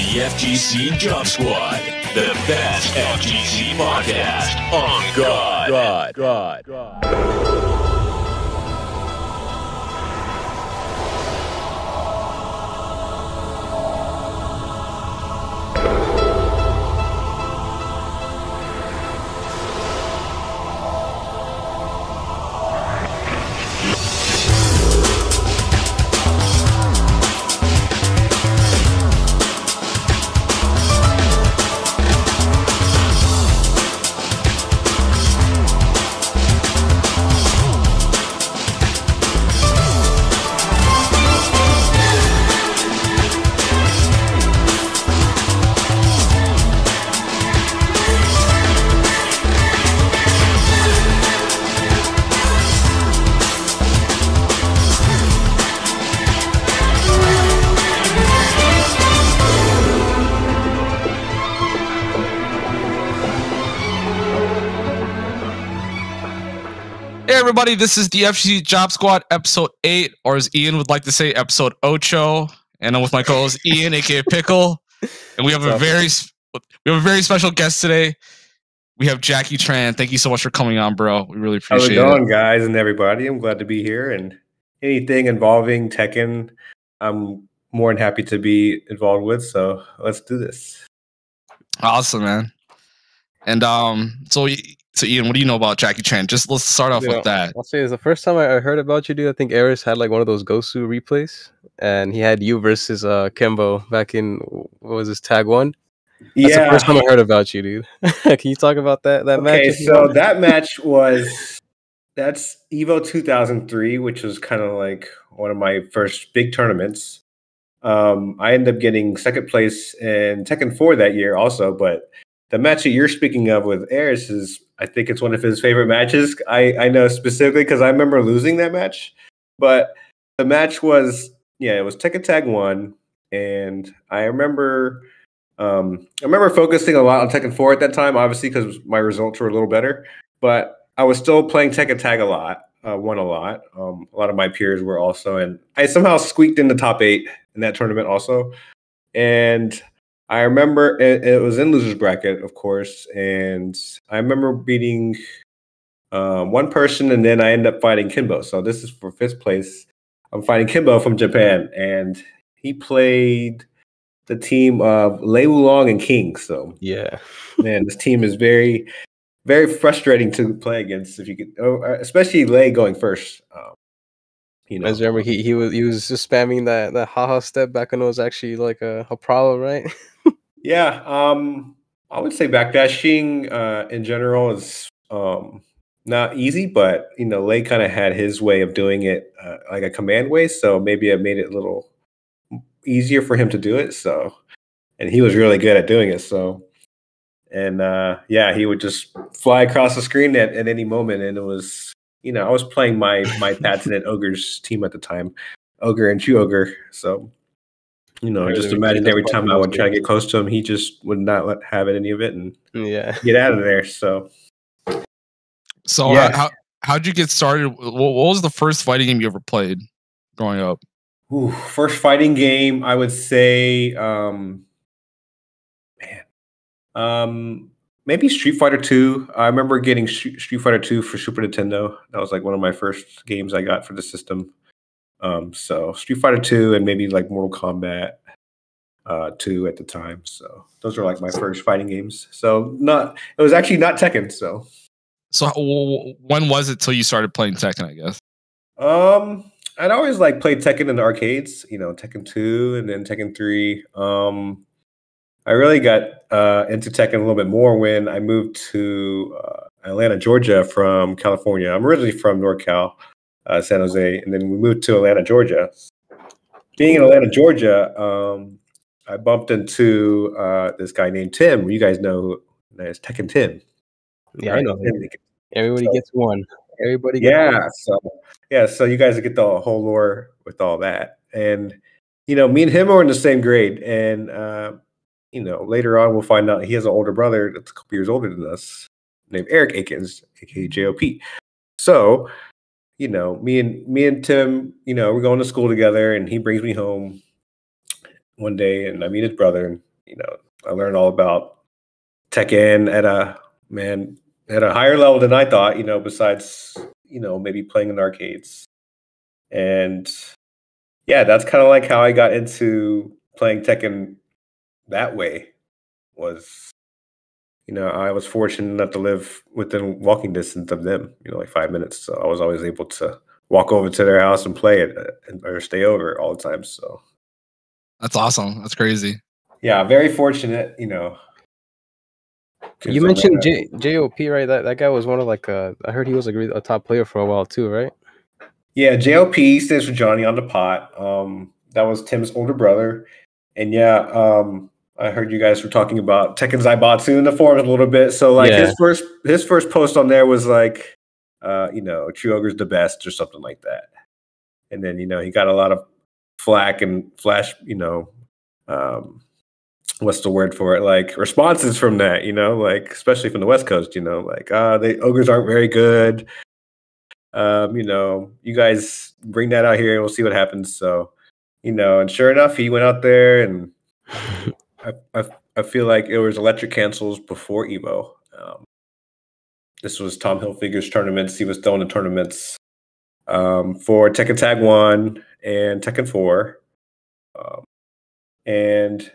the FGC Jump Squad, the best FGC podcast on God. Everybody, this is the FGC Job Squad, episode 8, or as Ian would like to say, episode Ocho. And I'm with my co-host Ian, aka Pickle, and we have a very special guest today. We have Jackie Tran. Thank you so much for coming on, bro. We really appreciate it. How's it going, guys, and everybody? I'm glad to be here. And anything involving Tekken, I'm more than happy to be involved with. So let's do this. Awesome, man. And so Ian, what do you know about Jackie Tran? Just let's start off with that. I'll say it's the first time I heard about you, dude. I think Eris had like one of those Gosu replays, and he had you versus Kembo back in what was this Tag 1? That's the first time I heard about you, dude. Can you talk about that match? Okay, so that match that's Evo 2003, which was kind of like one of my first big tournaments. I ended up getting second place in Tekken 4 that year also, but the match that you're speaking of with Eris is, I think it's one of his favorite matches. I know specifically because I remember losing that match. But the match was, it was Tekken Tag 1. And I remember focusing a lot on Tekken 4 at that time, obviously, because my results were a little better. But I was still playing Tekken Tag a lot, won a lot. A lot of my peers were also. And I somehow squeaked in the top 8 in that tournament also. And I remember it was in loser's bracket, of course, and I remember beating one person, and then I ended up fighting Kimbo. So this is for 5th place. I'm fighting Kimbo from Japan, and he played the team of Lei Wulong and King. So yeah, man, this team is very, very frustrating to play against. If you could, especially Lei going first. I remember he was just spamming that haha step back when it was actually like a problem, right? Yeah, I would say backdashing in general is not easy, but Lei kind of had his way of doing it like a command way, so maybe it made it a little easier for him to do it. So, and he was really good at doing it. So, and he would just fly across the screen at any moment, and it was. I was playing my patented Ogre's team at the time, Ogre and True Ogre. So, just imagine every time I would try to get close to him, he just would not have any of it and get out of there. So how'd you get started? What was the first fighting game you ever played growing up? First fighting game, I would say, maybe Street Fighter 2. I remember getting Street Fighter 2 for Super Nintendo. That was like one of my first games I got for the system. So Street Fighter 2 and maybe like Mortal Kombat 2 at the time. So those were like my first fighting games. So it was actually not Tekken. So when was it till you started playing Tekken, I guess? I'd always played Tekken in the arcades, Tekken 2 and then Tekken 3. I really got into Tekken a little bit more when I moved to Atlanta, Georgia from California. I'm originally from NorCal, San Jose, and then we moved to Atlanta, Georgia. Being in Atlanta, Georgia, I bumped into this guy named Tim. You guys know as Tekken Tim. Yeah, right? I know. Everybody gets one. Everybody gets one. So you guys get the whole lore with all that. And, me and him are in the same grade. And, later on, we'll find out he has an older brother that's a couple years older than us named Eric Akins, aka JOP. So, me and Tim, we're going to school together, and he brings me home one day, and I meet his brother, and I learned all about Tekken at a higher level than I thought. Besides maybe playing in arcades, and yeah, that's kind of like how I got into playing Tekken that way. Was I was fortunate enough to live within walking distance of them, like 5 minutes. So I was always able to walk over to their house and play it or stay over all the time. So that's awesome. That's crazy. Yeah, very fortunate, You mentioned JOP, right? That guy was one of I heard he was a top player for a while too, right? Yeah, JOP stands for Johnny on the Pot. That was Tim's older brother. And yeah, I heard you guys were talking about Tekken Zaibatsu in the forums a little bit. So like his first post on there was like True Ogre's the best or something like that. And then, he got a lot of flack and what's the word for it? Like responses from that, like especially from the West Coast, like the ogres aren't very good. You guys bring that out here and we'll see what happens. So, and sure enough, he went out there and I feel like it was electric cancels before Evo. This was Tom Hilfiger's tournaments. He was throwing the tournaments for Tekken Tag 1 and Tekken 4. And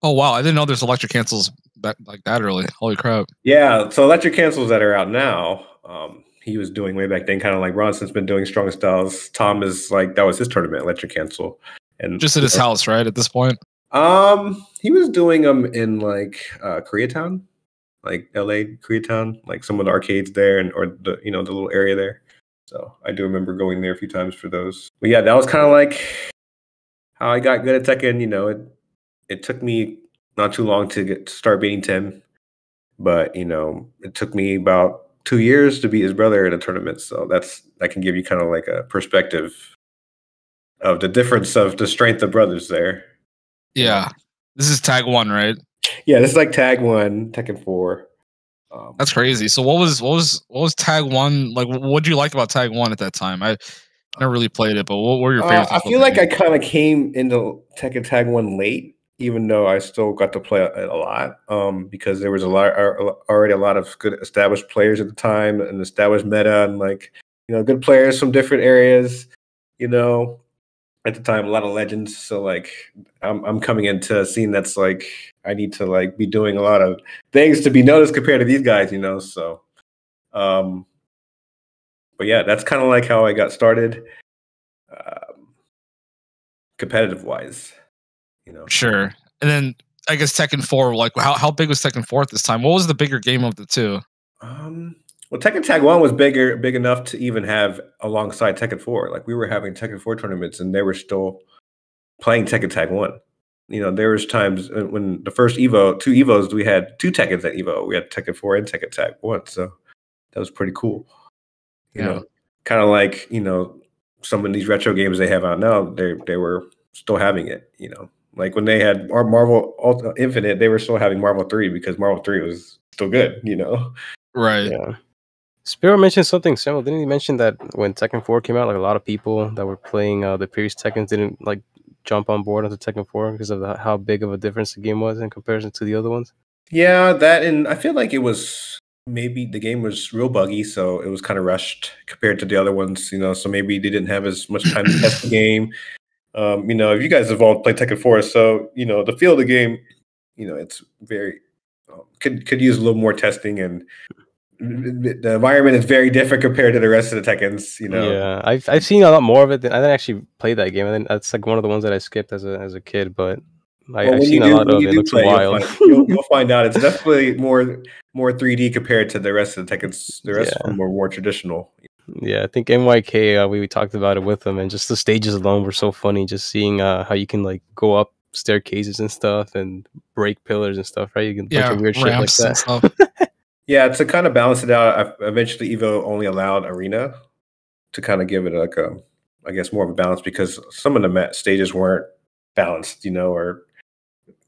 oh wow, I didn't know there's electric cancels that early. Holy crap! Yeah, so electric cancels that are out now. He was doing way back then, kind of like Bronson's been doing strong styles. Tom is like that was his tournament, electric cancel, and just at his house, right? At this point, he was doing them in like Koreatown, like LA Koreatown, like some of the arcades there, or the the little area there. So I do remember going there a few times for those. But yeah, that was kind of like how I got good at Tekken. It took me not too long to start beating Tim, but it took me about 2 years to beat his brother in a tournament. So that can give you kind of like a perspective of the difference of the strength of brothers there. Yeah, this is Tag 1, right? Yeah, this is like Tag 1, Tekken 4. That's crazy. So what was Tag 1 like? What did you like about Tag 1 at that time? I never really played it, but what were your favorite? I feel like I kind of came into Tekken Tag 1 late, even though I still got to play it a lot, because there was already a lot of good established players at the time, and established meta, and like good players from different areas. At the time, a lot of legends. So like, I'm coming into a scene that's like I need to like be doing a lot of things to be noticed compared to these guys. So, but yeah, that's kind of like how I got started, competitive wise. Sure. And then I guess Tekken 4, like how big was Tekken 4 at this time? What was the bigger game of the two? Well, Tekken Tag 1 was big enough to even have alongside Tekken 4. Like we were having Tekken 4 tournaments and they were still playing Tekken Tag 1. There was times when the first two Evos, we had 2 Tekkens at Evo. We had Tekken 4 and Tekken Tag 1. So that was pretty cool. Kind of like, some of these retro games they have out now, they were still having it, Like when they had Marvel Infinite, they were still having Marvel 3 because Marvel 3 was still good, Right. Yeah. Spiro mentioned something similar. Didn't he mention that when Tekken 4 came out, like a lot of people that were playing the previous Tekkens didn't like jump on board onto Tekken 4 because of how big of a difference the game was in comparison to the other ones? Yeah, that, and I feel like it was maybe the game was real buggy, so it was kind of rushed compared to the other ones, so maybe they didn't have as much time to test the game. If you guys have all played Tekken 4, so the feel of the game, it's very could use a little more testing, and the environment is very different compared to the rest of the Tekkens. Yeah, I've seen a lot more of it. I didn't actually play that game. I think that's like one of the ones that I skipped as a kid, but I've seen a lot of it. It looks wild. You'll find out it's definitely more 3D compared to the rest of the Tekkens. The rest are more traditional. Yeah, I think NYK, we talked about it with them, and just the stages alone were so funny. Just seeing how you can like go up staircases and stuff and break pillars and stuff, right? You can bunch of weird shit like that. Yeah, to kind of balance it out, eventually Evo only allowed Arena to kind of give it like I guess more of a balance because some of the stages weren't balanced, or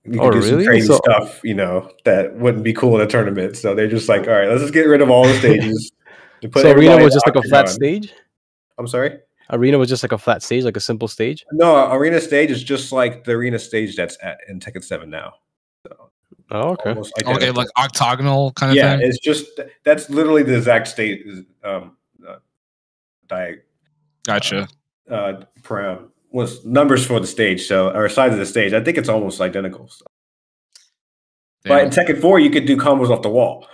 you could do some crazy stuff, that wouldn't be cool in a tournament. So they're just like, all right, let's just get rid of all the stages. So Arena was just like a flat stage? I'm sorry? Arena was just like a flat stage, like a simple stage. No, arena stage is just like the arena stage that's in Tekken 7 now. So Oh, okay. almost Okay, identical. like octagonal kind of Yeah, thing. it's just that's literally the exact state. Gotcha. Param was numbers for the stage, so or size of the stage. I think it's almost identical. So. But in Tekken 4, you could do combos off the wall,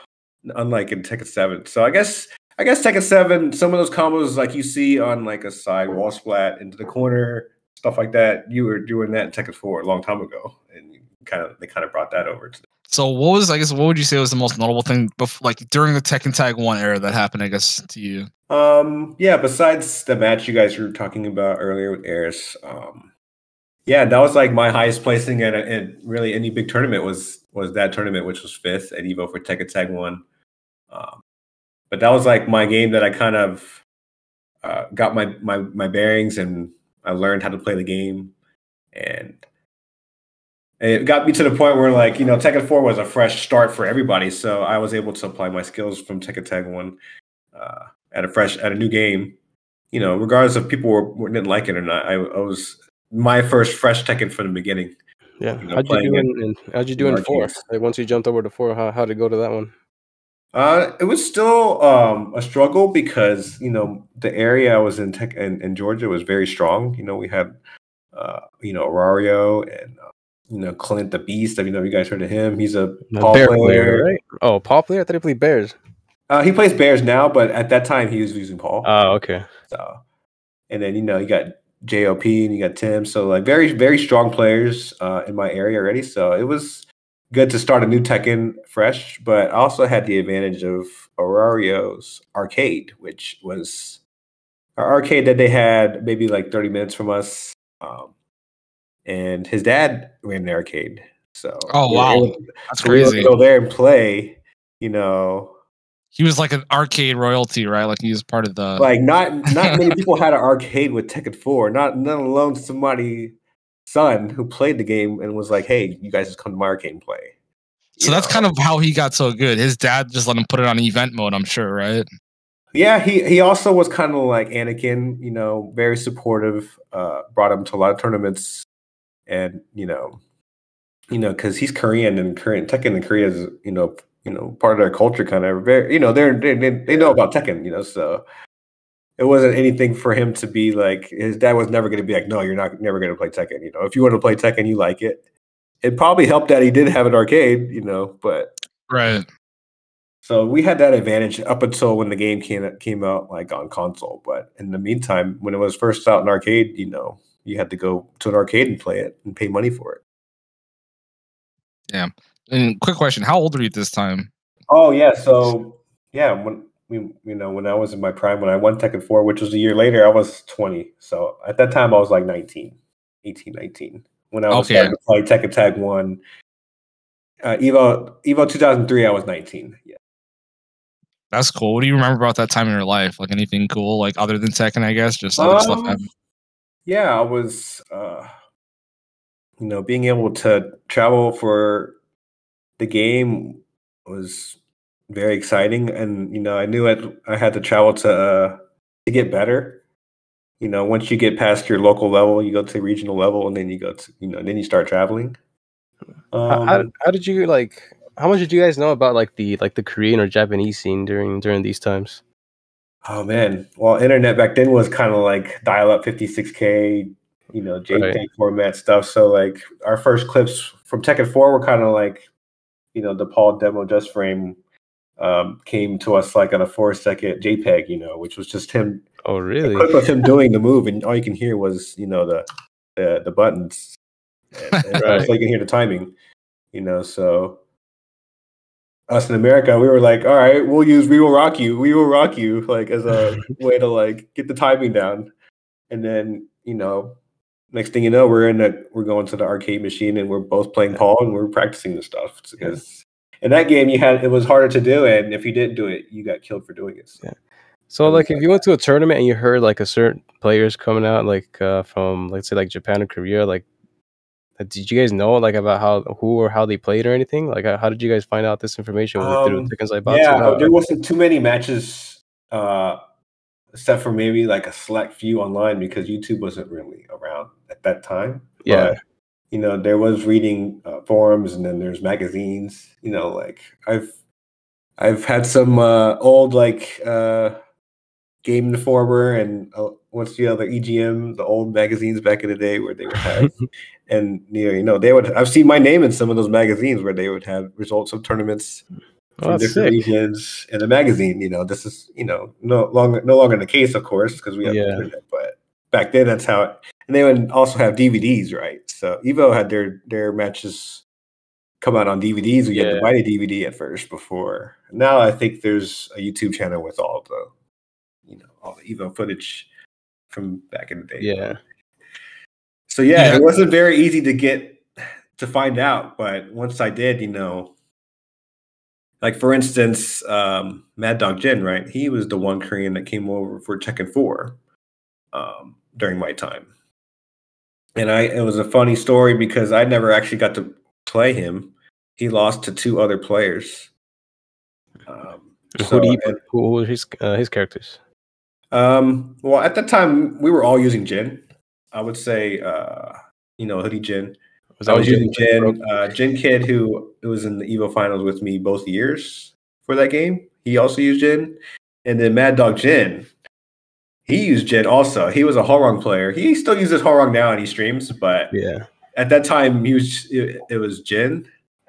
unlike in Tekken 7. So I guess Tekken 7, some of those combos like you see on like a side wall splat into the corner, stuff like that. You were doing that in Tekken 4 a long time ago, and they kind of brought that over to. So what would you say was the most notable thing like during the Tekken Tag 1 era that happened, I guess, to you? Yeah, besides the match you guys were talking about earlier with Eris, yeah, that was like my highest placing at really any big tournament was that tournament, which was 5th at Evo for Tekken Tag 1. But that was like my game that I kind of got my bearings, and I learned how to play the game, and it got me to the point where like, Tekken 4 was a fresh start for everybody. So I was able to apply my skills from Tekken Tag 1 at a new game, regardless if people didn't like it or not. I was my first fresh Tekken from the beginning. Yeah. How'd you do in 4? Like once you jumped over to 4, how'd it go to that one? It was still a struggle because the area I was in Georgia was very strong. We had Aurario and Clint the Beast. You guys heard of him. He's a Paul player, right? Oh, Paul player. I thought he played Bears. He plays Bears now, but at that time he was using Paul. Oh, okay. So, and then you got JOP and you got Tim. So like very very strong players in my area already. So it was good to start a new Tekken fresh, but I also had the advantage of Aurario's arcade, which was our arcade that they had maybe like 30 minutes from us. And his dad ran the arcade. So wow, that's crazy. We go there and play, He was like an arcade royalty, right? Like he was part of the like not many people had an arcade with Tekken 4, none alone somebody's son who played the game and was like, hey, you guys just come to my arcade and play. So that's kind of how he got so good. His dad just let him put it on event mode, I'm sure, right? Yeah, he also was kind of like Anakin, very supportive, brought him to a lot of tournaments, and because he's Korean, and Tekken in Korea is part of their culture, kind of very, they know about Tekken, so it wasn't anything for him to be like, his dad was never going to be like, no, you're never going to play Tekken. If you want to play Tekken, you like it. It probably helped that he did have an arcade, but right. So we had that advantage up until when the game came out like on console. But in the meantime, when it was first out in arcade, you had to go to an arcade and play it and pay money for it. Yeah. And quick question: how old were you at this time? Oh yeah, so yeah, when I was in my prime, when I won Tekken 4, which was a year later, I was 20. So at that time, I was like 18, 19. When I was starting to play Tekken Tag 1, Evo 2003, I was 19. Yeah. That's cool. What do you remember about that time in your life? Like anything cool, like other than Tekken, I guess, just other stuff happened? Yeah, I was, being able to travel for the game was very exciting, and I knew I had to travel to get better. Once you get past your local level, you go to regional level, and then you go to then you start traveling. How did you like? How much did you guys know about like the Korean or Japanese scene during these times? Oh man, well, internet back then was kind of like dial-up 56K, JPEG format stuff. So like our first clips from Tekken 4 were kind of like, the Paul demo just frame came to us like on a 4-second JPEG, which was just him. Oh really? A clip of him doing the move, and all you can hear was the buttons, and so you can hear the timing, So us in America, we were like, all right, we will rock you, like as a way to like get the timing down. And then, next thing you know, we're going to the arcade machine and we're both playing Paul and we're practicing the stuff. Because in that game it was harder to do, and if you didn't do it, you got killed for doing it. Yeah. So like if you went to a tournament and you heard like a certain players coming out like from let's say like Japan or Korea, like did you guys know like about who or how they played or anything? Like how did you guys find out this information? Was it through Tekken Zaibatsu? Yeah, there wasn't too many matches except for maybe like a select few online because YouTube wasn't really around at that time. Yeah. But, you know, there was reading forums, and then there's magazines. You know, like I've had some old like Game Informer and what's the other EGM, the old magazines back in the day where they would have, and you know they would. I've seen my name in some of those magazines where they would have results of tournaments from different regions in the magazine. You know, this is no longer the case, of course, because we have the internet. But back then, that's how. And they would also have DVDs, right? So Evo had their matches come out on DVDs. We had to buy a DVD at first before. Now I think there's a YouTube channel with all the Evo footage from back in the day. Yeah. So it wasn't very easy to find out, but once I did, like for instance, Mad Dog Jin, right? He was the one Korean that came over for Tekken 4 during my time. And it was a funny story because I never actually got to play him. He lost to 2 other players. Who were his characters? Well, at that time we were all using Jin. I would say, Hoodie Jin. I was using Jin. Jin Kid, who was in the Evo finals with me both years for that game, he also used Jin. And then Mad Dog Jin, he used Jin also. He was a Horong player. He still uses Horong now and he streams, but at that time it was Jin,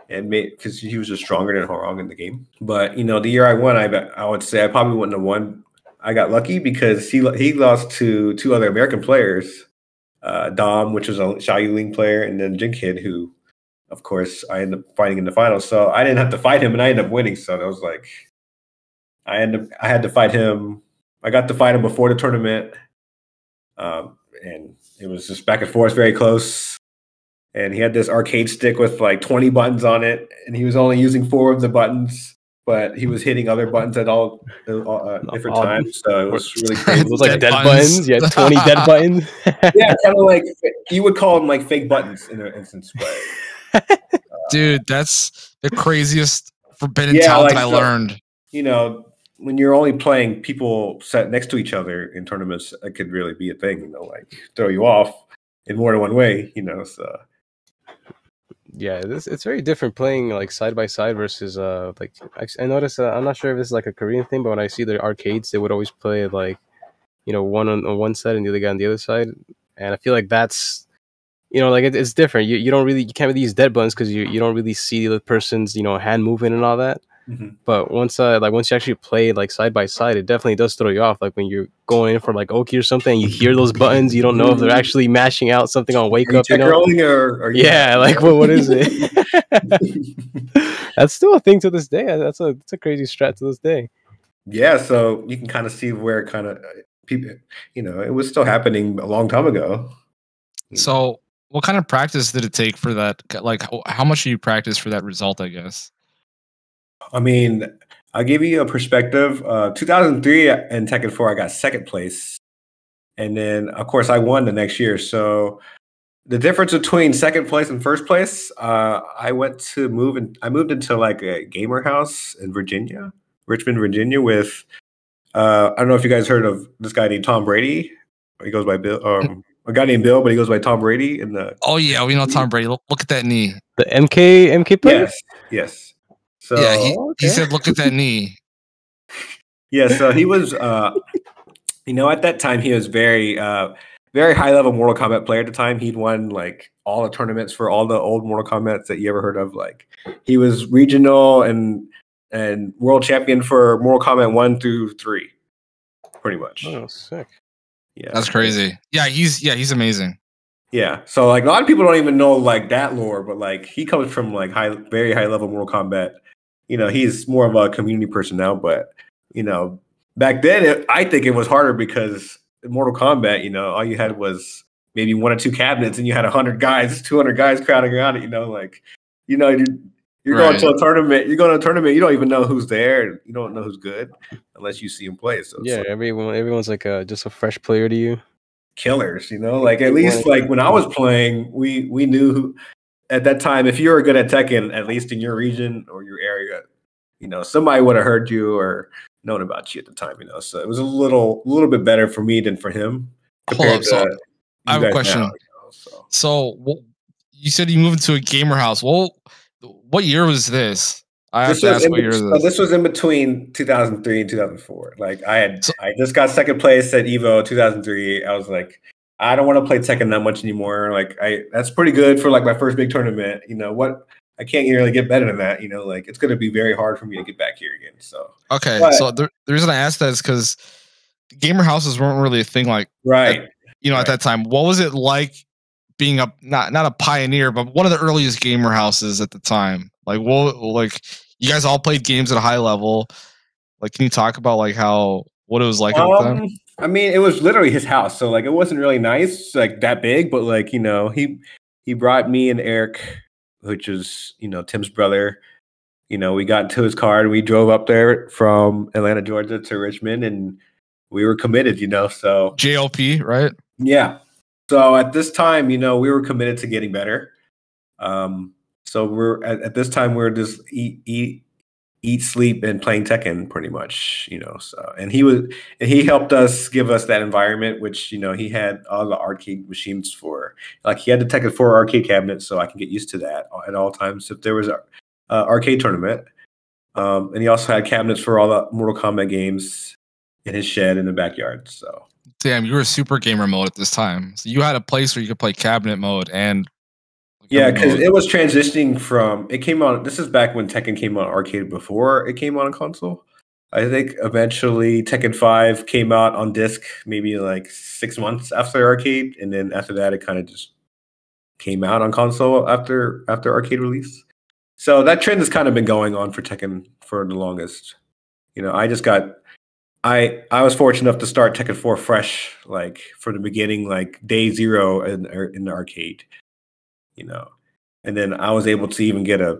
and because he was just stronger than Horong in the game. But the year I won, I would say I probably wouldn't have won. I got lucky because he lost to 2 other American players, Dom, which was a Xiao Ling player, and then Jin Kid, who, of course, I ended up fighting in the finals. So I didn't have to fight him, and I ended up winning. So that was like, I had to fight him. I got to fight him before the tournament, and it was just back and forth, very close. And he had this arcade stick with like 20 buttons on it, and he was only using 4 of the buttons, but he was hitting other buttons at all different times. So it was really crazy. It was like dead buttons. Yeah, 20 dead buttons. Yeah, kind of like you would call them like fake buttons in an instance. But dude, that's the craziest forbidden talent I learned. When you're only playing people sat next to each other in tournaments, it could really be a thing. Like throw you off in more than one way. So. Yeah, it's very different playing like side by side versus like I noticed. I'm not sure if this is like a Korean thing, but when I see the arcades, they would always play like one on one side and the other guy on the other side, and I feel like that's like it's different. You can't really use dead buttons because you don't really see the person's hand movement and all that. Mm-hmm. But once you actually play like side by side, it definitely does throw you off. Like when you're going in for like Oki or something, you hear those buttons, you don't know if they're actually mashing out something on wake up. Rolling what is it? That's still a thing to this day. That's a crazy strat to this day. Yeah, so you can kind of see where kind of people, it was still happening a long time ago. So, what kind of practice did it take for that? Like, how much do you practice for that result? I guess. I mean, I'll give you a perspective. 2003 in Tekken 4, I got 2nd place. And then, of course, I won the next year. So the difference between 2nd place and 1st place, I moved into like a gamer house in Richmond, Virginia with, I don't know if you guys heard of this guy named Tom Brady. He goes by Bill. A guy named Bill, but he goes by Tom Brady. Oh, yeah, we know Tom Brady. Look at that knee. The MK player? Yes. So, yeah, he said, "Look at that knee." Yeah, so he was, at that time he was very, very high level Mortal Kombat player. At the time, he'd won like all the tournaments for all the old Mortal Kombats that you ever heard of. Like he was regional and world champion for Mortal Kombat 1 through 3, pretty much. Oh, sick! Yeah, that's crazy. Yeah, he's amazing. Yeah, so like a lot of people don't even know like that lore, but like he comes from like very high level Mortal Kombat. He's more of a community person now, but back then I think it was harder because in Mortal Kombat, all you had was maybe 1 or 2 cabinets, and you had 100 guys, 200 guys crowding around it. You're going to a tournament. You're going to a tournament. You don't even know who's there. And you don't know who's good unless you see him play. So yeah, everyone's like just a fresh player to you. Killers, like at least like when I was playing, we knew who, at that time, if you were good at Tekken, at least in your region or your area, somebody would have heard you, or known about you at the time, So it was a little bit better for me than for him. Hold up, so I have a question. Now, so you said you moved into a gamer house. Well, what year was this? I have to ask what year this. This was in between 2003 and 2004. Like I just got second place at Evo 2003. I was like, I don't want to play Tekken that much anymore. Like that's pretty good for like my first big tournament. What I can't really get better than that. Like it's going to be very hard for me to get back here again. So okay, so the reason I asked that is because gamer houses weren't really a thing. Like right, at that time. What was it like being not a pioneer, but one of the earliest gamer houses at the time? Like you guys all played games at a high level. Like, can you talk about like what it was like at the time? I mean, it was literally his house, so like it wasn't really nice, like that big, but like he brought me and Eric, which is Tim's brother. We got into his car and we drove up there from Atlanta, Georgia to Richmond, and we were committed. So JLP, right? Yeah. So at this time, we were committed to getting better. So we're at this time we're just eat, sleep, and playing Tekken pretty much, So and he helped us give us that environment, which he had all the arcade machines for. Like he had the Tekken 4 arcade cabinet, so I can get used to that at all times if there was a arcade tournament. And he also had cabinets for all the Mortal Kombat games in his shed in the backyard. So damn, you were super gamer mode at this time. So you had a place where you could play cabinet mode and because it was transitioning from it came out. This is back when Tekken came on arcade before it came on console. I think eventually Tekken 5 came out on disc maybe like 6 months after arcade, and then after that it kind of just came out on console after arcade release. So that trend has kind of been going on for Tekken for the longest. I was fortunate enough to start Tekken 4 fresh, like for the beginning, like day 0 in the arcade. And then I was able to even get a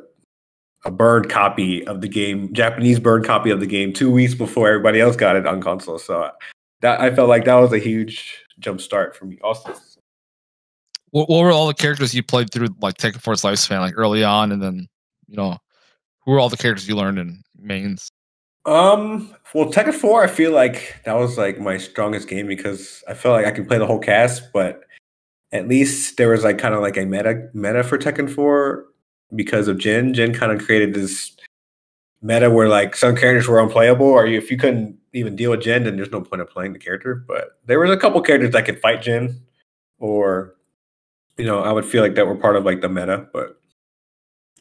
burned copy of the game, Japanese burned copy of the game 2 weeks before everybody else got it on console. So that I felt like that was a huge jump start for me also. What were all the characters you played through like Tekken 4's lifespan, like early on, and then who were all the characters you learned in mains? Well, Tekken 4, I feel like that was like my strongest game because I felt like I could play the whole cast, but at least there was like kind of like a meta for Tekken 4 because of Jin. Jin kind of created this meta where like some characters were unplayable, or if you couldn't even deal with Jin, then there's no point of playing the character. But there was a couple characters that could fight Jin, or I would feel like that were part of like the meta. But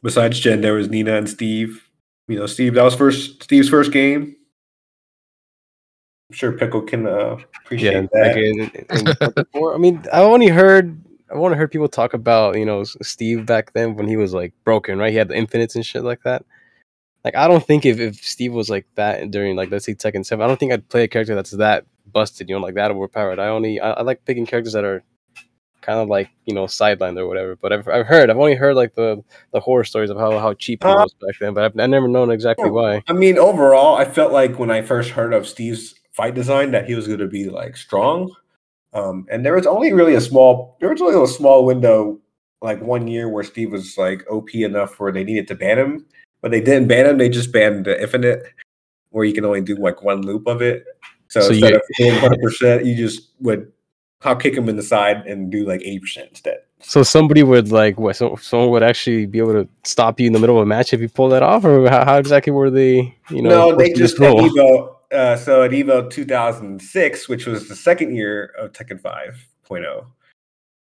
besides Jin, there was Nina and Steve. Steve, that was Steve's first game. I'm sure Pickle can appreciate that. I mean, I only heard people talk about Steve back then when he was like broken, right? He had the infinites and shit like that. Like I don't think if Steve was like that during like let's say Tekken 7, I don't think I'd play a character that's that busted, like that overpowered. I like picking characters that are kind of like sidelined or whatever. But I've only heard like the horror stories of how cheap he was back then, but I've never known exactly why. I mean, overall, I felt like when I first heard of Steve's fight design that he was going to be like strong, and there was only a small window, like 1 year where Steve was like OP enough where they needed to ban him, but they didn't ban him. They just banned the infinite, where you can only do like one loop of it. So instead of doing 100%, you just would kick him in the side and do like 80% instead. So somebody would someone would actually be able to stop you in the middle of a match if you pull that off, or how exactly were they? No, they just at Evo. So at Evo 2006, which was the second year of Tekken 5.0,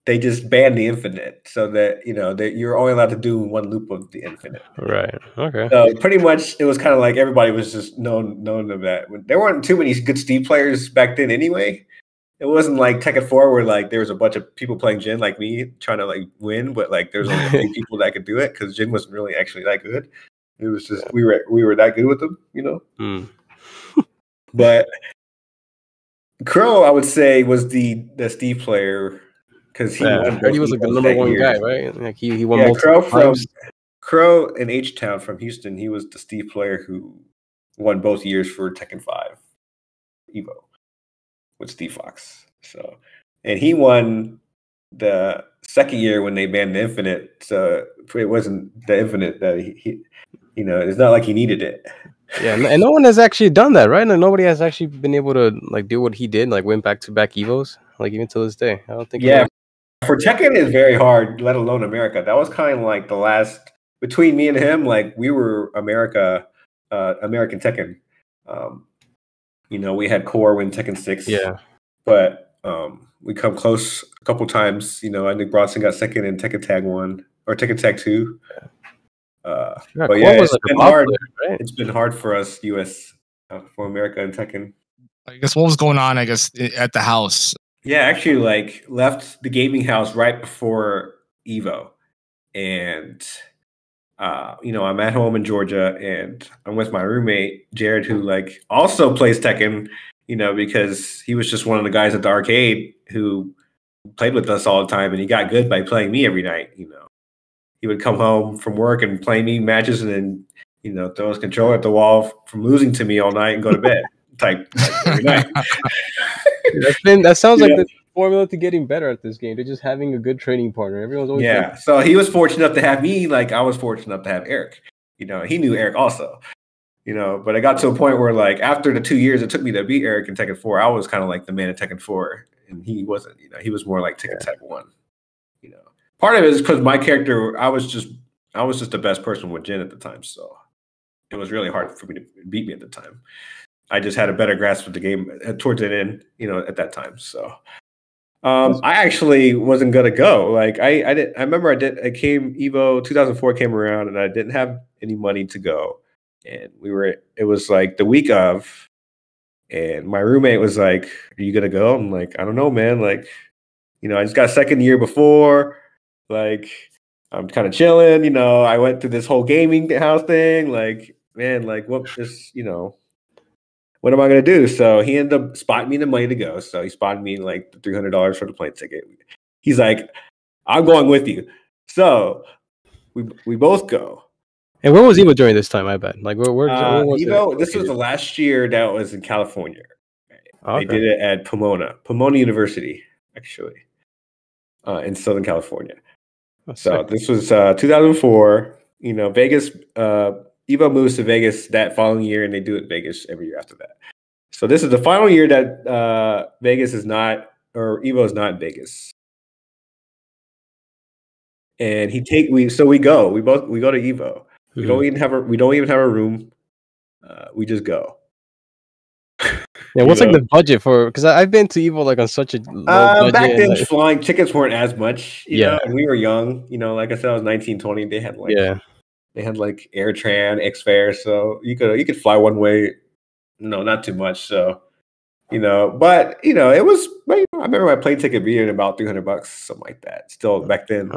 they just banned the infinite, so that that you're only allowed to do one loop of the infinite. Right. Okay. So pretty much, it was kind of like everybody was just known of that. There weren't too many good Steve players back then, anyway. It wasn't like Tekken 4 where like there was a bunch of people playing Jin like me trying to like win, but like there's only a few people that could do it because Jin wasn't really actually that good. It was just we were that good with them, But Crow, I would say, was the Steve player because he was like the number one guy, right? Like he won multiple times. Crow in H-Town from Houston, he was the Steve player who won both years for Tekken 5 Evo with Steve Fox. So, and he won the second year when they banned the infinite. So it wasn't the infinite that he it's not like he needed it. Yeah, and no one has actually done that, right? And nobody has actually been able to like do what he did, like win back-to-back Evos, like even to this day. I don't think. Yeah, for Tekken is very hard, let alone America. That was kind of like the last between me and him. Like we were American Tekken. We had Core win Tekken 6. Yeah, but we come close a couple times. I think Bronson got second in Tekken Tag 1 or Tekken Tag 2. But yeah, it's been hard. Player, right? It's been hard for us, US, for America and Tekken. I guess what was going on? I guess at the house. Yeah, actually, like left the gaming house right before Evo, and I'm at home in Georgia, and I'm with my roommate Jared, who like also plays Tekken. Because he was just one of the guys at the arcade who played with us all the time, and he got good by playing me every night. He would come home from work and play me matches, and then throw his controller at the wall from losing to me all night and go to bed. type every night. That sounds like the formula to getting better at this game. They're just having a good training partner. Everyone's always So he was fortunate enough to have me, like I was fortunate enough to have Eric. He knew Eric also. But I got to a point where, like, after the 2 years it took me to beat Eric in Tekken 4, I was kind of like the man in Tekken 4, and he wasn't. He was more like Tekken Tag 1. Part of it is because my character, I was just the best person with Jin at the time, so it was really hard for me to beat me at the time. I just had a better grasp of the game towards the end, at that time. So I actually wasn't gonna go. Like I remember I came Evo 2004 came around, and I didn't have any money to go. And it was like the week of, and my roommate was like, "Are you gonna go?" I'm like, "I don't know, man. Like, I just got second year before. Like, I'm kind of chilling. I went through this whole gaming house thing. Like, man, like, what am I gonna do?" So he ended up spotting me the money to go. So he spotted me like the $300 for the plane ticket. He's like, "I'm going with you." So we both go. And where was Evo during this time? I bet. Like where was Evo? This was the last year that was in California. Okay. They did it at Pomona University, actually, in Southern California. Oh, so this was 2004. Vegas. Evo moves to Vegas that following year, and they do it in Vegas every year after that. So this is the final year that Vegas is not, or Evo is not in Vegas. And we go to Evo. Mm-hmm. We don't even have a room. We just go. Yeah, what's like the budget for? Because I've been to Evo like on such a low budget. Back then, flying tickets weren't as much. You know, and we were young. Like I said, I was 19, 20. They had like Air Tran, X-Fare, so you could fly one way. No, not too much. So, but it was. I remember my plane ticket being about $300, something like that. Still back then,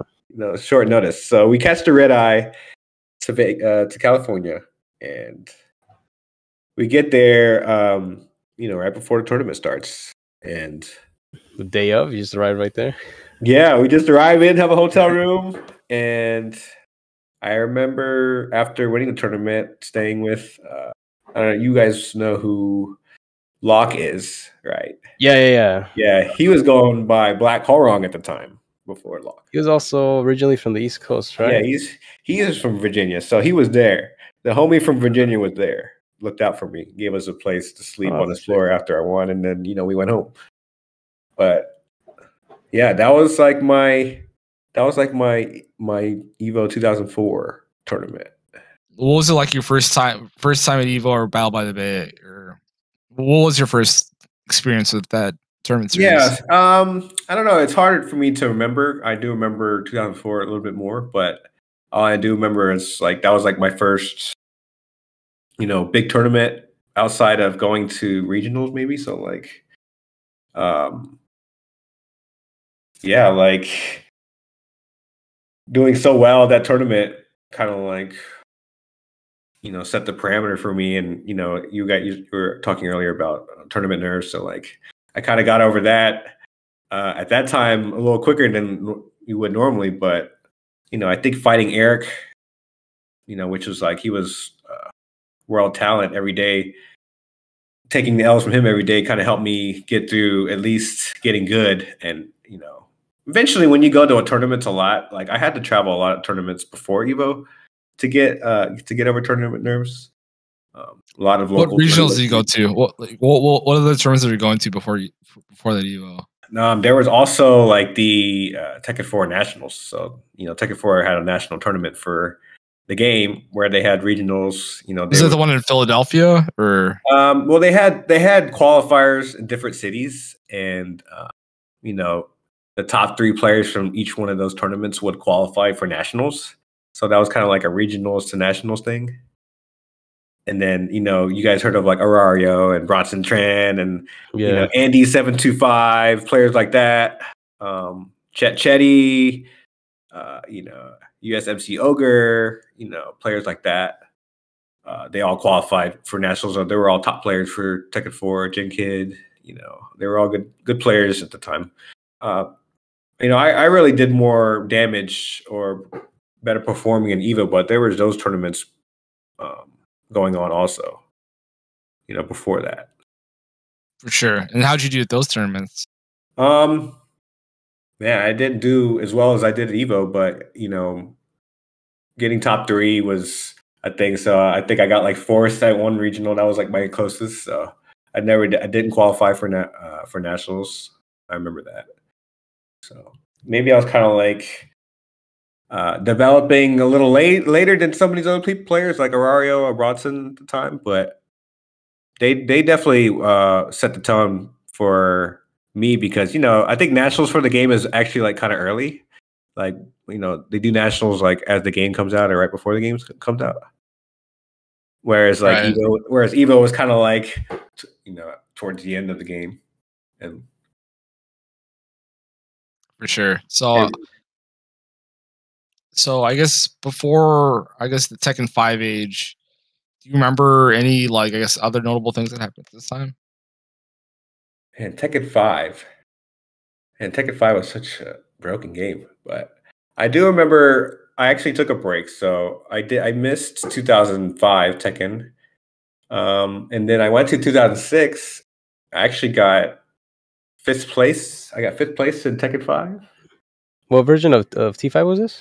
short notice. So we catch the red eye to California, and we get there. Right before the tournament starts, and the day of, you just arrive right there. Yeah, we just arrive in, have a hotel room, and I remember after winning the tournament, staying with, I don't know, you guys know who Locke is, right? Yeah. He was going by Black Horong at the time before Locke. He was also originally from the East Coast, right? Yeah, he is from Virginia, so he was there. The homie from Virginia was there, looked out for me, gave us a place to sleep on his floor after I won, and then we went home. But yeah, that was like my Evo 2004 tournament. What was it like your first time at Evo or Battle by the Bay? Or what was your first experience with that tournament series? Yeah, I don't know. It's hard for me to remember. I do remember 2004 a little bit more, but all I do remember is like that was like my first, big tournament outside of going to regionals, maybe. So like, yeah, like doing so well at that tournament kind of like, set the parameter for me. And, you were talking earlier about tournament nerves. So like, I kind of got over that at that time a little quicker than you would normally. But, I think fighting Eric, which was like, he was world talent every day, taking the L's from him every day kind of helped me get through at least getting good. And, eventually when you go to a tournament a lot, like I had to travel a lot of tournaments before Evo to get over tournament nerves. A lot of What local regionals tournaments. do you go to? What are the tournaments that you're going to before that Evo? There was also like the Tekken 4 Nationals. So, Tekken 4 had a national tournament for the game where they had regionals. Is it the one in Philadelphia or? Well, they had qualifiers in different cities, and the top 3 players from each one of those tournaments would qualify for nationals. So that was kind of like a regionals to nationals thing. And then, you guys heard of like Arario and Bronson Tran and, Andy 725, players like that. Chet Chetty, USMC Ogre, players like that. They all qualified for nationals. They were all top players for Tekken 4, Gen Kid. They were all good players at the time. I really did more damage or better performing in EVO, but there was those tournaments going on also, before that. For sure. And how'd you do at those tournaments? Man, I didn't do as well as I did at EVO, but getting top 3 was a thing. So I think I got like 4th at one regional. That was like my closest. So I didn't qualify for nationals. I remember that. So maybe I was kind of like developing a little later than some of these other players like Arario or Bronson at the time, but they definitely set the tone for me because I think nationals for the game is actually like kind of early. Like they do nationals like as the game comes out or right before the game comes out. Whereas like Right. Evo was kind of like towards the end of the game, and for sure. So I guess before the Tekken 5 age, do you remember any other notable things that happened at this time? And Tekken 5. And Tekken 5 was such a broken game, but I do remember I actually took a break. So I missed 2005 Tekken. And then I went to 2006. I actually got 5th place. I got 5th place in Tekken 5. What version of T5 was this?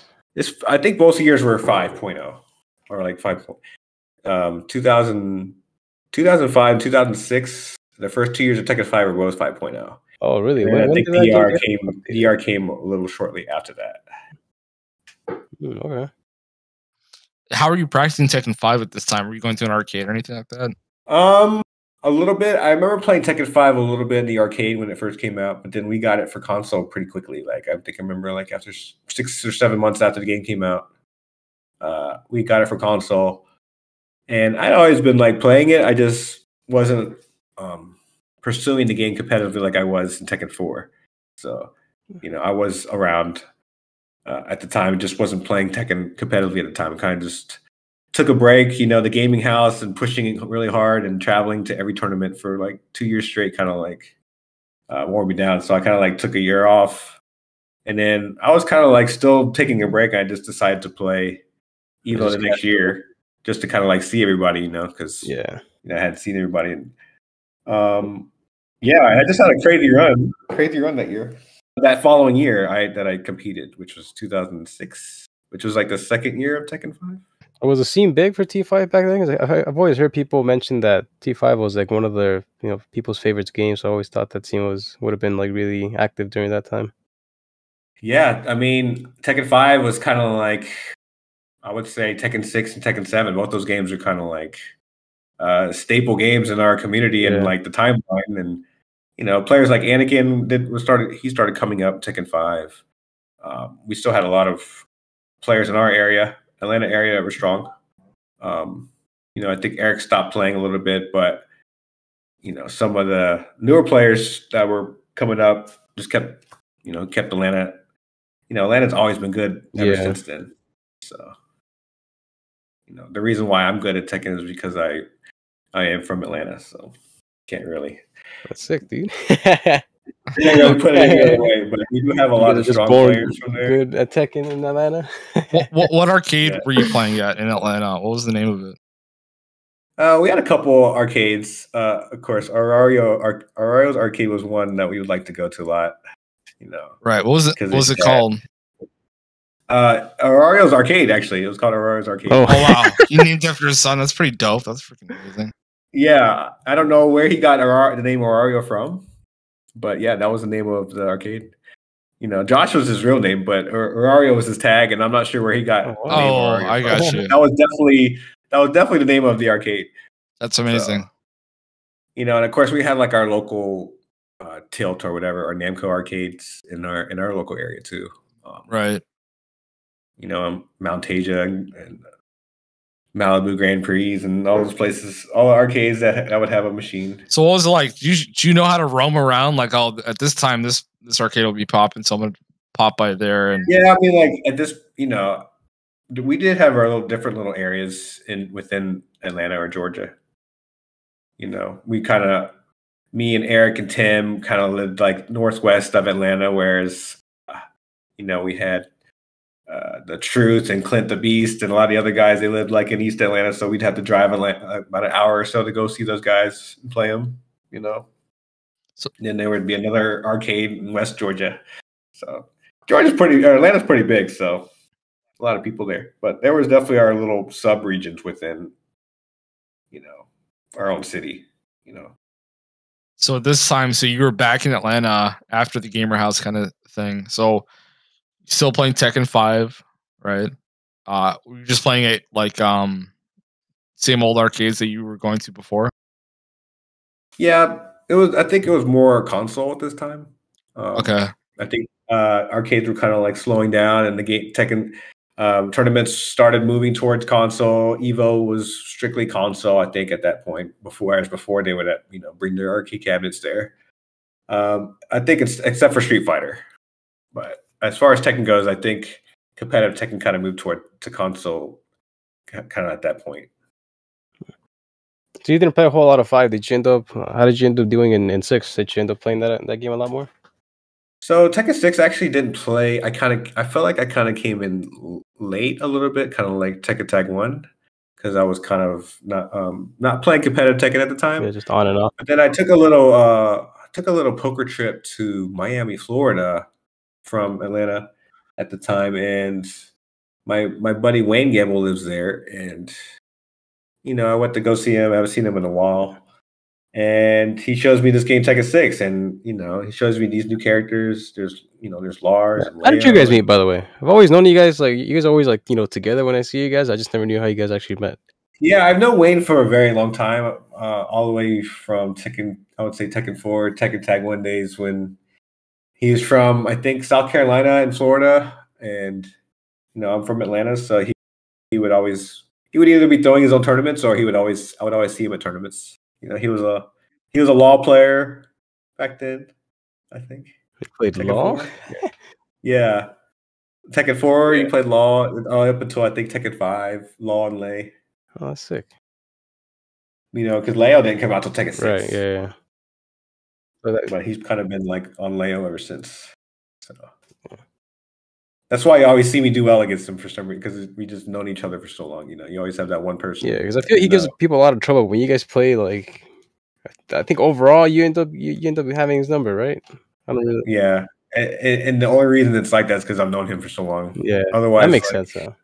I think both years were 5.0 or like 5. 2005, 2006. The first 2 years of Tekken 5 were both 5.0. Oh, really? And I think DR came a little shortly after that. Okay. How are you practicing Tekken 5 at this time? Were you going to an arcade or anything like that? A little bit. I remember playing Tekken 5 a little bit in the arcade when it first came out, but then we got it for console pretty quickly. Like I think I remember like after 6 or 7 months after the game came out, we got it for console. And I'd always been like playing it. I just wasn't pursuing the game competitively like I was in Tekken 4. So, I was around at the time, just wasn't playing Tekken competitively at the time. I kind of just took a break, the gaming house and pushing it really hard and traveling to every tournament for like 2 years straight kind of like wore me down. So I kind of like took a year off. And then I was kind of like still taking a break. I just decided to play EVO the next year just to kind of like see everybody, because I hadn't seen everybody. And, I just had a crazy run that year. That following year that I competed, which was 2006, which was like the second year of Tekken 5. Was the scene big for T5 back then? 'Cause I've always heard people mention that T5 was like one of their people's favorite games. So I always thought that scene would have been like really active during that time. Yeah, I mean Tekken 5 was kind of like, I would say Tekken 6 and Tekken 7. Both those games are kind of like staple games in our community and like the timeline. And players like Anakin started coming up Tekken 5. We still had a lot of players in our area, Atlanta area, that were strong. I think Eric stopped playing a little bit, but some of the newer players that were coming up just kept Atlanta. Atlanta's always been good ever since then. So, the reason why I'm good at Tekken is because I am from Atlanta, so can't really. That's sick, dude. Can't really put it any other way, but we do have a lot of strong players from there. Good at Tekken in Atlanta. What arcade were you playing at in Atlanta? What was the name of it? We had a couple arcades. Of course, Arario's arcade was one that we would like to go to a lot. Right. What was it? What was it called? Aurorio's Arcade, actually. It was called Aurorio's Arcade. Oh. Oh wow, he named after his son. That's pretty dope. That's freaking amazing. Yeah, I don't know where he got the name Aurario from, but yeah, that was the name of the arcade. You know, Josh was his real name, but Aurario was his tag, and I'm not sure where he got the name Aurario I from. got you. That was definitely the name of the arcade. That's amazing. So, you know, and of course we had like our local Tilt or whatever, or Namco arcades in our local area too. Right. You know, Mount Tasia and Malibu Grand Prix and all those places, all the arcades that would have a machine. So what was it like? Do you know how to roam around? Like, at this time, this arcade will be popping. Someone pop by there, and yeah, I mean, like at this, you know, we did have our little different little areas within Atlanta or Georgia. You know, me and Eric and Tim kind of lived like northwest of Atlanta, whereas, you know, we had the Truth and Clint the Beast and a lot of the other guys, they lived like in East Atlanta, so we'd have to drive about an hour or so to go see those guys and play them, you know. So then there would be another arcade in West Georgia. So Atlanta's pretty big, so a lot of people there. But there was definitely our little sub-regions within, you know, our own city, you know. So this time, so you were back in Atlanta after the Gamer House kind of thing. So still playing Tekken 5, right? Were you just playing it like same old arcades that you were going to before? Yeah, I think it was more console at this time. Okay. I think arcades were kind of like slowing down, and the Tekken tournaments started moving towards console. Evo was strictly console, I think, at that point. Before they would, you know, bring their arcade cabinets there. I think it's except for Street Fighter, but as far as Tekken goes, I think competitive Tekken kind of moved to console, kind of at that point. So you didn't play a whole lot of 5. How did you end up doing in 6? Did you end up playing that game a lot more? So Tekken 6 actually didn't play. I felt like I kind of came in late a little bit, kind of like Tekken Tag 1, because I was kind of not playing competitive Tekken at the time. Yeah, just on and off. But then I took a little poker trip to Miami, Florida, from Atlanta at the time, and my buddy Wayne Gamble lives there, and you know, I went to go see him. I haven't seen him in a while. And he shows me this game Tekken 6, and you know, he shows me these new characters. There's Lars. And how did you guys meet, by the way? I've always known you guys, like, you guys always, like, you know, together when I see you guys. I just never knew how you guys actually met. Yeah, I've known Wayne for a very long time, all the way from Tekken, I would say Tekken 4, Tekken Tag 1 days, when he was from, I think, South Carolina and Florida, and you know, I'm from Atlanta, so he would either be throwing his own tournaments, or I would always see him at tournaments. You know, he was a law player back then, I think. He played Tekken law? 4? Yeah. Tekken 4, he played law up until I think Tekken 5, law and lay. Oh, that's sick. You know, because Leo didn't come out till Tekken 6. Right, yeah. But he's kind of been like on Leo ever since. So that's why you always see me do well against him for some reason, because we just known each other for so long. You know, you always have that one person. Yeah, because I feel he gives people a lot of trouble when you guys play. Like, I think overall you end up having his number, right? I don't really. Yeah, and the only reason it's like that is because I've known him for so long. Yeah, otherwise that makes sense. Though.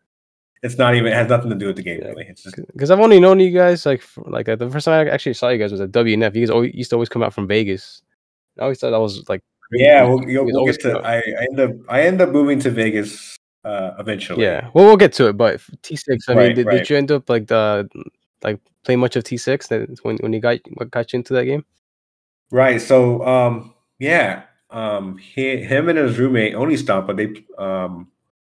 It's not even. It has nothing to do with the game, really. It's just because I've only known you guys like the first time I actually saw you guys was at WNF. You guys used to always come out from Vegas. I always thought that was like. Yeah, we'll get to. I end up moving to Vegas eventually. Yeah, well, we'll get to it. But T6, I mean, did you end up like play much of T6 that when you got you into that game? Right. So yeah, him and his roommate Oni Stompa, they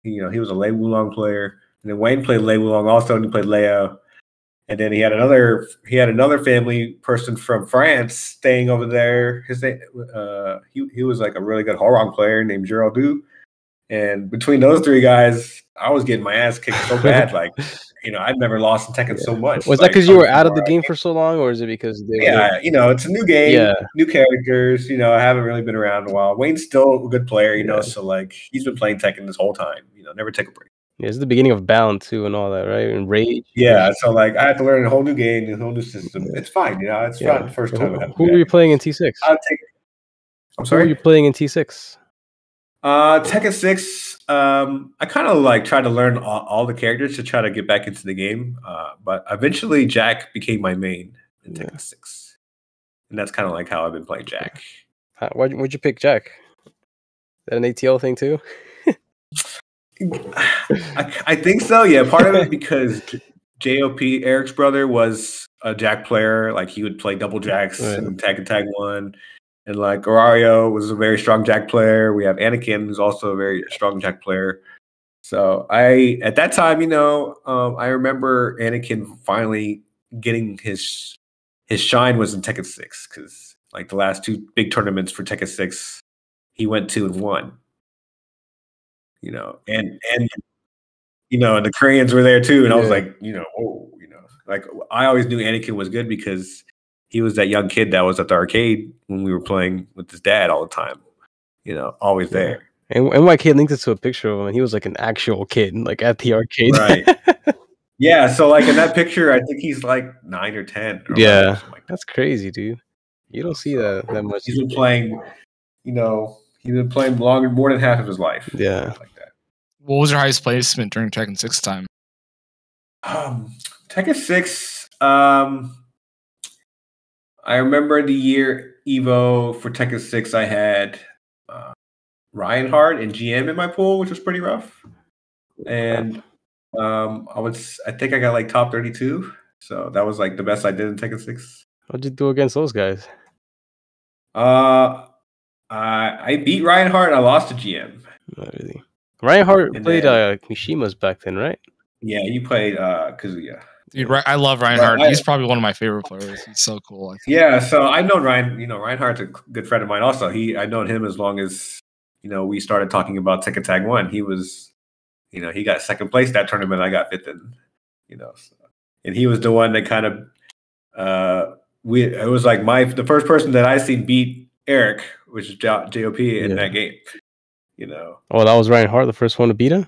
you know, he was a Lei Wulong player, and then Wayne played Lei Wulong also, and he played Leo. And then he had another family person from France staying over there. His name, he was like a really good Horong player named Geraldu. And between those three guys, I was getting my ass kicked so bad. Like, you know, I'd never lost in Tekken so much. Was that because you were out of the game for so long, or is it because you know, it's a new game, new characters. You know, I haven't really been around in a while. Wayne's still a good player, you know, so like he's been playing Tekken this whole time. You know, never take a break. Yeah, it's the beginning of Bound too, and all that, right? And Rage. Yeah, so like I had to learn a whole new game, a whole new system. It's fine, you know. It's fun. First time. Who were you playing in T6? I'm sorry. Who were you playing in T6? Tekken 6, I kind of like tried to learn all the characters to try to get back into the game. But eventually Jack became my main in Tekken 6. And that's kind of like how I've been playing Jack. Why'd you pick Jack? Is that an ATL thing too? I think so, yeah. Part of it because JOP, Eric's brother, was a Jack player. Like he would play double Jacks in Tekken Tag 1. And like Orario was a very strong Jack player. We have Anakin, who's also a very strong Jack player. So at that time, I remember Anakin finally getting his shine was in Tekken 6 because like the last 2 big tournaments for Tekken 6, he went 2 and 1. And the Koreans were there too, and I was like, whoa, like I always knew Anakin was good because he was that young kid that was at the arcade when we were playing with his dad all the time, always there. And NYK linked it to a picture of him, and he was like an actual kid, like at the arcade. Right. Yeah. So like in that picture, I think he's like 9 or 10. Or yeah. That's crazy, dude. You don't see that much. He's been playing, he's been playing more than half of his life. Yeah. Like that. What was your highest placement during Tekken 6 time? Tekken 6, I remember the year Evo for Tekken 6, I had Reinhardt and GM in my pool, which was pretty rough. And I think I got like top 32. So that was like the best I did in Tekken 6. What'd you do against those guys? I beat Reinhardt and I lost to GM. Not really. Reinhardt played Mishima's back then, right? Yeah, you played Kazuya. Dude, I love Reinhardt. He's probably one of my favorite players. He's so cool. Yeah, so I've known Reinhardt's a good friend of mine also. I've known him as long as, we started talking about Tekken Tag 1. He was, he got second place that tournament. I got fifth in, and he was the one that kind of, it was like the first person that I seen beat Eric, which is JOP in that game, Oh, that was Reinhardt, the first one to beat him?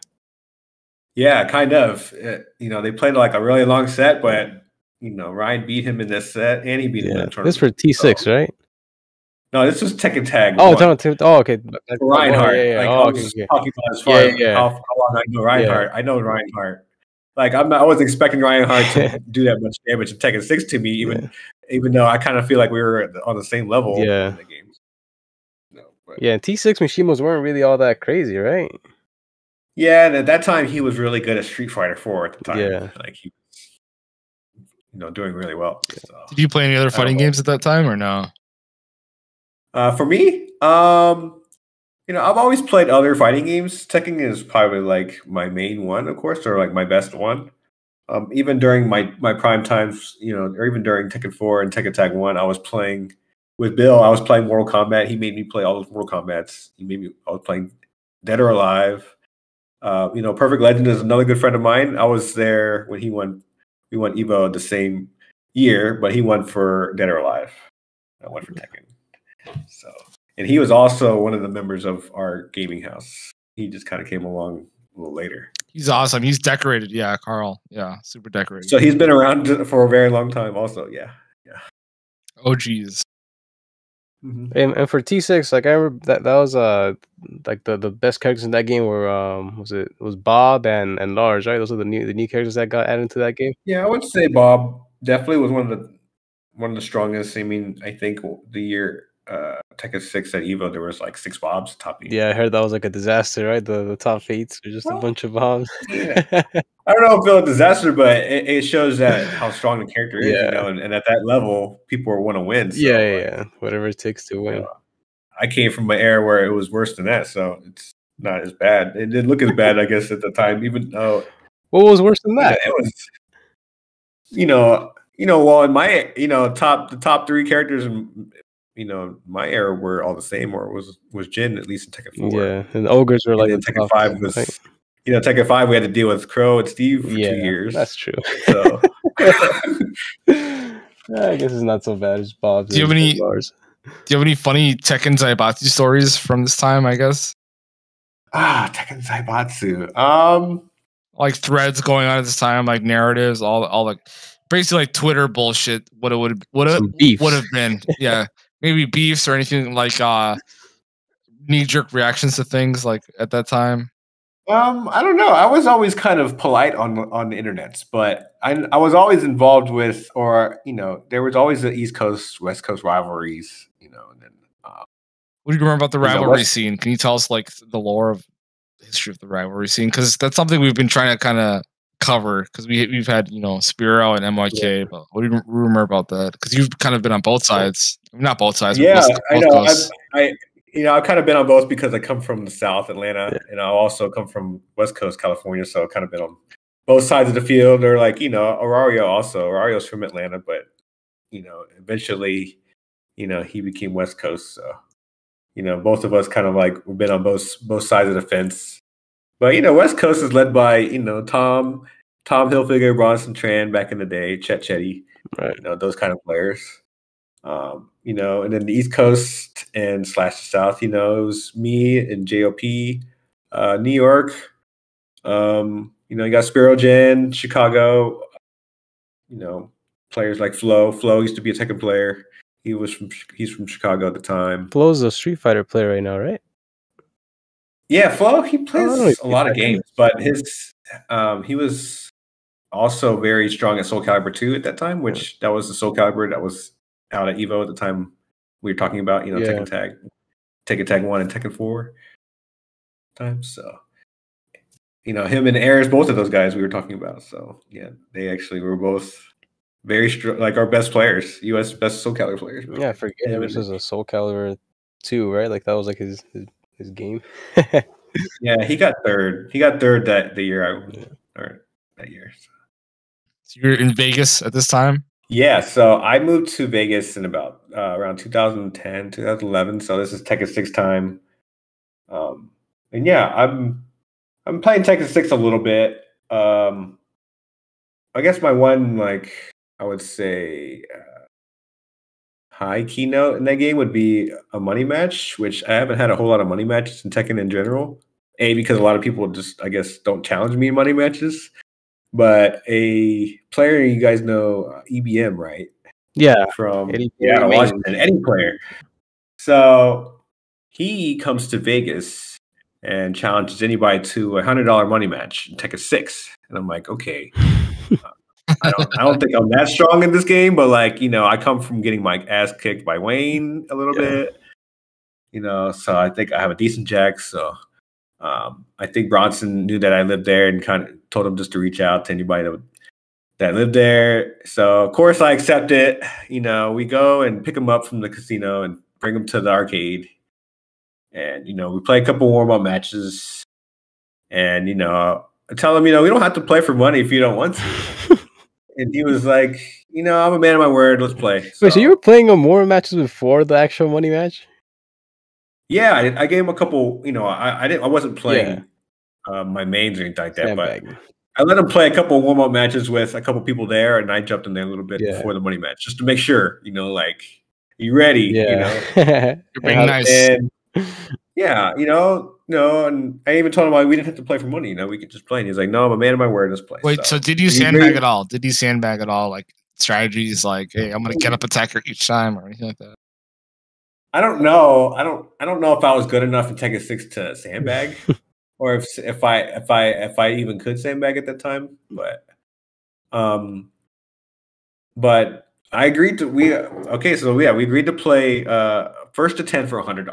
Yeah, kind of. They played like a really long set, but Ryan beat him in this set, and he beat him in the tournament. This for T6, right? No, this was Tekken Tag. Oh, okay. Reinhardt. Yeah. I was talking about as far as how long I know Reinhardt. I know Reinhardt. Like I wasn't expecting Reinhardt to do that much damage in Tekken 6 to me, even though I kind of feel like we were on the same level in the game. Yeah, and T6 Mishimas weren't really all that crazy, right? Yeah, and at that time he was really good at Street Fighter 4 at the time. Yeah, like he was, doing really well. So, did you play any other fighting games at that time or no? For me, I've always played other fighting games. Tekken is probably like my main one, of course, or like my best one. Even during my prime times, or even during Tekken 4 and Tekken Tag 1, I was playing with Bill. I was playing Mortal Kombat. He made me play all those Mortal Kombats. I was playing Dead or Alive. Perfect Legend is another good friend of mine. I was there when he won. We won Evo the same year, but he won for Dead or Alive. I won for Tekken. So, and he was also one of the members of our gaming house. He just kind of came along a little later. He's awesome. He's decorated. Yeah, Carl. Yeah, super decorated. So he's been around for a very long time. Also, yeah. Oh, geez. Mm-hmm. And for T6, like I remember that was like the best characters in that game were was Bob and Lars, right? Those are the new characters that got added into that game. Yeah, I would say Bob definitely was one of the strongest. I mean, I think the year Tekken 6 at Evo, there was like 6 Bobs top 8. Yeah, I heard that was like a disaster, right? The top 8s were just a bunch of Bobs. Yeah. I don't know if it was a disaster, but it shows that how strong the character is, and at that level, people want to win. So, yeah. Whatever it takes to win. I came from an era where it was worse than that, so it's not as bad. It didn't look as bad, I guess, at the time, even though. What was worse than that? It was, well, in my, the top 3 characters in, my era were all the same, or was Jin, at least in Tekken 4. Yeah, and the ogres were like Tekken 5 was. Right? Tekken 5, we had to deal with Crow and Steve for 2 years. That's true. So I guess it's not so bad as Bob's. Do you have any funny Tekken Zaibatsu stories from this time, I guess? Tekken Zaibatsu. Like threads going on at this time, like narratives, all like basically like Twitter bullshit. What it would have been. Yeah. Maybe beefs or anything like knee-jerk reactions to things like at that time? I don't know. I was always kind of polite on the internets, but I was always involved with, or there was always the East Coast West Coast rivalries, and then What do you remember about the you know, rivalry West- scene? Can you tell us like the lore of the history of the rivalry scene? Because that's something we've been trying to kind of cover. Because we've had Spiro and MYK. But what do you remember about that? Because you've kind of been on both sides. Not both sides. But yeah, I both know. coasts. I've kind of been on both because I come from the South, Atlanta, Yeah. and I also come from West Coast, California. So I've kind of been on both sides of the field. Or like Aurario also. Aurario's from Atlanta, but eventually, he became West Coast. So both of us kind of like we've been on both sides of the fence. But West Coast is led by Tom Hilfiger, Bronson Tran back in the day, Chet Chetty, Right. those kind of players. And then the East Coast and / the South, it was me and JOP, New York. You got Spiro Jen, Chicago. Players like Flo. Flo used to be a Tekken player. He's from Chicago at the time. Flo's a Street Fighter player right now, right? Yeah, Flo, he plays a lot of Tekken. games, but he was also very strong at Soul Calibur 2 at that time, which that was the Soul Calibur that was out at Evo at the time we were talking about, Tekken Tag 1 and Tekken 4 times. So, him and Ayers, both of those guys we were talking about. So, yeah, they actually were both very strong, like our best players, US best Soul Calibur players. Yeah, I forget this was a Soul Calibur 2, right? Like that was like his game. Yeah, he got third. He got third that year. So you're in Vegas at this time? Yeah, so I moved to Vegas in about around 2010, 2011. So this is Tekken 6 time. And yeah, I'm playing Tekken 6 a little bit. I guess my one, I would say high keynote in that game would be a money match, which I haven't had a whole lot of money matches in Tekken in general. Because a lot of people just, I guess, don't challenge me in money matches. But a player you guys know, EBM, right? Yeah, from Eddie Washington, Eddie player. So he comes to Vegas and challenges anybody to a $100 money match in Tekken 6, and I'm like, okay, I don't think I'm that strong in this game, but I come from getting my ass kicked by Wayne a little bit, so I think I have a decent jack. So I think Bronson knew that I lived there and kind of told him just to reach out to anybody that lived there. So of course I accept it. We go and pick him up from the casino and bring him to the arcade. And, we play a couple warm-up matches. And, I tell him, we don't have to play for money if you don't want to. And he was like, I'm a man of my word. Let's play. Wait, so you were playing more matches before the actual money match? Yeah, I gave him a couple, I wasn't playing my mains or anything like that. Sandbagging. But I let him play a couple of warm-up matches with a couple people there, and I jumped in there a little bit before the money match just to make sure, you ready? You're being nice. And yeah, and I even told him we didn't have to play for money. We could just play. And he's like, "No, I'm a man of my word. Let's play." Wait, so did you sandbag at all? Did you sandbag at all? Like strategies, like, hey, I'm gonna get up attacker each time or anything like that? I don't know. I don't know if I was good enough in Tekken 6 to sandbag. Or if I even could sandbag at that time, but I agreed to we agreed to play first to 10 for $100,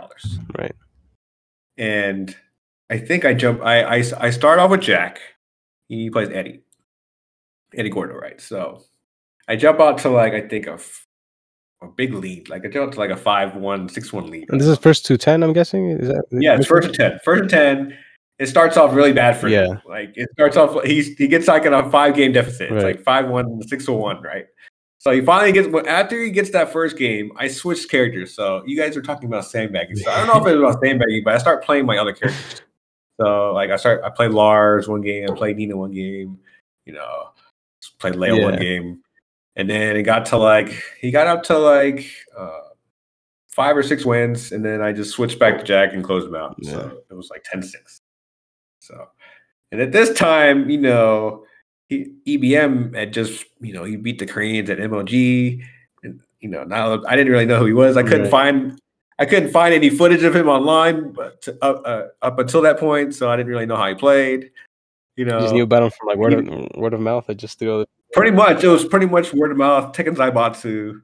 right? And I think I start off with Jack. He plays Eddie Gordo, right? So I jump out to I think a big lead, I jump out to a 5-1, 6-1 lead. And this is first to 10, I'm guessing. Is that? Yeah, it's first to 10. First to 10. It starts off really bad for him. It starts off he gets in a 5-game deficit. It's 5-1, 6-1, right? So he finally gets after he gets that first game, I switched characters. So you guys are talking about sandbagging. So I don't know if it was about sandbagging, but I start playing my other characters. So I played Lars one game, I played Nina one game, played Leo one game. And then it got to he got up to 5 or 6 wins, and then I just switched back to Jack and closed him out. Yeah. So it was 10-6. So, and at this time, EBM had just, he beat the Koreans at MOG, and now I didn't really know who he was. I couldn't find I couldn't find any footage of him online, but up until that point, so I didn't really know how he played. You You just knew know, about him from like word of mouth. I just threw other. pretty much it was pretty much word of mouth. Tekken Zaibatsu,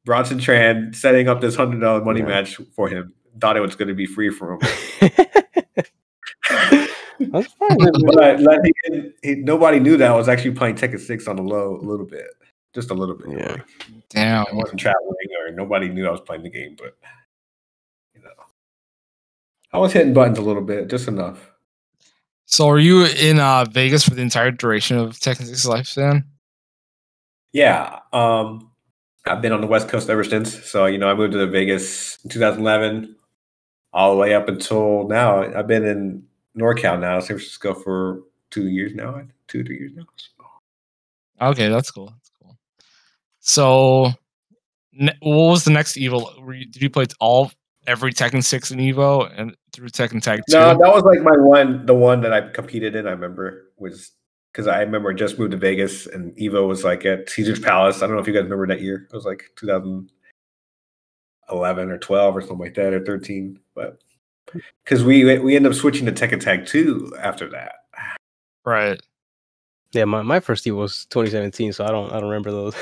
Bronson Tran setting up this $100 money match for him. Thought it was going to be free for him. That's fine. But like, nobody knew that I was actually playing Tekken 6 on the low a little bit. Just a little bit. Yeah. Like, Damn. I wasn't traveling or nobody knew I was playing the game, but you know, I was hitting buttons a little bit, just enough. So are you in Vegas for the entire duration of Tekken 6 lifespan? Yeah. I've been on the West Coast ever since. So, I moved to Vegas in 2011 all the way up until now. I've been in NorCal now, San Francisco for 2 years now. 2 or 3 years now. So. Okay, that's cool. So, what was the next Evo? Did you play every Tekken 6 in Evo and through Tekken Tag 2? No, that was like the one that I competed in. I remember was because I remember I just moved to Vegas and Evo was like at Caesar's Palace. I don't know if you guys remember that year. It was like 2011 or 12 or something like that, or 13. But because we ended up switching to Tekken Tag 2 after that. Right. Yeah, my first Evo was 2017, so I don't remember those.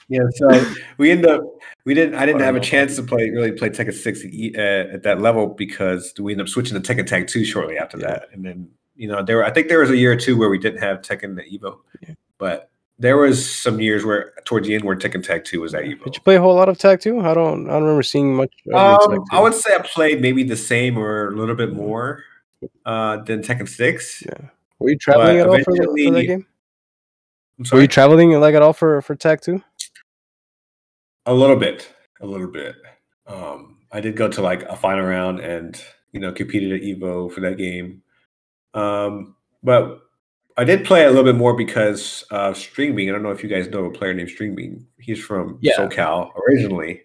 Yeah, so I didn't have a chance to play Tekken 6 at that level because we ended up switching to Tekken Tag 2 shortly after that. And then, I think there was a year or two where we didn't have Tekken at Evo. Yeah. But there was some years where towards the end where Tekken Tag 2 was at Evo. Did you play a whole lot of Tag 2? I don't remember seeing much. I would say I played maybe the same or a little bit more than Tekken 6. Yeah. Were you traveling at all for that game? Were you traveling like at all for Tag 2? A little bit. I did go to like a final round and competed at Evo for that game. But I did play a little bit more because String Bean. I don't know if you guys know a player named String Bean. He's from SoCal originally.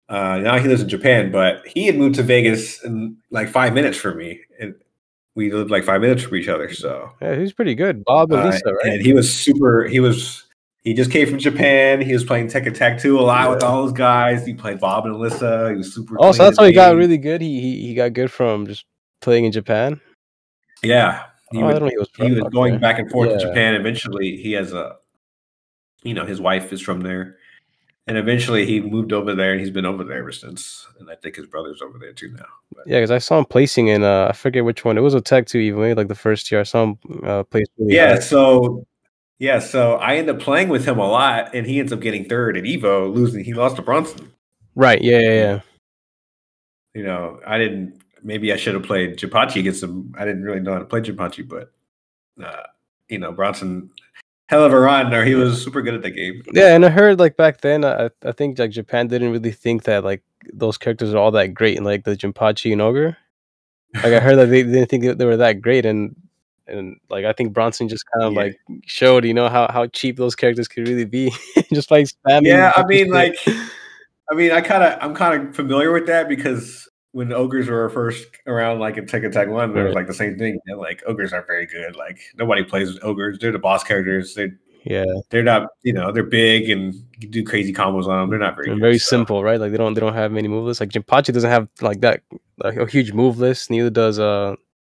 Now he lives in Japan, but he had moved to Vegas in like 5 minutes from me, and we lived like 5 minutes from each other. So yeah, he's pretty good. Bob and Lisa, right? And he was super. He just came from Japan. He was playing Tekken Tag 2 a lot with all those guys. He played Bob and Alyssa. He was super. Oh, so that's how he got really good. He got good from just playing in Japan. Yeah, he was going back and forth to Japan. Eventually, he has his wife is from there, and eventually he moved over there, and he's been over there ever since. And I think his brother's over there too now. But. Yeah, because I saw him placing in I forget which one. It was a Tag 2 even, maybe like the first year. I saw him place. Really high. So I ended up playing with him a lot, and he ends up getting third at Evo, losing. He lost to Bronson. Right. Yeah. Maybe I should have played Jinpachi against him. I didn't really know how to play Jinpachi, but Bronson, hell of a run, or he was super good at the game. Yeah, and I heard like back then, I think like Japan didn't really think that like those characters are all that great, and like the Jinpachi and Ogre. Like I heard that they didn't think they were that great, and like I think Bronson just kind of like showed how cheap those characters could really be just by spamming. Yeah, I'm kind of familiar with that because when ogres were first around, like in Tekken Tag 1, there was like the same thing. Like ogres aren't very good. Like nobody plays with ogres. They're the boss characters. They're not. They're big and you do crazy combos on them. They're not very good. Very simple, right? Like they don't have many move lists. Like Jinpachi doesn't have like that a huge move list. Neither does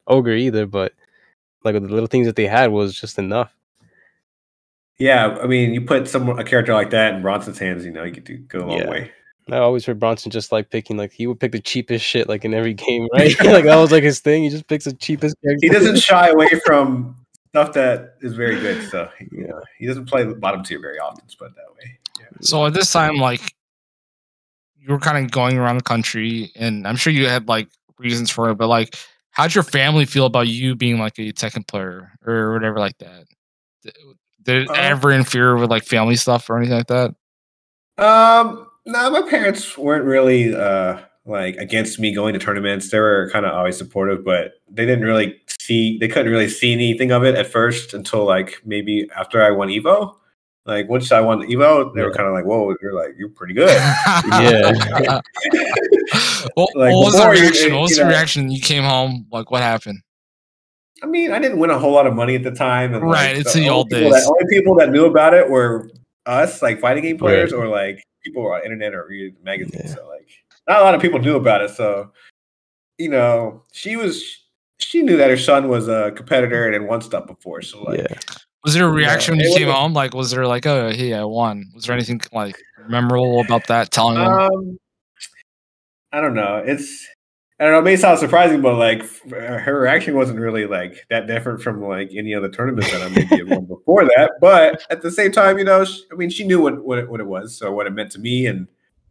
Ogre either. But like the little things that they had was just enough. Yeah, I mean, you put a character like that in Bronson's hands, you could go a long way. I always heard Bronson just like picking, like he would pick the cheapest shit like in every game, right? Like that was like his thing. He just picks the cheapest character. He doesn't shy away from stuff that is very good. So he doesn't play bottom tier very often. Let's put it that way. Yeah. So at this time, like you were kind of going around the country, and I'm sure you had like reasons for it. But like, how'd your family feel about you being like a Tekken player or whatever like that? Did it ever interfere with like family stuff or anything like that? No, my parents weren't really like against me going to tournaments. They were kind of always supportive, but they couldn't really see anything of it at first until like maybe after I won Evo. Like once I won Evo, they were kind of like, "Whoa, you're pretty good." Yeah. What was the reaction? What was the reaction? You came home, like what happened? I mean, I didn't win a whole lot of money at the time, and right, like, it's the old days. The only people that knew about it were us, like fighting game players, or like people on internet or read magazines. So like, not a lot of people knew about it. So, she knew that her son was a competitor and had won stuff before. So, like, was there a reaction when you came home? Like, was there like, oh, hey, I won? Was there anything like memorable about that? Telling them? I don't know. I don't know. It may sound surprising, but like her reaction wasn't really like that different from like any other tournaments that I maybe had won before that. But at the same time, she knew what it was, so what it meant to me, and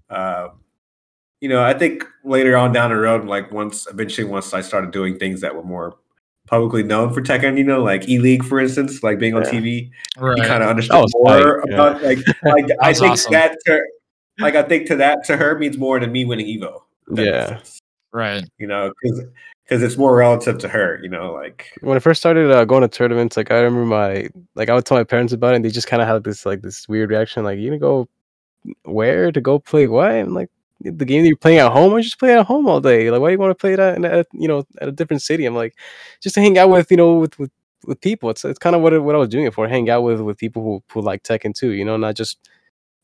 I think later on down the road, like once I started doing things that were more publicly known for Tekken, like E-League, for instance, like being on TV, you kind of understood more about like I think awesome. I think to her means more than me winning Evo. Yeah. Right. Because it's more relative to her, like when I first started going to tournaments, like I remember I would tell my parents about it and they just kind of had this weird reaction, like, you gonna go where to go play what? I'm like, the game that you're playing at home, I just play at home all day. Like, why do you want to play that at a different city? I'm like, just to hang out with with people. It's kind of what I was doing it for, hang out with people who like Tekken too, not just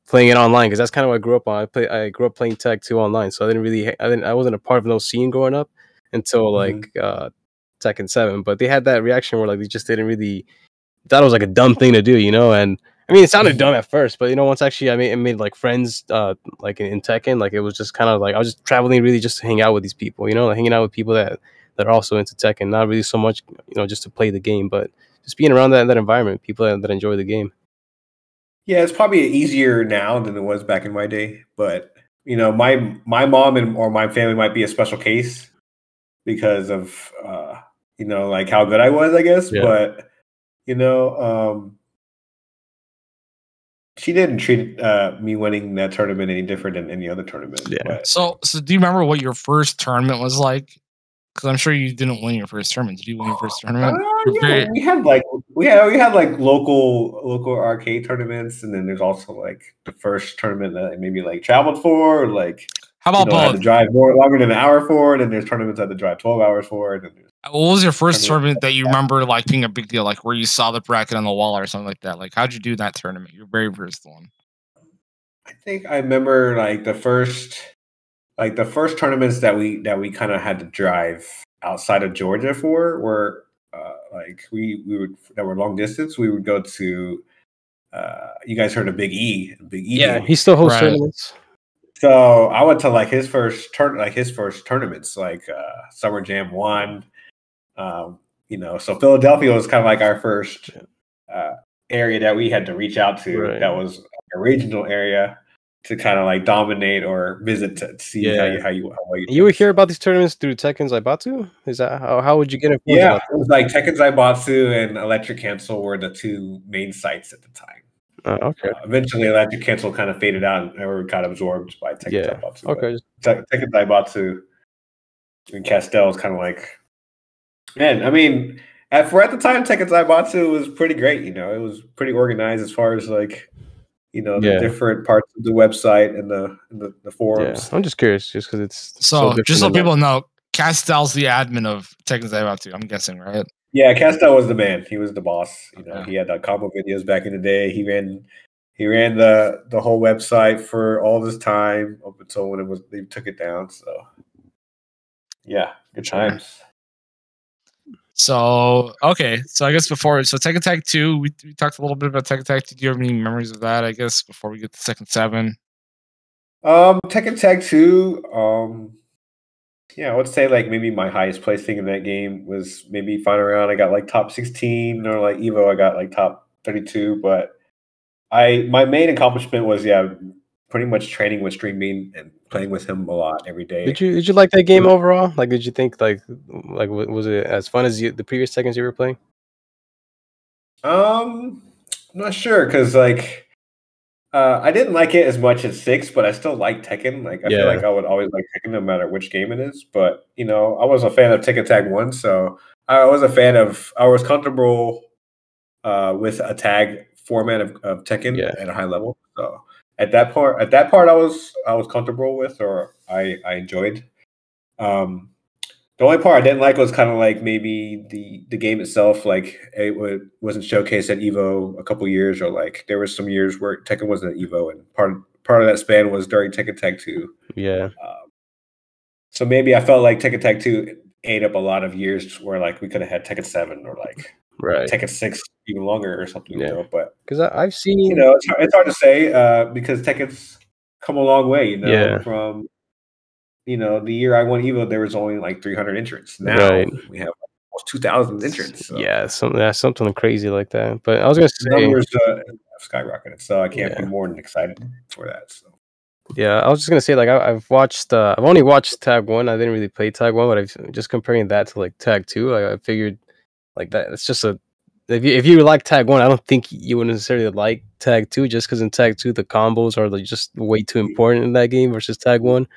playing it online, because that's kind of what I grew up on. I grew up playing Tech 2 online, so I wasn't a part of no scene growing up until like Tekken 7. But they had that reaction where like they just didn't really thought it was like a dumb thing to do, and I mean it sounded dumb at first, but once actually I made like friends like in Tekken, like it was just kind of like I was just traveling really just to hang out with these people, like hanging out with people that are also into Tekken, not really so much just to play the game, but just being around that environment, people that enjoy the game. Yeah, it's probably easier now than it was back in my day. But my mom or my family might be a special case because of like how good I was, I guess. Yeah. But she didn't treat me winning that tournament any different than any other tournament. Yeah. But. So do you remember what your first tournament was like? Because I'm sure you didn't win your first tournament. Did you win your first tournament? Yeah, we had like local arcade tournaments, and then there's also like the first tournament that I maybe like traveled for, or like how about both? I had to drive longer than an hour for, and then there's tournaments I had to drive 12 hours for. And then what was your first tournament that you remember like being a big deal, like where you saw the bracket on the wall or something like that? Like how'd you do that tournament? Your very first one. I think I remember like the first tournaments that we kind of had to drive outside of Georgia for were like we would that were long distance. We would go to you guys heard of Big E? Yeah, he still hosts tournaments. So I went to like his first tournaments, like Summer Jam 1. So Philadelphia was kind of like our first area that we had to reach out to. Right. That was a regional area to kind of like dominate or visit to see how you would hear about these tournaments through Tekken Zaibatsu? Is that how would you get informed? Yeah, it was like Tekken Zaibatsu and Electric Cancel were the two main sites at the time. Okay. Eventually, Electric Cancel kind of faded out and were kind of absorbed by Tekken Zaibatsu. Okay. Tekken Zaibatsu and Castel is kind of like, man. I mean, at the time, Tekken Zaibatsu was pretty great. It was pretty organized as far as like. The different parts of the website and the forums. Yeah. I'm just curious, just because it's so just so people know, Castel's the admin of Tekken Zaibatsu, I'm guessing, right? Yeah, Castel was the man. He was the boss. He had combo videos back in the day. He ran the whole website for all this time up until when they took it down. So yeah, good times. So okay, so I guess Tekken Tag 2, we talked a little bit about Tekken Tag 2. Do you have any memories of that? I guess before we get to Tekken 7. Tekken Tag 2. I would say like maybe my highest placing in that game was maybe final round. I got like top 16, or like Evo, I got like top 32. But my main accomplishment was pretty much training with Stream Bean and playing with him a lot every day. Did you like that game overall? Like, did you think like was it as fun as the previous Tekkens you were playing? I'm not sure, because like I didn't like it as much as 6, but I still like Tekken. Like I feel like I would always like Tekken no matter which game it is. But I was a fan of Tekken Tag 1, so I was comfortable with a tag format of Tekken at a high level. So at that part I was comfortable with, or I enjoyed. The only part I didn't like was kind of like maybe the game itself. Like it wasn't showcased at Evo a couple years, or like there was some years where Tekken wasn't at Evo, and part of that span was during Tekken Tag 2. Yeah. So maybe I felt like Tekken Tag 2 ate up a lot of years where like we could have had Tekken 7 or like Tekken 6 even longer or something. Yeah. You know, but because I've seen, it's hard to say because Tekken's come a long way. Yeah. From the year I won Evo, there was only like 300 entrants. Now we have almost 2,000 entrants. So. Yeah, something crazy like that. But I was gonna say numbers have skyrocketed, so I can't be more than excited for that. So. Yeah, I was just gonna say like I've only watched Tag 1. I didn't really play Tag 1, but I've just comparing that to like Tag 2. I figured like that it's just if you like Tag 1, I don't think you would necessarily like Tag 2 just because in Tag 2 the combos are like just way too important in that game versus Tag 1.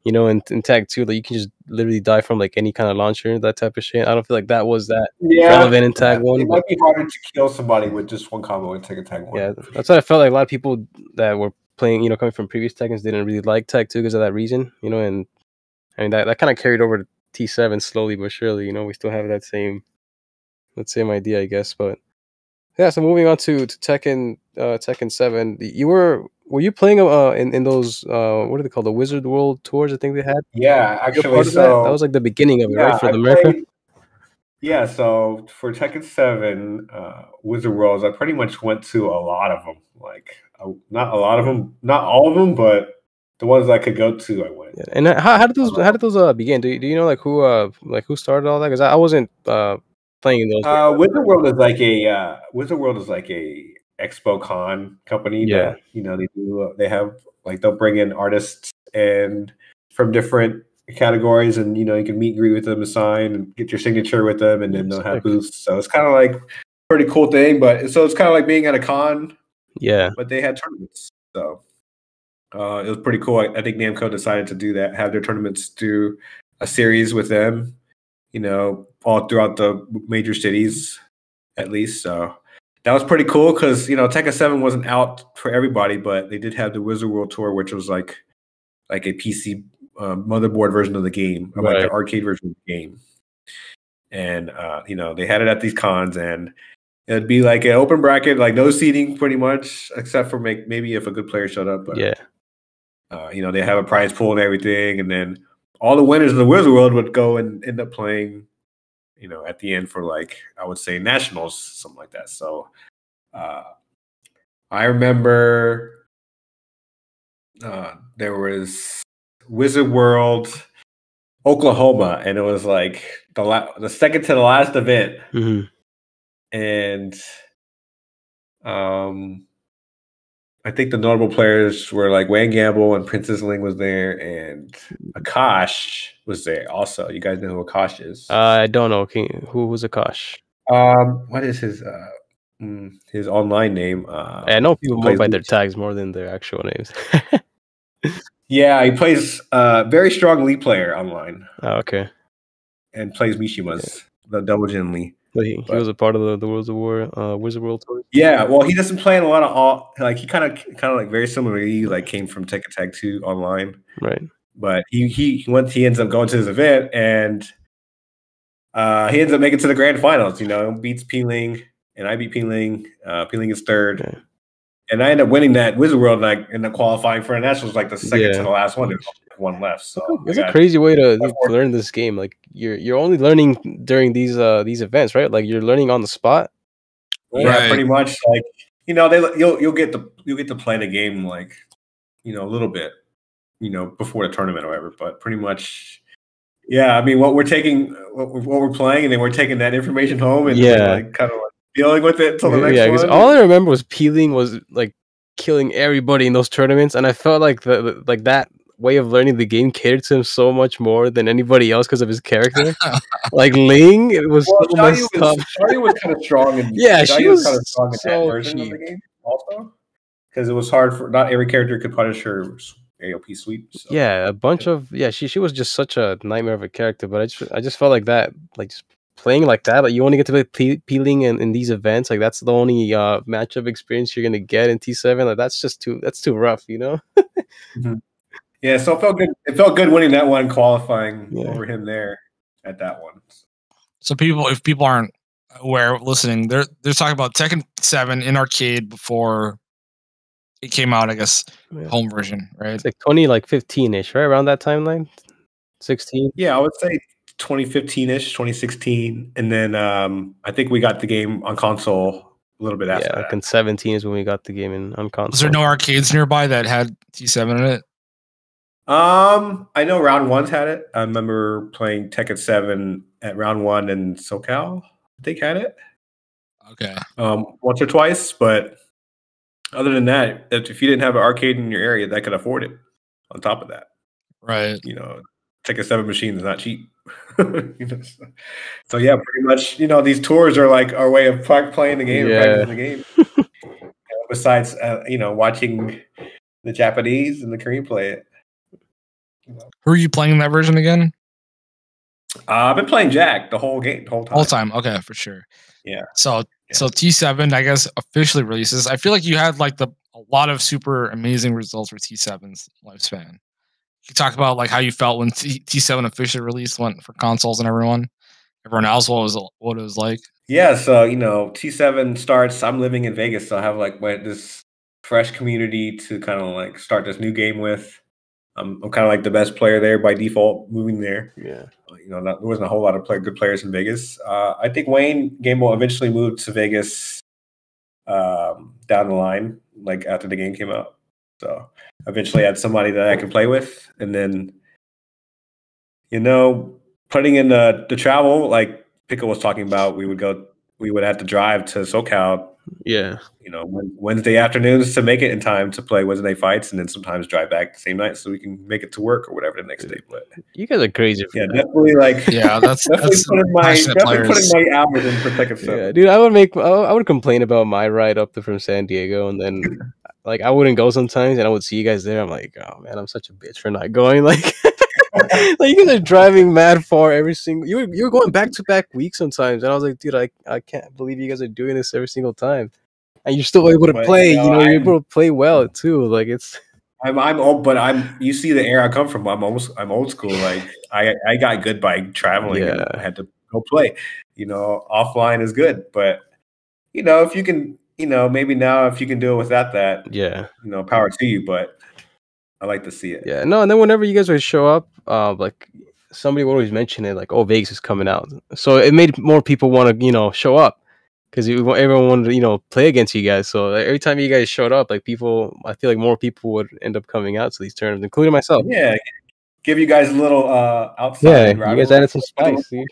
In Tag 2, like you can just literally die from like any kind of launcher, that type of shit. I don't feel like that was that relevant in Tag 1. It might be harder to kill somebody with just one combo in Tekken Tag 1. Yeah, that's what I felt like a lot of people that were playing, coming from previous Tekkens didn't really like Tag 2 because of that reason, and I mean that kind of carried over to T7 slowly but surely. We still have that same idea, I guess. But yeah, so moving on to Tekken 7, were you playing in those what are they called, the Wizard World tours? I think they had. Yeah, actually, that was like the beginning of it, right, for America. Yeah, so for Tekken 7 Wizard Worlds, I pretty much went to a lot of them. Like not a lot of them, not all of them, but the ones I could go to, I went. Yeah. And how did those begin? Do you know like who started all that? Because I wasn't playing in those. Wizard World is like a Expo Con company that they have like they'll bring in artists and from different categories, and you can meet and greet with them and sign and get your signature with them, and then they'll have booths. So it's kind of like a pretty cool thing. But it's kind of like being at a con. Yeah. But they had tournaments, so it was pretty cool. I think Namco decided to do that, have their tournaments do a series with them, all throughout the major cities, at least. So that was pretty cool because Tekken 7 wasn't out for everybody, but they did have the Wizard World Tour, which was like a PC motherboard version of the game, or like the arcade version of the game. And they had it at these cons, and it'd be like an open bracket, like no seating pretty much, except for maybe if a good player showed up. But, they have a prize pool and everything, and then all the winners of the Wizard World would go and end up playing, at the end for like, I would say nationals, something like that. So I remember there was Wizard World Oklahoma, and it was like the second to the last event. Mm-hmm. And I think the notable players were like Wang Gamble and Princess Ling was there, and Akash was there also. You guys know who Akash is? I don't know. Who's Akash? What is his online name? I know people go by their tags more than their actual names. Yeah, he plays very strong Lee player online. Oh, okay. And plays Mishima's the Double Jin Lee. But he was a part of the Wizard World Tour. Yeah, well, he doesn't play in a lot of he kind of like very similarly like came from Tekken Tag 2 online, right? But he ends up going to this event, and he ends up making it to the grand finals. Beats Peeling, and I beat Peeling. Peeling is third. Okay. And I ended up winning that Wizard World, and I ended up qualifying for the Nationals like the second to the last one. There's one left. So it's a crazy way to learn this game. Like you're only learning during these events, right? Like you're learning on the spot. Yeah, pretty much. Like you'll get to play the game like a little bit, before the tournament or whatever. But pretty much, yeah. I mean, what we're playing, and then we're taking that information home and like kind of like dealing with it until the next one. Yeah, because all I remember was Peeling was like killing everybody in those tournaments, and I felt like that way of learning the game catered to him so much more than anybody else because of his character. Like Ling, it was so messed up. Xiaoyu was kind of strong, and she was kind of strong in that version of the game also, because it was hard for not every character could punish her AOP sweep. So. Yeah, a bunch of she was just such a nightmare of a character, but I just felt like that, like just playing like that, like you only get to play Peeling in these events, like that's the only matchup experience you're gonna get in T7. Like that's too rough, Mm-hmm. Yeah, so it felt good. It felt good winning that one, qualifying over him there at that one. So if people aren't aware, listening, they're talking about Tekken 7 in arcade before it came out. I guess home version, right? It's like 2015-ish, right around that timeline. 16. Yeah, I would say 2015-ish, 2016, and then I think we got the game on console a little bit after Yeah, that. like in 17 is when we got the game on console. Was there no arcades nearby that had T7 in it? I know Round One's had it. I remember playing Tekken 7 at Round One, and SoCal, I think, had it. Okay. Once or twice, but other than that, if you didn't have an arcade in your area that could afford it, on top of that, Right. Tekken 7 machine is not cheap. So yeah, pretty much. These tours are like our way of playing the game and practicing the game. Besides, watching the Japanese and the Korean play it. Who are you playing in that version again? I've been playing Jack the whole time. Whole time. Okay, for sure. Yeah. So T7, I guess, officially releases. I feel like you had like a lot of super amazing results for T7's lifespan. You talk about like how you felt when T7 officially released, went for consoles and everyone else. What it was like. Yeah. So T7 starts. I'm living in Vegas, so I have like this fresh community to kind of like start this new game with. I'm kind of like the best player there by default, moving there. Yeah. There wasn't a whole lot of good players in Vegas. I think Wayne Gamble eventually moved to Vegas down the line, like after the game came out. So eventually I had somebody that I could play with. And then, putting in the travel, like Pickle was talking about, we would have to drive to SoCal. Yeah. Wednesday afternoons to make it in time to play Wednesday fights, and then sometimes drive back the same night so we can make it to work or whatever the next day. But you guys are crazy. Yeah, definitely that's putting my hours in for Tekken 7. Yeah, dude, I would complain about my ride up from San Diego, and then like I wouldn't go sometimes, and I would see you guys there. I'm like, oh man, I'm such a bitch for not going. Like, like you guys are driving mad far every single. You were going back to back weeks sometimes, and I was like, dude, I can't believe you guys are doing this every single time. And you're still able to play. You're able to play well too. Like it's. I'm old, but you see the era I come from. I'm old school. Like I got good by traveling. Yeah. And I had to go play. Offline is good, but if you can, maybe now if you can do it without that, yeah, power to you. But I like to see it. Yeah, no, and then whenever you guys would show up, like somebody would always mention it, like, oh, Vegas is coming out, so it made more people want to, show up. Because everyone wanted to, play against you guys. So every time you guys showed up, like I feel like more people would end up coming out to these tournaments, including myself. Yeah, give you guys a little outside. Yeah, you guys added some spice, dude.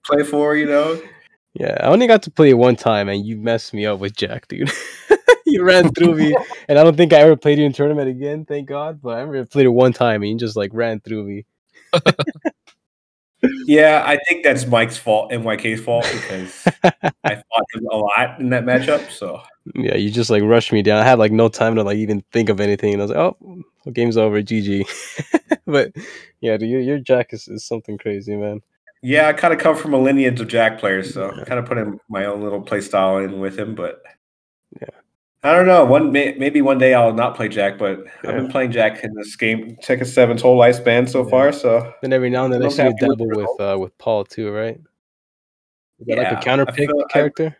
Play for, Yeah, I only got to play it one time, and you messed me up with Jack, dude. You ran through me, and I don't think I ever played you in tournament again. Thank God, but I remember played it one time, and you just like ran through me. Yeah, I think that's Mike's fault, NYK's fault, because I fought him a lot in that matchup. So yeah, you just like rushed me down. I had like no time to like even think of anything, and I was like, "Oh, game's over, GG." But yeah, dude, your Jack is something crazy, man. Yeah, I kind of come from a lineage of Jack players, so I kind of put in my own little play style in with him. But yeah, I don't know. Maybe one day I'll not play Jack, but I've been playing Jack in this game, Tekken 7's whole lifespan so far. So then every now and then I see you dabble with Paul too, right? You got like a counter pick character.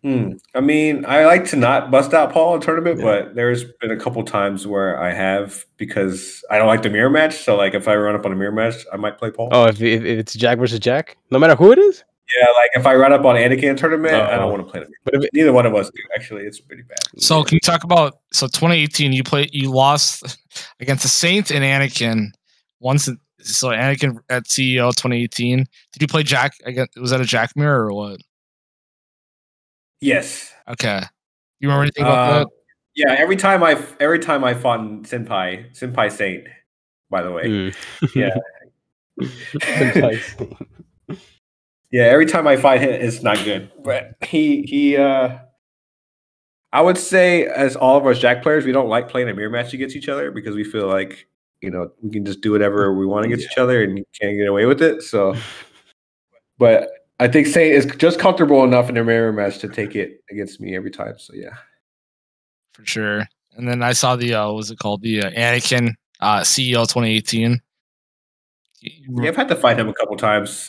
I mean, I like to not bust out Paul in tournament, but there's been a couple times where I have, because I don't like the mirror match. So like if I run up on a mirror match, I might play Paul. Oh, if it's Jack versus Jack, no matter who it is. Yeah, like if I run up on Anakin tournament, I don't want to play them. But neither one of us do. Actually, it's pretty bad. So can you talk about 2018? You lost against the Saint and Anakin once. So Anakin at CEO 2018. Did you play Jack again? Was that a Jack mirror or what? Yes. Okay. You remember anything about that? Yeah. Every time I fought Senpai Saint. By the way. Yeah. Senpai Saint. Yeah, every time I fight him, it's not good. But he I would say, as all of us Jack players, we don't like playing a mirror match against each other because we feel like, we can just do whatever we want against each other and you can't get away with it. So, but I think Saint is just comfortable enough in a mirror match to take it against me every time. So, yeah. For sure. And then I saw the, what's it called? The Anakin CEO 2018. Yeah, I've had to fight him a couple times.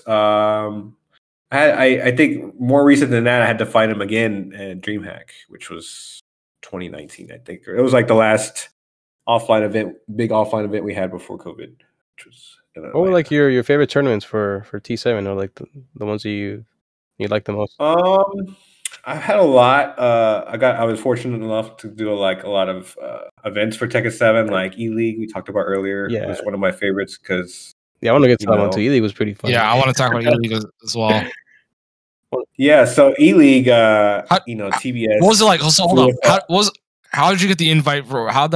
I think more recent than that, I had to fight him again at DreamHack, which was 2019, I think. It was like the last big offline event we had before COVID, which was in What were like your favorite tournaments for T7, or like the ones you like the most? I had a lot. I was fortunate enough to do like a lot of events for Tekken 7, like E-League we talked about earlier. Yeah. It was one of my favorites because I want to get to that one too. E-League was pretty fun. Yeah, I want to talk about E-League as well. Yeah, so E-League, TBS. What was it like? So hold up. How did you get the invite for how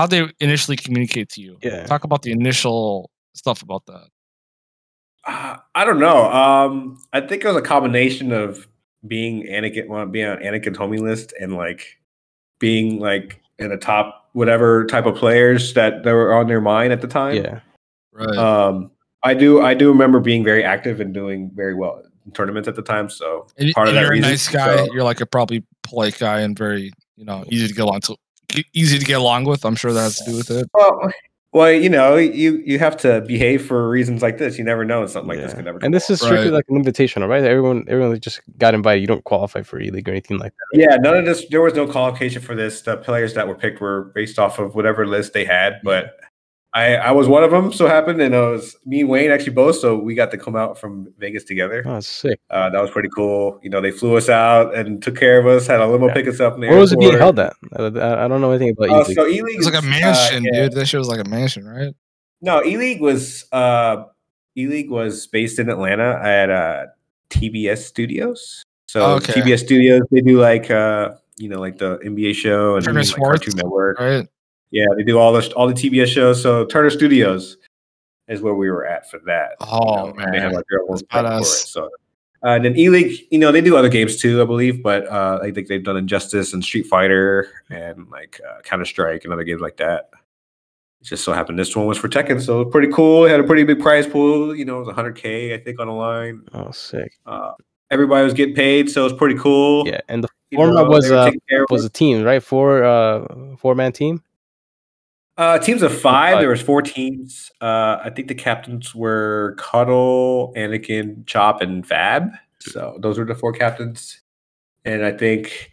they initially communicate to you? Yeah. Talk about the initial stuff about that. I don't know. I think it was a combination of being on Anakin's homie list and like being like in the top whatever type of players that were on their mind at the time. Yeah. Right. I do remember being very active and doing very well in tournaments at the time. So part of that you're a nice guy. You're like a probably polite guy and very, easy to get along with. I'm sure that has to do with it. Well, you have to behave for reasons like this. You never know, something like this could never come. And this is strictly like an invitational, right? Everyone just got invited. You don't qualify for E-League or anything like that. Right? Yeah, none of this. There was no qualification for this. The players that were picked were based off of whatever list they had, but I was one of them. So happened, and it was me and Wayne actually both. So we got to come out from Vegas together. Oh, sick! That was pretty cool. They flew us out and took care of us. Had a limo pick us up. In the Where was it being held at? I don't know anything about E-League. So E-League was like a mansion, dude. That shit was like a mansion, right? No, E-League was based in Atlanta at TBS Studios. So TBS Studios, they do like like the NBA show and Turner Sports, Cartoon Network. Right? Yeah, they do all the TBS shows. So Turner Studios is where we were at for that. Oh man, they have like their own for it. So then E-League, they do other games too, I believe, but I think they've done Injustice and Street Fighter and like Counter-Strike and other games like that. It just so happened this one was for Tekken, so it was pretty cool. It had a pretty big prize pool. It was $100K, I think, on the line. Oh, sick! Everybody was getting paid, so it was pretty cool. Yeah, and the format was a team, right? 4-man team. Teams of 5. There was 4 teams. I think the captains were Cuddle, Anakin, Chop, and Fab. So those were the 4 captains. And I think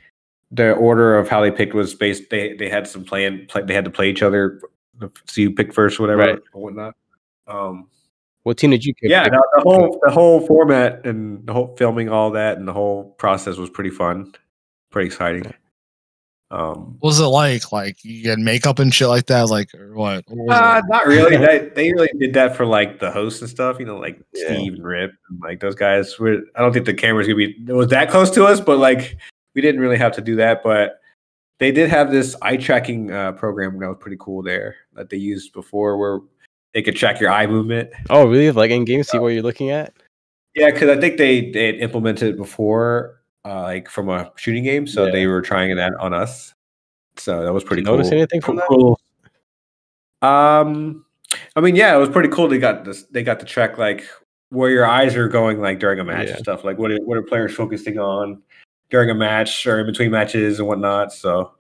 the order of how they picked was based. They had some they had to play each other. So you pick first, whatever, or whatnot. What team did you pick? Yeah, the whole format and the whole filming, all that, and the whole process was pretty fun, pretty exciting. What was it like? Like you get makeup and shit like that, like or what? Not really. They really did that for like the hosts and stuff. Like Steve and Rip and like those guys. I don't think the cameras was that close to us, but like we didn't really have to do that. But they did have this eye tracking program that was pretty cool there that they used before, where they could track your eye movement. Oh, really? Like in game, see what you're looking at? Yeah, because I think they had implemented it before. Like from a shooting game, so they were trying that on us. So that was pretty cool. Notice anything from that? Cool. I mean, yeah, it was pretty cool. They got to track like where your eyes are going, like during a match and stuff. Like what are players focusing on during a match or in between matches and whatnot. So,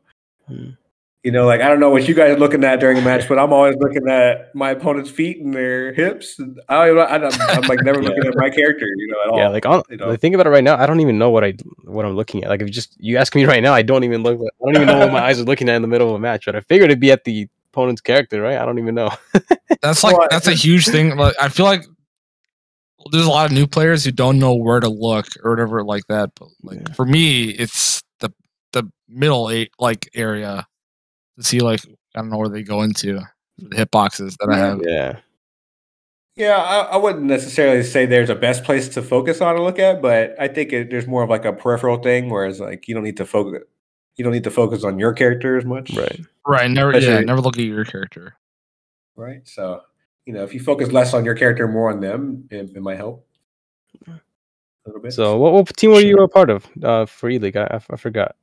like I don't know what you guys are looking at during a match, but I'm always looking at my opponent's feet and their hips. And I'm like never looking at my character, at all. Yeah, like think about it right now. I don't even know what I'm looking at. Like if you ask me right now, I don't even know what my eyes are looking at in the middle of a match. But I figured it'd be at the opponent's character, right? I don't even know. That's a huge thing. Like I feel like there's a lot of new players who don't know where to look or whatever like that. But like for me, it's the middle area. To see I don't know where they go into the hitboxes that I have. Yeah, I wouldn't necessarily say there's a best place to focus on and look at, but I think there's more of like a peripheral thing, whereas like you don't need to focus on your character as much. Right. Never look at your character. Right. So if you focus less on your character, more on them, it might help a little bit. So what team were you a part of for E-League? I forgot.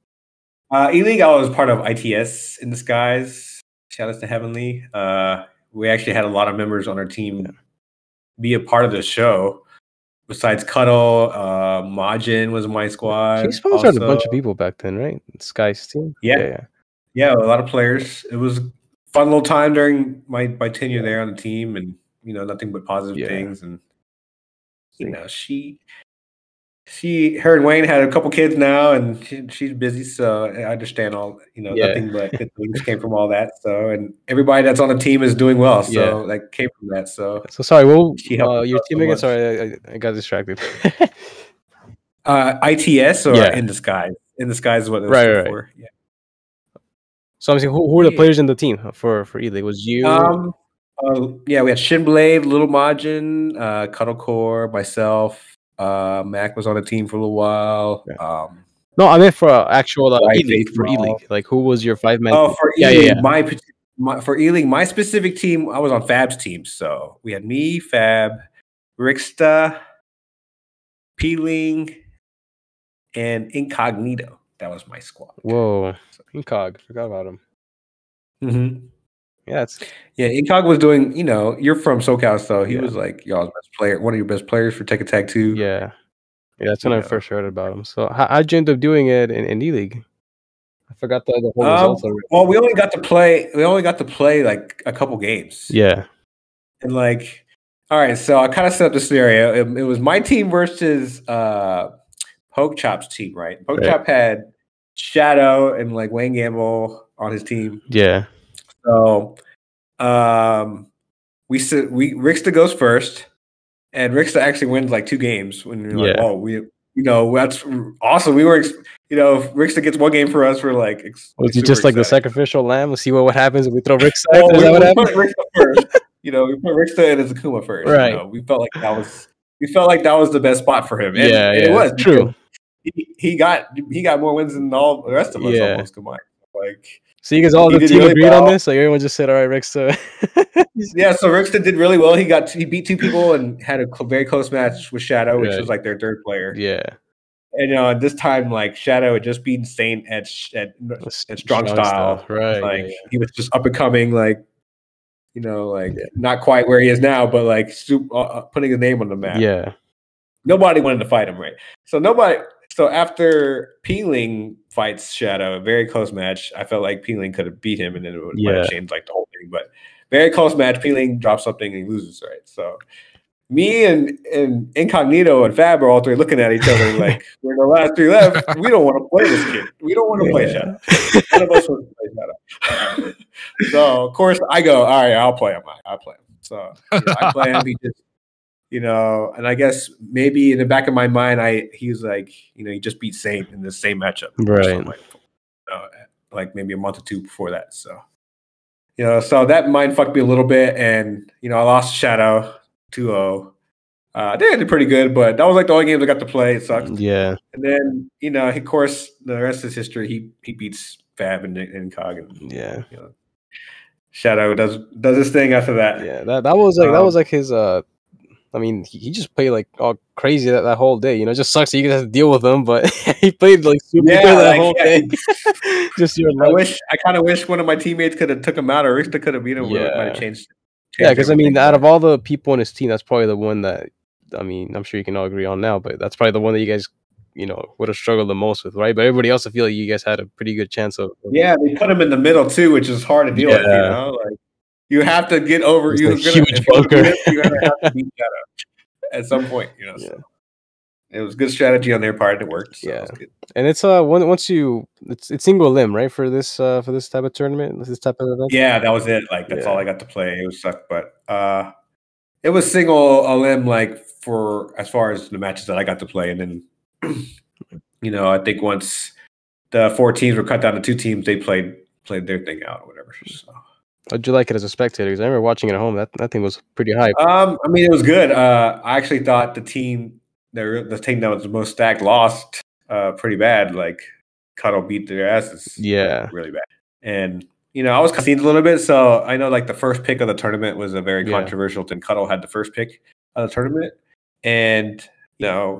E-League, I was part of ITS in disguise. Shout out to Heavenly. We actually had a lot of members on our team be a part of the show. Besides Cuddle, Majin was my squad. She sponsored a bunch of people back then, right? Sky's team. Yeah, a lot of players. It was a fun little time during my tenure there on the team, and nothing but positive things. And her and Wayne had a couple kids now, and she's busy. So I understand all, nothing but good things came from all that. So, and everybody that's on the team is doing well. So that came from that. So sorry, your team again? Sorry, I got distracted. ITS or In Disguise? In Disguise is what it was for. Yeah. So I'm saying, who were the players in the team for E-League? Was you? We had Shinblade, Little Majin, Cuddlecore, myself. Mac was on the team for a little while. Yeah. No, I meant for actual E-League. For E-League, like who was your 5-man? Oh, for E-League, for E-League, my specific team, I was on Fab's team. So we had me, Fab, Rixta, Peeling, and Incognito. That was my squad. Whoa, Incog, forgot about him. Mm-hmm. Yeah, Incog was doing. You're from SoCal, so he was like y'all's best player, one of your best players for Tekken Tag 2. Yeah, that's when I first heard about him. So how'd you end up doing it in E-League? I forgot the whole results already. Well, we only got to play like a couple games. Yeah, and like, all right, so I kind of set up the scenario. It was my team versus Poke Chop's team, right? Poke Chop had Shadow and like Wayne Gamble on his team. Yeah. So, Rixta goes first, and Rixta actually wins like 2 games. When you're like, oh, that's awesome. We were, if Rixta gets 1 game for us, we're like, was it just like the sacrificial lamb? We'll see what happens if we throw Rixta. We put Rixta first. We put Rixta and Azakuma first. Right. We felt like that was the best spot for him. And it was true. He got more wins than all the rest of us almost combined. Like. So you guys all the team really agreed on this? Like everyone just said, "All right, Rixta." So Rixta did really well. He beat 2 people and had a very close match with Shadow, which was like their 3rd player. Yeah. And at this time, like Shadow had just beaten Saint at strong style. Right. Like he was just up and coming, like not quite where he is now, but like putting his name on the map. Yeah. Nobody wanted to fight him, right? So after Peeling fights Shadow, a very close match, I felt like Peeling could have beat him, and then it would have changed like the whole thing. But very close match, Peeling drops something and he loses, right? So me and Incognito and Fab are all 3 looking at each other like, we're the last 3 left. We don't want to play this kid. We don't want to play Shadow. None of us want to play Shadow. So of course I go, all right, I'll play him. So I play him. He just. And I guess maybe in the back of my mind, he was like, he just beat Saint in the same matchup. Right. Like maybe a month or 2 before that. So, so that mind fucked me a little bit. And, I lost Shadow 2-0. I did pretty good, but that was like the only games I got to play. It sucked. Yeah. And then, of course, the rest is history. He beats Fab and Cog. And, Shadow does his thing after that. Yeah. That was like his, I mean, he just played like all crazy that whole day. It just sucks that you guys have to deal with him, but he played like super good that whole day. Just I kind of wish one of my teammates could have took him out, or Rixta could have beat him. Yeah. Might have changed. Yeah, because I mean, out of all the people in his team, that's probably the one that I'm sure you can all agree on now. But that's probably the one that you guys, would have struggled the most with, right? But everybody else, I feel like you guys had a pretty good chance of. Yeah, they put him in the middle too, which is hard to deal with. Like. You have to get over huge bunker. You're gonna have to beat Shadow at some point, So it was good strategy on their part. It worked. So it was good. And it's once it's single limb, right, for this type of tournament, this type of event. Yeah, that was it. Like that's all I got to play. It was sucked, but it was single limb like for as far as the matches that I got to play, and then I think once the 4 teams were cut down to 2 teams, they played their thing out or whatever. So. How'd you like it as a spectator? Because I remember watching it at home. That thing was pretty hype. I mean, it was good. I actually thought the team that was the most stacked lost pretty bad. Like Cuddle beat their asses. Yeah, really bad. And I was seen a little bit, so I know like the first pick of the tournament was a very controversial thing. Cuddle had the first pick of the tournament, and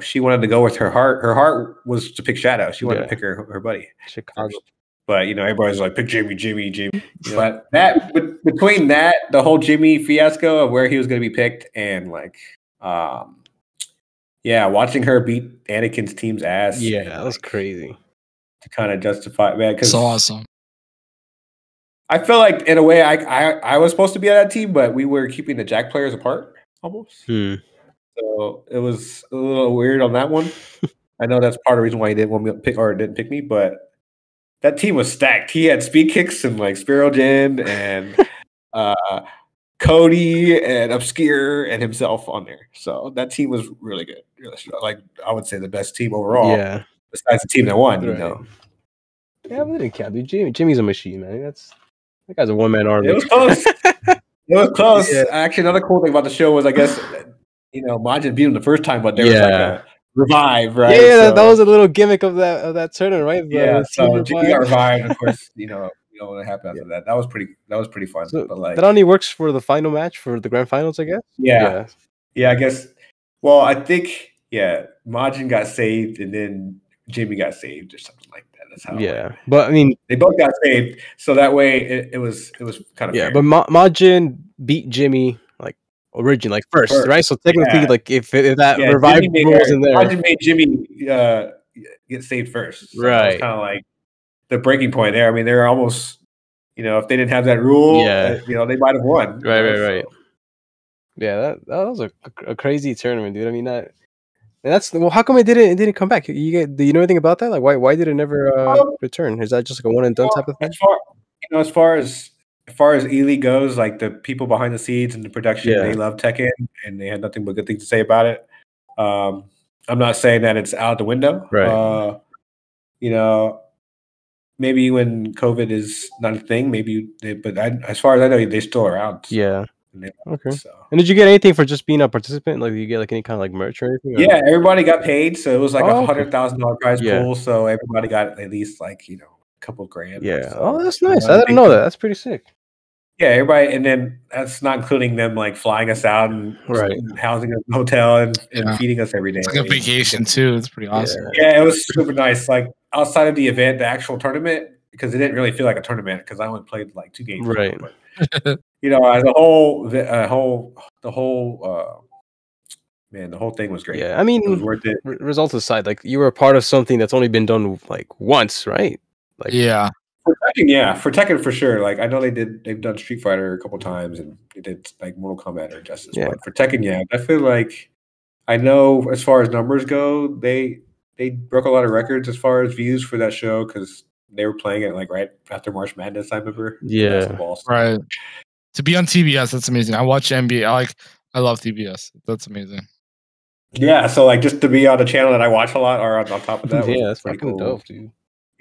she wanted to go with her heart. Her heart was to pick Shadow. She wanted to pick her buddy. Chicago. But everybody's like, pick Jimmy. But between that, the whole Jimmy fiasco of where he was going to be picked, and like, watching her beat Anakin's team's ass. Yeah, that was crazy. To kind of justify, man, because so awesome. I feel like in a way, I was supposed to be on that team, but we were keeping the Jack players apart almost. So it was a little weird on that one. I know that's part of the reason why he didn't want me to pick or didn't pick me, but that team was stacked. He had Speed Kicks and like Spirogen and Cody and Obscure and himself on there. So that team was really good. Really strong. Like I would say the best team overall. Yeah. Besides the team that won, Right. you know. Yeah, but it didn't count, dude. Jimmy's a machine, man. That guy's a one-man army. It was close. It was close. Yeah. Actually, another cool thing about the show was, I guess, Majin beat him the first time, but there was like a revive, right? Yeah, so, that was a little gimmick of that tournament, right? So Jimmy got revived. Of course, you know what happened after that. That was pretty fun. So but like that only works for the final match for the grand finals, I guess. Yeah, I guess. Well, I think Majin got saved, and then Jimmy got saved, or something like that. That's how. Yeah, but I mean, they both got saved, so that way it was kind of fair. But Majin beat Jimmy like originally, like first, right? So technically, like if that revive rules in there, Majin made Jimmy get saved first, so right? That was kind of like the breaking point there. I mean, they're almost, if they didn't have that rule, they might have won. Right. Yeah, that was a crazy tournament, dude. I mean that. And how come it didn't come back? Do you know anything about that? Like why did it never return? Is that just like a one and done type of thing? As far as E-League goes, like the people behind the scenes and the production, they love Tekken and they had nothing but good things to say about it. I'm not saying that it's out the window. Right. Maybe when COVID is not a thing, but as far as I know, they're still around. Yeah. Okay. So. And did you get anything for just being a participant? Like, did you get like any kind of like merch or anything? Yeah, everybody got paid, so it was like $100,000 prize pool. So everybody got at least like a couple grand. Yeah. So, that's nice. I didn't know that. That's pretty sick. Yeah, everybody, and then that's not including them like flying us out and housing us in a hotel and feeding us every day. It's like a vacation too. It's pretty awesome. Yeah, it was super nice. Like outside of the event, the actual tournament, because it didn't really feel like a tournament because I only played like 2 games. Right. But, as a whole, the whole thing was great. Yeah, I mean, it was worth it. Results aside, like you were a part of something that's only been done like once, right? Like, For Tekken for sure. Like I know they've done Street Fighter a couple times and they did like Mortal Kombat or Justice. Yeah. But for Tekken, I feel like I know as far as numbers go, they broke a lot of records as far as views for that show because they were playing it like right after March Madness. I remember. Yeah. Right. To be on TBS, that's amazing. I watch NBA. I love TBS. That's amazing. Yeah, so like just to be on a channel that I watch a lot, or on top of that, that's pretty cool, dope, dude.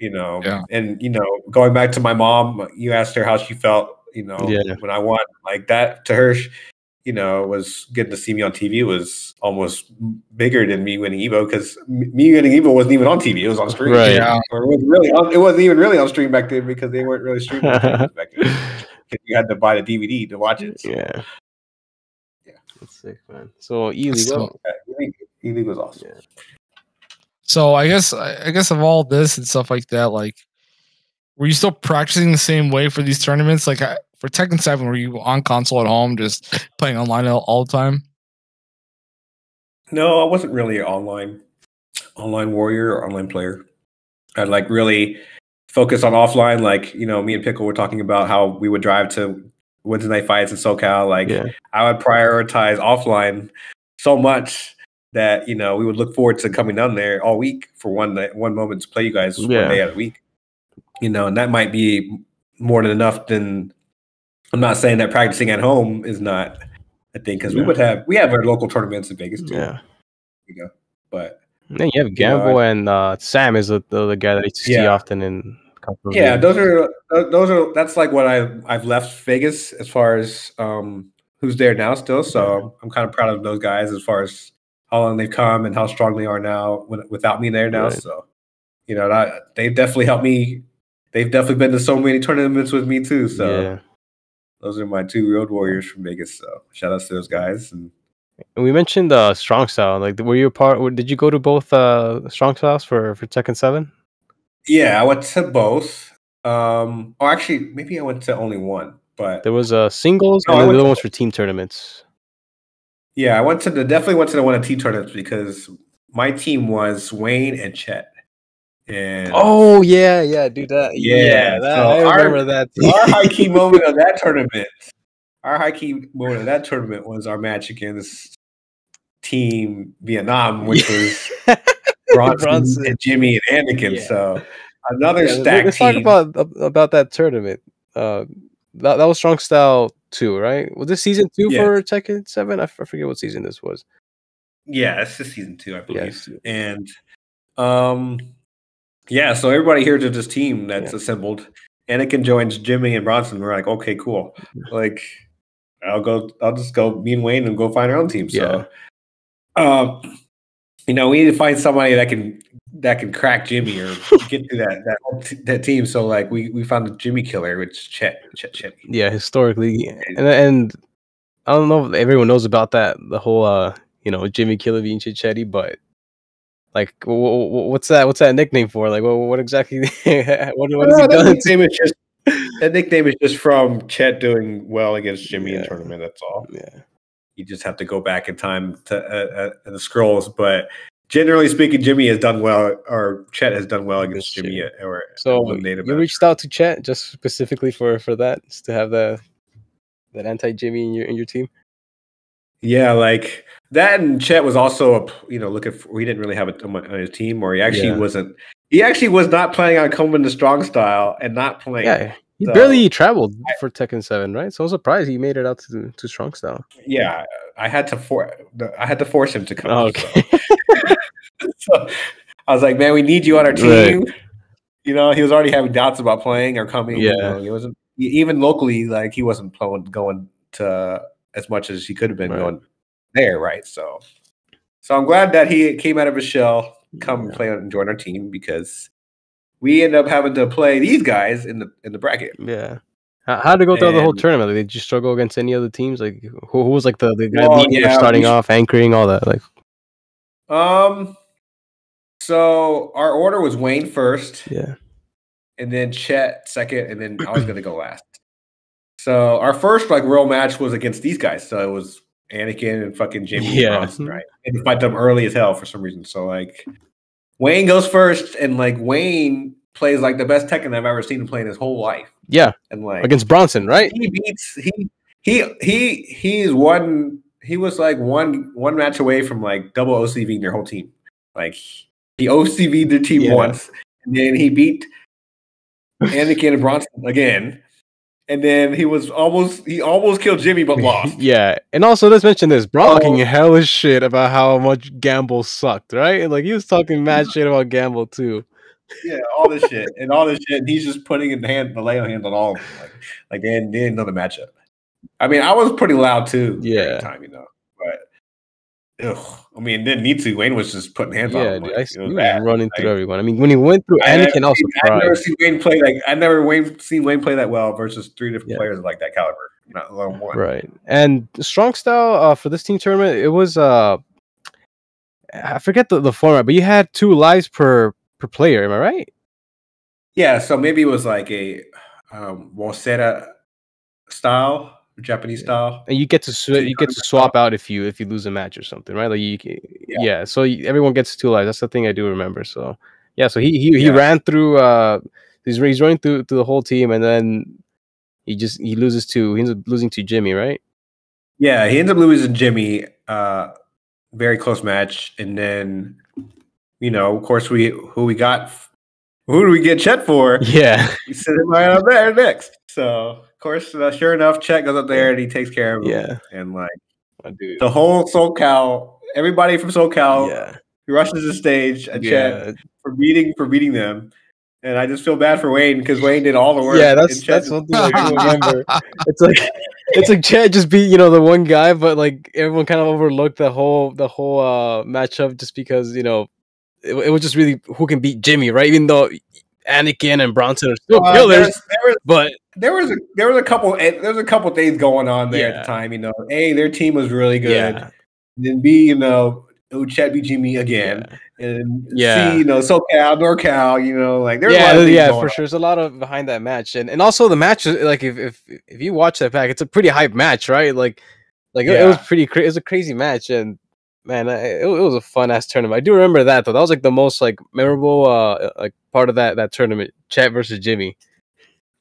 And going back to my mom, you asked her how she felt, when I won, like that to her, was getting to see me on TV was almost bigger than me winning Evo because me winning Evo wasn't even on TV; it was on stream. Right. Yeah. Or it wasn't even really on stream back then because they weren't really streaming back then. You had to buy the DVD to watch it. So. Yeah. That's sick, man. So E-League was awesome. Yeah. So I guess of all this and stuff like that, like, were you still practicing the same way for these tournaments? Like for Tekken 7, were you on console at home just playing online all the time? No, I wasn't really an online warrior or online player. I'd like really focus on offline. Like, me and Pickle were talking about how we would drive to Wednesday night fights in SoCal. Like I would prioritize offline so much that, we would look forward to coming down there all week for one moment to play you guys one day out of the week. And that might be more than enough. I'm not saying that practicing at home is not a thing because we have our local tournaments in Vegas too. Yeah. But then you have Gamble and Sam is the other guy that you see often in. Yeah, those are that's like what I've left Vegas as far as who's there now still. So I'm kind of proud of those guys as far as how long they've come and how strong they are now without me there now. Right. So they've definitely helped me. They've definitely been to so many tournaments with me too. So those are my 2 road warriors from Vegas. So shout out to those guys. And we mentioned Strong Style. Like, were you a part? Did you go to both Strong Styles for Tekken 7? Yeah, I went to both. Or actually, maybe I went to only one. But there was singles and the other ones for team tournaments. Yeah, I definitely went to the one of team tournaments because my team was Wayne and Chet. And dude, that I remember that. Our high key moment of that tournament was our match against Team Vietnam, which was Bronson and Jimmy and Anakin. Yeah. So another stacked let's team. talk about that tournament. That was Strong Style 2, right? Was this season 2 Yes. for Tekken 7? I forget what season this was. Yeah, it's just season 2, I believe. Yes. And yeah, so everybody here to this team that's assembled. Anakin joins Jimmy and Bronson. We're like, okay, cool. Like, I'll just go. Me and Wayne and go find our own team. So, we need to find somebody that can crack Jimmy or get to that team. So, like, we found the Jimmy killer, which is Chet. Yeah, historically, and I don't know if everyone knows about that. The whole Jimmy killer being Chetty, but. Like, what's that nickname for? Like, what exactly? what has he done? That nickname is just from Chet doing well against Jimmy in tournament. That's all. Yeah, you just have to go back in time to the scrolls. But generally speaking, Jimmy has done well, or Chet has done well against Jimmy. So you reached out to Chet just specifically for that, just to have that anti-Jimmy in your team. Yeah, like that, and Chet was also looking for. He didn't really have a on his team, or he actually wasn't. He actually was not planning on coming to Strong Style and not playing. Yeah, he barely traveled for Tekken 7, right? So I was surprised he made it out to Strong Style. Yeah, I had to force him to come. Oh, okay. So I was like, man, we need you on our team. Right. He was already having doubts about playing or coming. Yeah, he wasn't even locally. Like he wasn't going to as much as he could have been going there, right? So I'm glad that he came out of his shell, play and join our team, because we end up having to play these guys in the bracket. Yeah. How did it go through the whole tournament? Like, did you struggle against any other teams? Like, who was like the guy leading or starting off, anchoring, all that? Like, so our order was Wayne first, and then Chet second, and then I was gonna go last. So our first real match was against these guys. So it was Anakin and fucking Jimmy and Bronson, right? And to fight them early as hell for some reason. So Wayne goes first, and Wayne plays the best Tekken I've ever seen him play in his whole life. Yeah, and against Bronson, right? He beats he was one match away from double OCVing their whole team. He OCV'd their team once, and then he beat Anakin and Bronson again. And then he almost killed Jimmy, but lost. Yeah, and also let's mention this: Bron talking hellish shit about how much Gamble sucked, right? Like he was talking mad shit about Gamble too. Yeah, all this shit. And he's just putting the layout hand on all of them. Like they didn't know the matchup. I mean, I was pretty loud too. Yeah, time, but I mean, didn't need to. Wayne was just putting hands on him. He was running through everyone. I mean, when he went through Anakin, also I've never seen Wayne play seen Wayne play that well versus three different players like that caliber. Not alone one. Right. And Strong Style for this team tournament, it was I forget the format, but you had 2 lives per player. Am I right? Yeah. So maybe it was like a Waseda style. Japanese style, and you get to swap out if you lose a match or something, right? Like so everyone gets 2 lives. That's the thing I do remember. So so he ran through he's running through the whole team, and then he ends up losing to Jimmy, right? Yeah, he ends up losing to Jimmy. Very close match, and then of course who do we get Chet for? Yeah, we sit him right up there next. So. Of course, sure enough, Chet goes up there and he takes care of him. Yeah, and the whole SoCal, everybody from SoCal, he rushes the stage at Chet for beating them, and I just feel bad for Wayne because Wayne did all the work. Yeah, that's one thing I can remember. It's like Chet just beat the one guy, but everyone kind of overlooked the whole matchup just because it was just really who can beat Jimmy, right? Even though Anakin and Bronson are still killers, but there was a couple things going on there at the time. A, their team was really good. Yeah. Then B, Chet beat Jimmy again. And C, SoCal, NorCal, there's a lot of things for sure. There's a lot of behind that match, and also the match. If you watch that pack, it's a pretty hype match, right? It was pretty. It was a crazy match, and man, it was a fun ass tournament. I do remember that though. That was the most memorable part of that tournament. Chet versus Jimmy.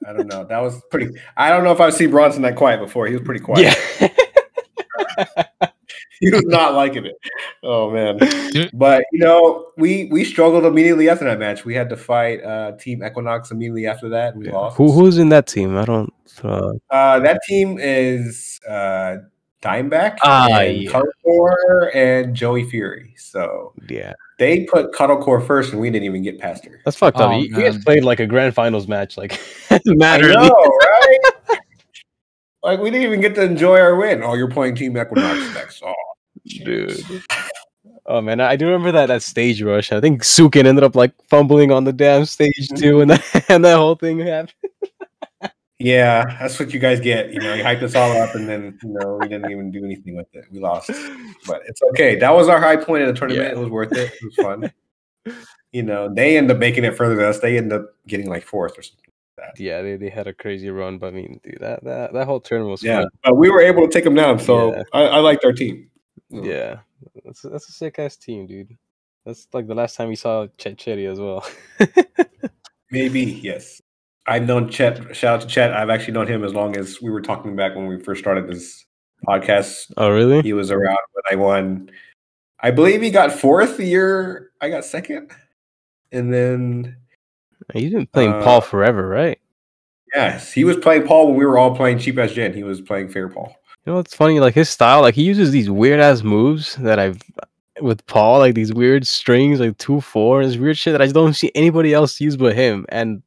I don't know. That was pretty. I don't know if I've seen Bronson that quiet before. He was pretty quiet. Yeah. He was not liking it. Oh man! Dude. But we struggled immediately after that match. We had to fight Team Equinox immediately after that. And we lost. Who's in that team? I don't. That team is Dimeback and yeah. Cuddlecore and Joey Fury. So Yeah, they put Cuddlecore first, and we didn't even get past her. that's fucked up. Oh, You guys man. played like a grand finals match, like I mattered. know, right? Like we didn't even get to enjoy our win. Oh, you're playing Team Equinox next. Oh, Dude. Oh man, I do remember that stage rush. I think Sukin ended up like fumbling on the damn stage too, and that whole thing happened. yeah, that's what you guys get. You hyped us all up, and then we didn't even do anything with it. We lost, but it's okay. That was our high point of the tournament. Yeah. It was worth it. It was fun. They end up making it further than us. They end up getting like fourth or something. Yeah, they had a crazy run, but I mean, dude, that whole tournament was Yeah, fun. but we were able to take them down, so Yeah. I liked our team. Yeah, that's a sick ass team, dude. That's like the last time we saw Chet Chetty as well. Maybe, yes. I've known Chet. Shout out to Chet. I've actually known him as long as we were talking back when we first started this podcast. Oh, really? He was around when I won. I believe he got fourth the year I got second. And then He's been playing Paul forever, right? yes, he was playing Paul when we were all playing Cheap Ass Gen. He was playing Fair Paul. You know what's funny? Like his style, like he uses these weird ass moves that with Paul, like these weird strings, like 2-4, this weird shit that I just don't see anybody else use but him, and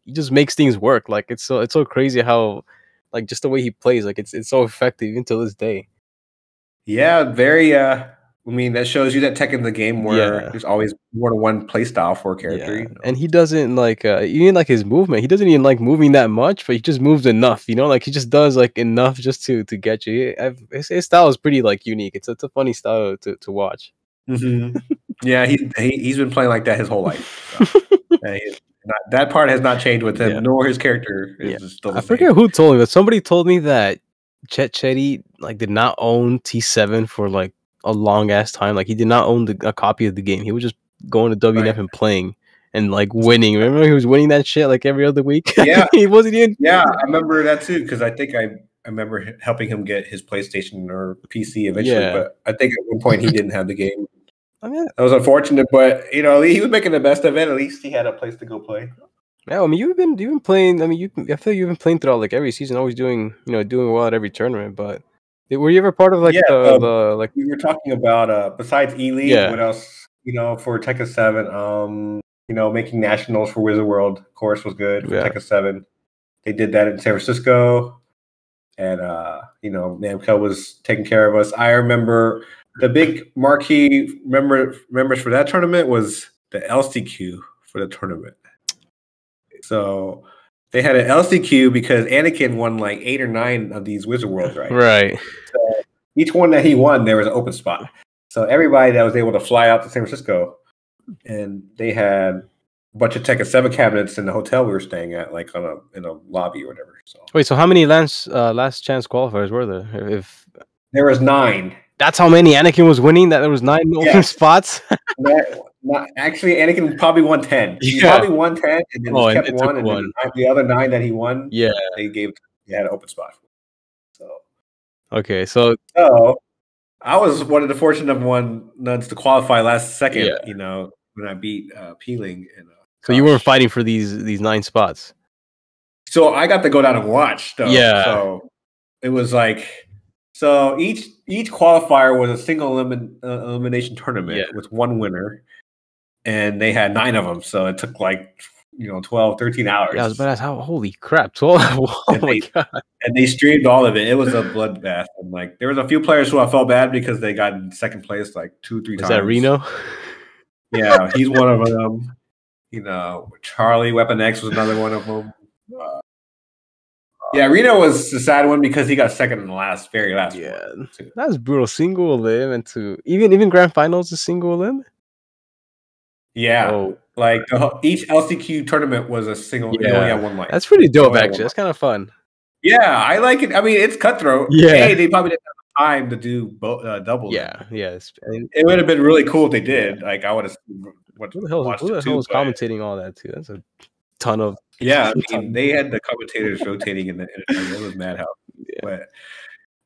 he just makes things work. Like it's so crazy how, like just the way he plays, like it's so effective even to this day. Yeah, very. I mean, that shows you that Tekken the game where there's always more than one play style for a character. Yeah. And he doesn't like even like his movement. He doesn't even like moving that much, but he just moves enough. Like he just does like enough just to get you. His style is pretty like unique. It's a funny style to watch. Mm-hmm. Yeah, he's been playing like that his whole life. So. That part has not changed with him, nor his character is still the same. I forget who told me, but somebody told me that Chet Chetty like did not own T7 for like a long ass time. Like he did not own a copy of the game. He was just going to WNF and playing and like winning. Remember he was winning that shit like every other week. Yeah, he wasn't even. Yeah, I remember that too because I think I remember helping him get his PlayStation or PC eventually. But I think at one point he didn't have the game. I mean, that was unfortunate, but he was making the best of it. At least he had a place to go play. Yeah, I mean, you've been playing. I mean, I feel like you've been playing throughout like every season, always doing well at every tournament. But were you ever part of like the like we were talking about besides E-League? Yeah. What else? For Tekken 7, making nationals for Wizard World, of course, was good for Tekken 7. They did that in San Francisco, and Namco was taking care of us. I remember the big marquee members for that tournament was the LCQ for the tournament. So they had an LCQ because Anakin won like 8 or 9 of these Wizard Worlds, right? Right. So each one that he won, there was an open spot. So everybody that was able to fly out to San Francisco, and they had a bunch of Tekken 7 cabinets in the hotel we were staying at, like in a lobby or whatever. So wait, so how many last chance qualifiers were there? If there was 9. That's how many Anakin was winning. That there was 9 open spots. Actually, Anakin probably won 10. He probably won 10, and then kept one, and then the other 9 that he won, they had an open spot. So okay, so I was one of the fortunate ones to qualify last second. When I beat Peeling. And so you weren't fighting for these 9 spots. So I got to go down and watch. Though. Yeah. So it was like each qualifier was a single elimination tournament with one winner, and they had 9 of them. So it took like 12, 13 hours. Yeah, but how? Holy crap! 12. Oh my god! And they streamed all of it. It was a bloodbath. And like there was a few players who I felt bad because they got in second place like 2-3 times. Is that Reno? Yeah, he's one of them. Charlie Weapon X was another one of them. Yeah, Reno was the sad one because he got second in the very last one. Too. That was brutal. Single elim and even grand finals is single elim. Yeah, like each LCQ tournament was a single. You only had one life. That's pretty dope, actually. That's kind of fun. Yeah, I like it. I mean, it's cutthroat. Yeah, they probably didn't have time to do doubles. Yeah. It would have been really cool if they did. Like I would have. Who the hell was commentating all that too? That's a ton of. Yeah, I mean, they had the commentators rotating in it was madhouse. Yeah.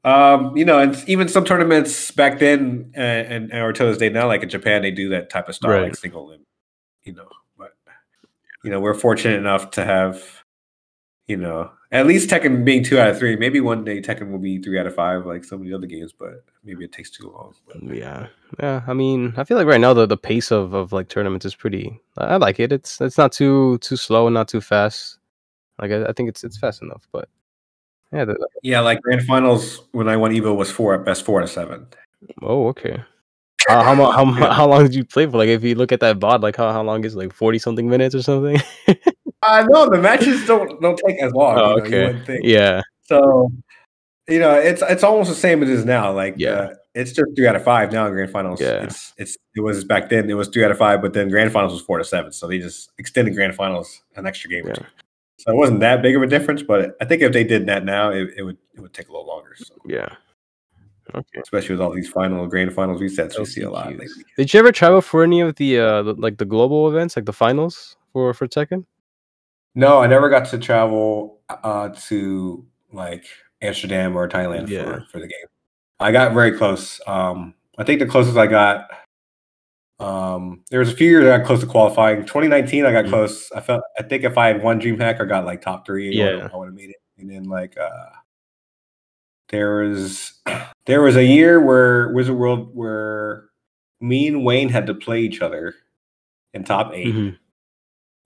And even some tournaments back then, and or to this day now, like in Japan, they do that type of style, like single limb. But we're fortunate enough to have, at least Tekken being 2 out of 3. Maybe one day Tekken will be 3 out of 5, like some of the other games, but maybe it takes too long. But. Yeah. I mean, I feel like right now the pace of like tournaments is pretty. I like it. It's not too slow and not too fast. Like I think it's fast enough, but yeah, like grand finals when I won Evo was 4 out of 7. Oh, okay. How long did you play for? Like, if you look at that VOD, like how long is it, like 40 something minutes or something? No, the matches don't take as long. Oh, You okay. wouldn't think. Yeah. So, it's almost the same as it is now. Like, it's just 3 out of 5 now in grand finals. Yeah. It was back then. It was 3 out of 5, but then grand finals was 4 out of 7. So they just extended grand finals an extra game or two. So it wasn't that big of a difference, but I think if they did that now, it would take a little longer. So. Yeah. Okay. Especially with all these grand finals resets, we see a lot lately. Did you ever travel for any of the like the global events, like the finals for Tekken? No, I never got to travel to like Amsterdam or Thailand for the game. I got very close. I think the closest I got, there was a few years I got close to qualifying. 2019, I got close. I think if I had won DreamHack or got like top 3, I would have made it. And then like there was a year where Wizard World where me and Wayne had to play each other in top 8,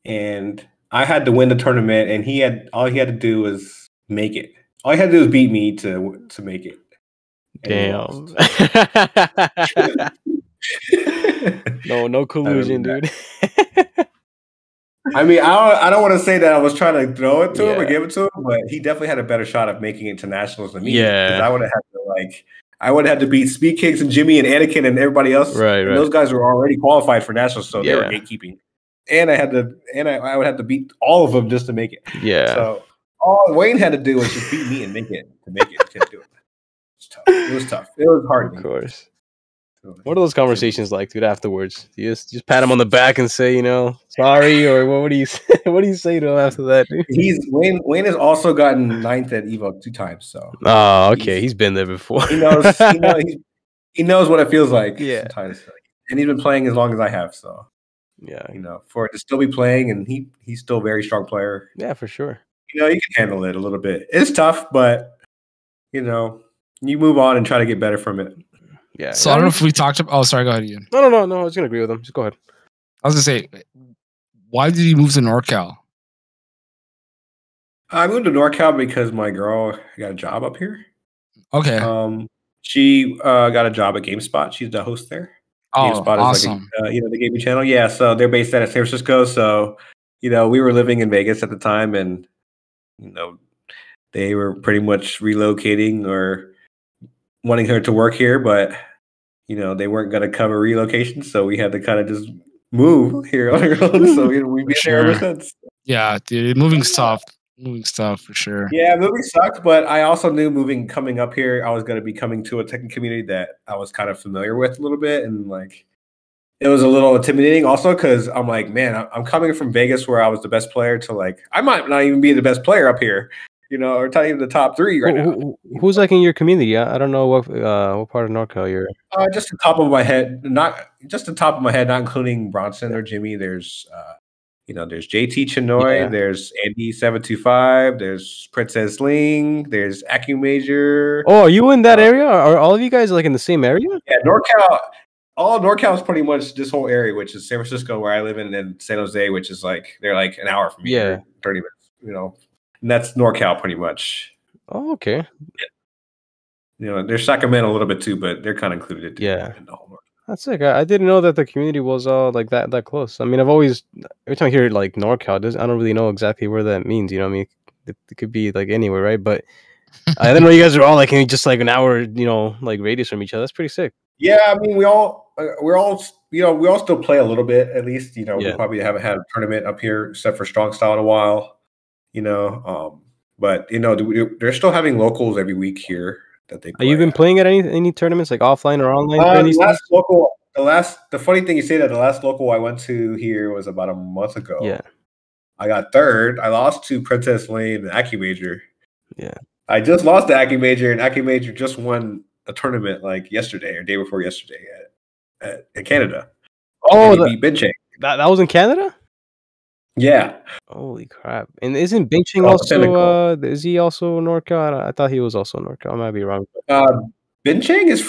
and I had to win the tournament, and all he had to do was make it. All he had to do was beat me to make it. Damn. No collusion, dude. I mean, I don't want to say that I was trying to throw it to him or give it to him, but he definitely had a better shot of making it to nationals than me. Because I would have had to beat Speed Kings and Jimmy and Anakin and everybody else. Right. Those guys were already qualified for nationals, so they were gatekeeping. And I would have to beat all of them just to make it. Yeah. So all Wayne had to do was just beat me and make it. He couldn't do it. It was tough. It was hard. Of course. What are those conversations like, dude? Afterwards, you just pat him on the back and say, sorry, or what do you say? What do you say to him after that? Dude? Wayne has also gotten 9th at Evo 2 times. So okay, he's been there before. He knows. He knows what it feels like. Yeah, sometimes. And he's been playing as long as I have. So for it to still be playing, and he's still a very strong player. Yeah, for sure. You can handle it a little bit. It's tough, but you move on and try to get better from it. Yeah. So I don't know if we talked about. Oh, sorry. Go ahead, Ian. No. I was gonna agree with him. Just go ahead. I was gonna say, why did he move to NorCal? I moved to NorCal because my girl got a job up here. Okay. She got a job at GameSpot. She's the host there. Oh, GameSpot awesome. Is like the gaming channel. Yeah. So they're based out of San Francisco. So we were living in Vegas at the time, and they were pretty much relocating or wanting her to work here, but they weren't going to cover relocation, so we had to kind of just move here on our own. So we've been here ever since. Yeah, dude, moving's tough. Moving stuff for sure. Yeah, moving sucked, but I also knew coming up here, I was going to be coming to a Tekken community that I was kind of familiar with a little bit, and like it was a little intimidating also because I'm like, man, I'm coming from Vegas where I was the best player to like I might not even be the best player up here. Or not even the top 3 right now. Who's like in your community? I don't know what part of NorCal you're. Just the top of my head, not including Bronson or Jimmy. There's, there's JT Chinoy, there's Andy 725, there's Princess Ling, there's AccuMajor. Oh, are you in that area? Are all of you guys like in the same area? Yeah, NorCal. All of NorCal is pretty much this whole area, which is San Francisco, where I live in, and San Jose, which is like they're like an hour from me. Yeah, 30 minutes. And that's NorCal pretty much. Oh, okay. Yeah. There's Sacramento a little bit too, but they're kind of included. In the whole NorCal. That's sick. I didn't know that the community was all like that close. I mean, every time I hear like NorCal, I don't really know exactly where that means. I mean, it could be like anywhere, right? But I didn't know you guys are all like in just like an hour, like radius from each other. That's pretty sick. Yeah, I mean, we're all we all still play a little bit at least. We probably haven't had a tournament up here except for Strong Style in a while. But they're still having locals every week here that they play. Have you been playing at any tournaments like offline or online? The funny thing you say that the last local I went to here was about a month ago. Yeah, I got 3rd. I lost to Princess Lane and AccuMajor. Yeah, I just lost to Aki Major, and Aki Major just won a tournament like yesterday or day before yesterday in Canada. Oh, he beat Benching. That was in Canada? Yeah. Holy crap! And isn't Benching Oh, is he also NorCal? I thought he was also NorCal. I might be wrong. Benching is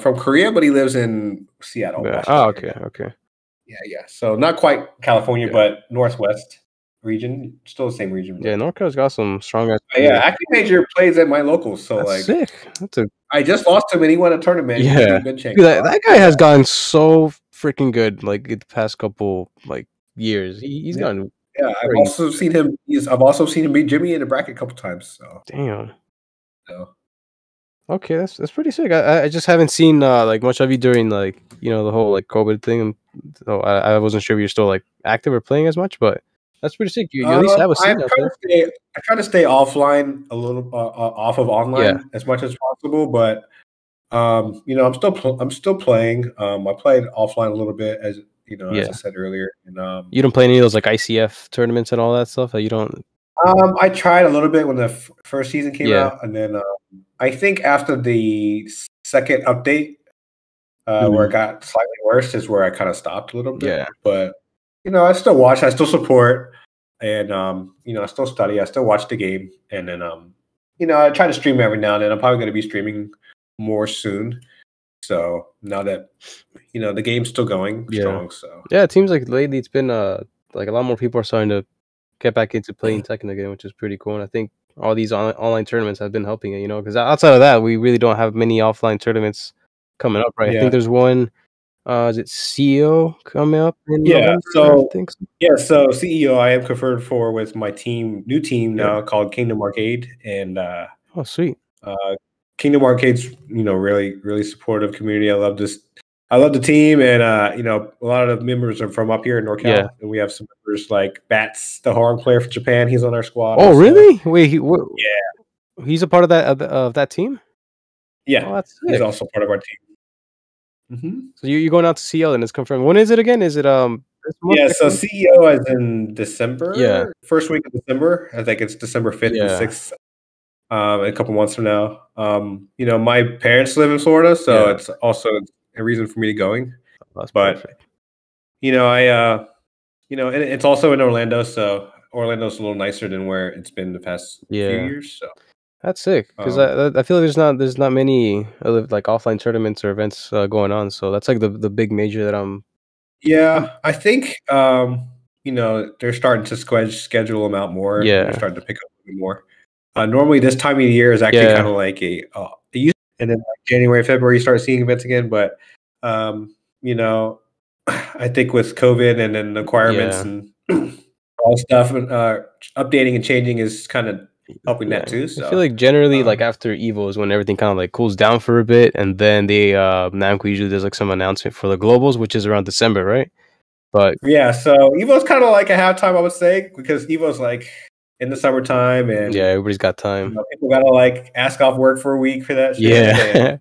from Korea, but he lives in Seattle, Washington. Oh, okay. Yeah. So not quite California, but Northwest region, still the same region. Yeah, NorCal's got some strong ass. Yeah, Aki Major plays at my locals, so That's sick. I just lost him and he won a tournament. Yeah, Dude, that guy has gotten so freaking good, like in the past couple years. He's gotten. Yeah, I've also seen him. I've also seen him beat Jimmy in the bracket a couple times. So damn. So. Okay, that's pretty sick. I just haven't seen like much of you during like the whole like COVID thing, and so I wasn't sure if you're still like active or playing as much, but that's pretty sick. You at least have a scene out there. I try to stay offline a little, off of online as much as possible, but I'm still playing. I played offline a little bit as I said earlier. And you don't play any of those like ICF tournaments and all that stuff. You don't. I tried a little bit when the first season came out, and then I think after the second update, where it got slightly worse, is where I kind of stopped a little bit. Yeah. But I still watch, I still support, and I still study, I still watch the game, and then I try to stream every now and then. I'm probably going to be streaming more soon. So now that the game's still going strong, so it seems like lately it's been like a lot more people are starting to get back into playing Tekken again, which is pretty cool. And I think all these online tournaments have been helping it, because outside of that, we really don't have many offline tournaments coming up, right? I think there's one. Is it CEO coming up in November? So so CEO I am conferred for with my new team now called Kingdom Arcade, and oh sweet. Kingdom Arcade's really really supportive community. I love the team, and a lot of the members are from up here in NorCal, and we have some members like Bats, the Horn player from Japan. He's on our squad. Oh, really? Wait, he's a part of that team. Yeah, oh, that's sick. He's also part of our team. Mm-hmm. So you're going out to CEO, and it's confirmed. When is it again? Is it this month? Yeah, so CEO is in December. Yeah, first week of December. I think it's December 5th and 6th. A couple months from now. My parents live in Florida, so it's also a reason for me to going. Oh, that's but perfect. and it's also in Orlando, so Orlando's a little nicer than where it's been the past few years. So that's sick, because I feel like there's not many like offline tournaments or events going on. So that's like the big major that I'm. Yeah, I think they're starting to schedule them out more. Yeah, they're starting to pick up a bit more. Normally, this time of the year is actually kind of like and then like January, February, you start seeing events again. But I think with COVID and then the requirements and all stuff, updating and changing is kind of helping that too. So I feel like generally, like after Evo is when everything kind of like cools down for a bit, and then Namco usually does like some announcement for the globals, which is around December, right? But so Evo's kind of like a halftime, I would say, because Evo's like in the summertime, and everybody's got time. People gotta like ask off work for a week for that shit.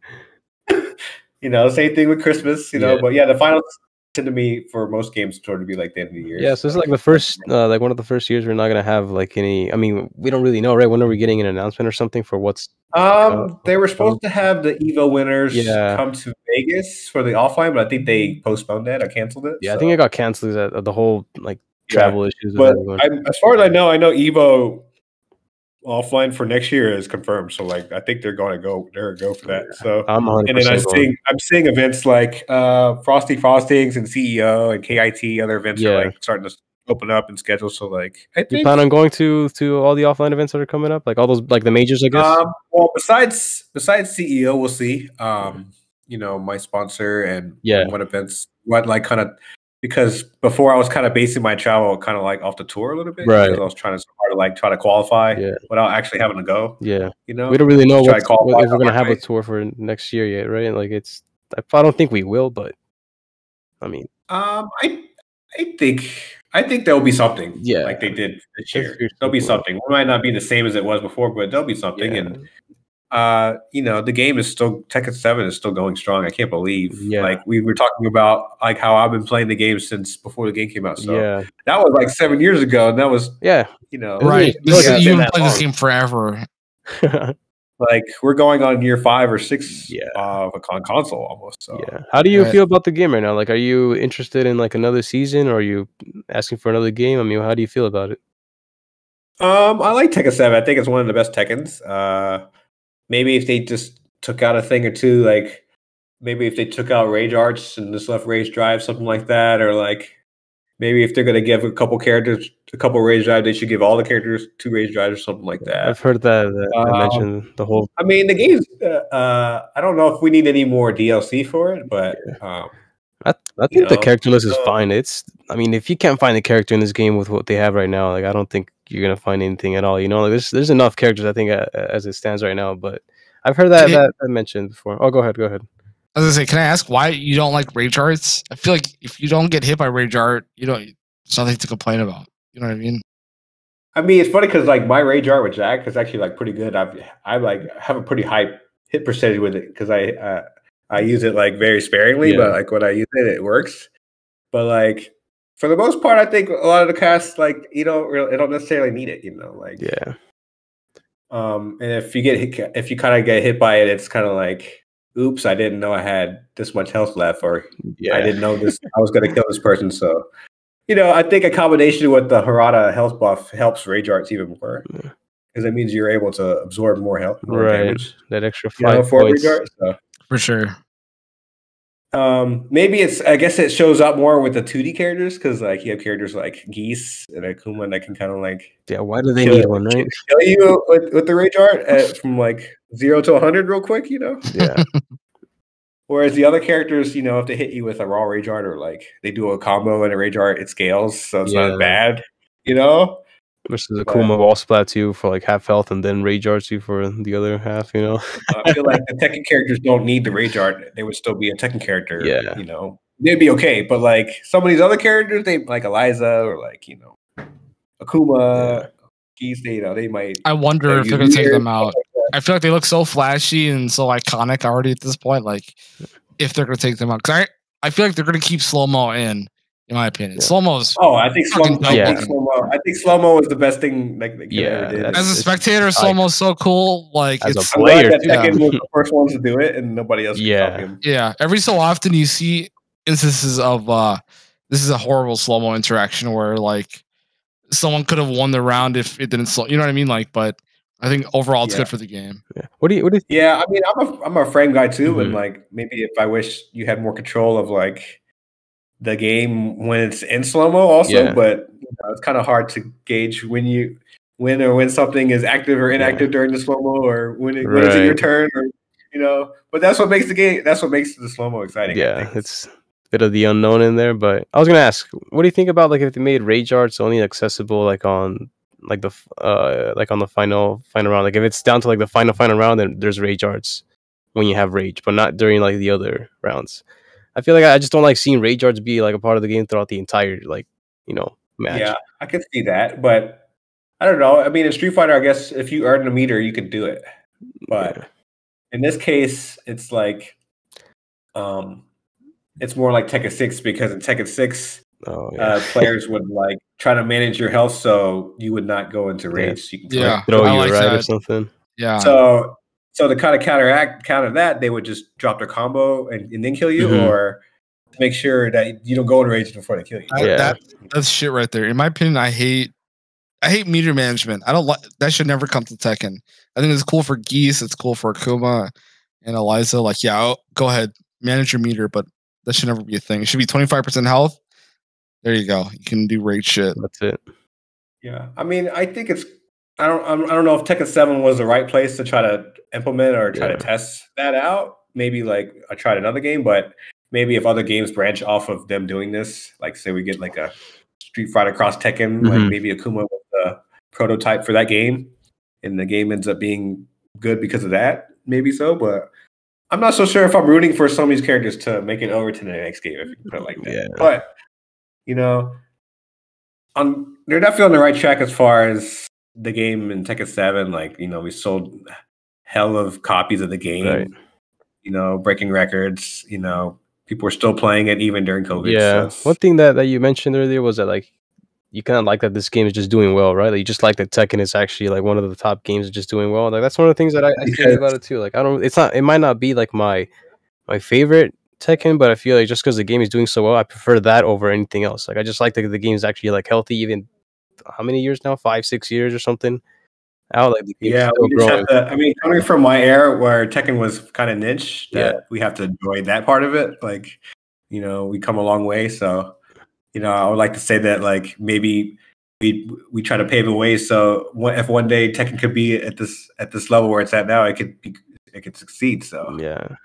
Same thing with Christmas, but the finals tend to be for most games sort of be like the end of the year. Yeah, so it's like the first like one of the first years we're not gonna have like any. I mean, we don't really know, right? When are we getting an announcement or something for what's they were supposed to have the Evo winners come to Vegas for the offline, but I think they postponed that or canceled it. I think it got canceled at the whole like travel issues. But as far as I know Evo offline for next year is confirmed. So like I think they're going to go for that. So and then I'm seeing events like Frosty Frostings and CEO and KIT, other events are like starting to open up and schedule. So like I think you plan on going to all the offline events that are coming up, like all those like the majors, I guess. Well, besides CEO, we'll see. My sponsor and what events, because before I was kind of basing my travel kind of like off the tour a little bit, right? Because I was trying to qualify without actually having to go. Yeah, we don't really know if we're gonna have a tour for next year yet, right? Like I don't think we will, but I mean, I think there'll be something. Yeah, like they did this year. There'll be something. It might not be the same as it was before, but there'll be something. And the game is still Tekken 7 is still going strong. I can't believe like we were talking about like how I've been playing the game since before the game came out. So that was like 7 years ago, and that was right. You've been playing this game forever. Like we're going on year 5 or 6 Yeah. of a console almost. So. Yeah. How do you feel about the game right now? Like, are you interested in like another season, or are you asking for another game? I mean, how do you feel about it? I like Tekken 7. I think it's one of the best Tekkens. Maybe if they just took out a thing or two, like maybe if they took out Rage Arts and just left Rage Drive, something like that, or like maybe if they're gonna give a couple characters a couple Rage Drive, they should give all the characters 2 Rage Drives or something like that. I've heard that I mentioned the whole. I mean, the game's. I don't know if we need any more DLC for it, but I think the character list is fine. I mean, if you can't find a character in this game with what they have right now, like I don't think you're gonna find anything at all. You know, like there's enough characters I think as it stands right now. But I've heard that I mentioned before. Oh, go ahead. I was gonna say, can I ask why you don't like Rage Arts? I feel like if you don't get hit by Rage Art, there's nothing to complain about. You know what I mean? I mean, it's funny because like my Rage Art with Jack is actually like pretty good. I like have a pretty high hit percentage with it because I use it like very sparingly, but like when I use it, it works. But like for the most part, I think a lot of the cast like they don't necessarily need it. Like and if you kind of get hit by it, it's kind of like, oops, I didn't know I had this much health left, or I didn't know this I was going to kill this person. So I think a combination with the Harada health buff helps Rage Arts even more because it means you're able to absorb more health, more damage. That extra 5 points. Rage Arts, so. For sure. Maybe I guess it shows up more with the 2D characters because like you have characters like Geese and Akuma that can kind of like why do they need one, right? Kill you with the Rage Art from like 0 to 100 real quick, Yeah. Whereas the other characters, if they hit you with a raw Rage Art or like they do a combo and a Rage Art, it scales, so it's not bad, Versus Akuma wall splats you for like half health and then Rage Arts you for the other half, I feel like the Tekken characters don't need the Rage Art. They would still be a Tekken character, They'd be okay, but like some of these other characters, they like Eliza or like, Akuma, Geese, they might. I wonder if they're going to take them out. I feel like they look so flashy and so iconic already at this point, like if they're going to take them out. Because I feel like they're going to keep slow-mo in my opinion. Slow-mo is... I think slow-mo is the best thing they ever did. As a spectator, slow-mo is so cool. Like, as a player, Tekken was the first ones to do it, and nobody else could copy him. Yeah, every so often you see instances of this is a horrible slow-mo interaction where like someone could have won the round if it didn't slow. You know what I mean? Like, but I think overall it's good for the game. Yeah. What do you? Yeah, I mean, I'm a frame guy too, and like maybe if I wish you had more control of like the game when it's in slow mo, also, but it's kind of hard to gauge when something is active or inactive during the slow mo, or when it's your turn, or But that's what makes the game. That's what makes the slow mo exciting. Yeah, it's a bit of the unknown in there. But I was gonna ask, what do you think about like if they made Rage Arts only accessible like on like the final round? Like if it's down to like the final round, then there's Rage Arts when you have Rage, but not during like the other rounds. I feel like I just don't like seeing Rage Arts be like a part of the game throughout the entire match. Yeah, I can see that, but I don't know. I mean, in Street Fighter, I guess if you earn a meter, you could do it. But in this case, it's like it's more like Tekken 6 because in Tekken 6, players would like try to manage your health so you would not go into rage. So you can throw you right or something. Yeah. So to kind of counter that, they would just drop their combo and then kill you, or make sure that you don't go in rage before they kill you. That's shit right there. In my opinion, I hate meter management. I don't like that. Should never come to Tekken. I think it's cool for Geese. It's cool for Akuma and Eliza. Like, go ahead, manage your meter, but that should never be a thing. It should be 25% health. There you go. You can do rage shit. That's it. Yeah, I mean, I think it's. I don't know if Tekken 7 was the right place to try to implement or try to test that out. Maybe like I tried another game, but maybe if other games branch off of them doing this, like say we get like a Street Fighter Cross Tekken, like maybe Akuma was the prototype for that game, and the game ends up being good because of that. Maybe so, but I'm not so sure if I'm rooting for some of these characters to make it over to the next game, if you can put it like that. Yeah. But they're definitely on the right track as far as the game in Tekken 7. Like, we sold hell of copies of the game, breaking records, people were still playing it even during COVID. Yeah. So one thing that you mentioned earlier was that like you kind of like that this game is just doing well, right? Like, you just like that Tekken is actually like one of the top games just doing well. Like that's one of the things that I feel about it too. Like it might not be like my favorite Tekken, but I feel like just because the game is doing so well, I prefer that over anything else. Like I just like that the game is actually like healthy, even how many years now? 5-6 years or something out. Like the game's still we just growing. have to. I mean, coming from my era where Tekken was kind of niche, that we have to enjoy that part of it. Like, we come a long way. So, I would like to say that like maybe we try to pave the way. So if one day Tekken could be at this level where it's at now, it could succeed. So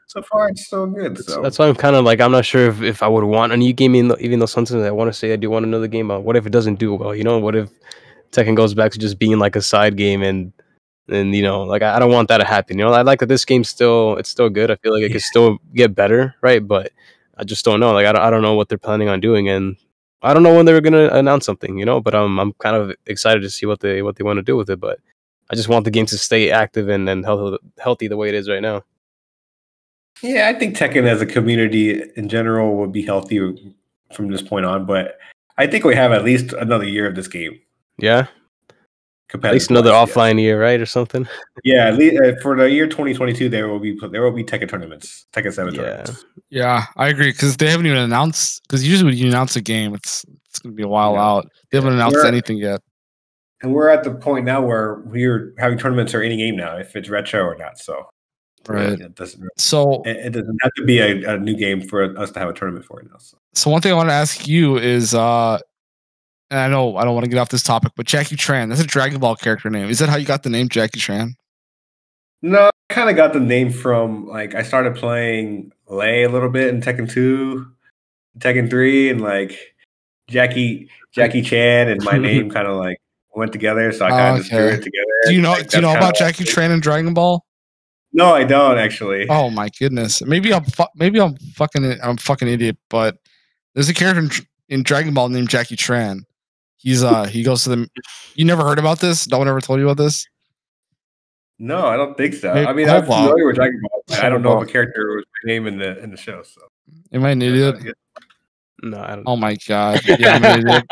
so far it's so good. That's why I'm kind of like, I'm not sure if I would want a new game, even though sometimes I want to say I do want another game. What if it doesn't do well? What if Tekken goes back to just being like a side game and like I don't want that to happen. I like that this game's still good. I feel like it could still get better, right? But I just don't know. Like I don't know what they're planning on doing, and I don't know when they're gonna announce something. But I'm kind of excited to see what they want to do with it. But I just want the game to stay active and healthy the way it is right now. Yeah, I think Tekken as a community in general would be healthy from this point on, but I think we have at least another year of this game. Yeah. At least another offline year, right, or something. Yeah, at least for the year 2022, there will be Tekken tournaments, Tekken 7 tournaments. Yeah, I agree because they haven't even announced. Because usually when you announce a game, it's going to be a while out. They haven't announced anything yet. And we're at the point now where we're having tournaments or any game now, if it's retro or not. So, right. It doesn't have to be a new game for us to have a tournament for it now. So one thing I want to ask you is, and I know I don't want to get off this topic, but Jackie Tran, that's a Dragon Ball character name. Is that how you got the name Jackie Tran? No, I kind of got the name from like I started playing Lei a little bit in Tekken 2, Tekken 3, and like Jackie Chan and my name kind of like went together, so I kind of just threw it together. Do you know about Jackie Tran and Dragon Ball? No, I don't actually. Oh my goodness, maybe I'm fucking idiot, but there's a character in Dragon Ball named Jackie Tran. He goes to the. You never heard about this? No one ever told you about this? No, I don't think so. I mean, I'm familiar with Dragon Ball, but I don't know if a character was my name in the show. So, am I an idiot? No, I don't. Oh my god! Yeah, I'm an idiot.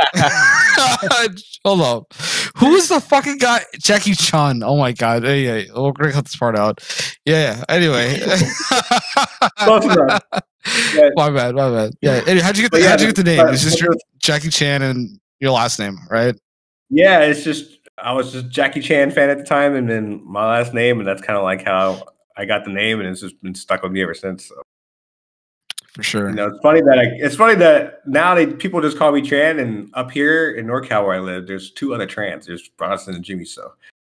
Hold up. Who is the fucking guy? Jackie Chan. Oh my god. Hey, we're gonna cut this part out. Yeah. Anyway. My bad. Yeah. Anyway, how'd you get the name? It's just your Jackie Chan and your last name, right? Yeah, it's just I was just Jackie Chan fan at the time, and then my last name, and that's kind of like how I got the name, and it's just been stuck with me ever since. So. For sure. It's funny that now people just call me Tran, and up here in NorCal where I live, there's two other Trans. There's Bronson and Jimmy, so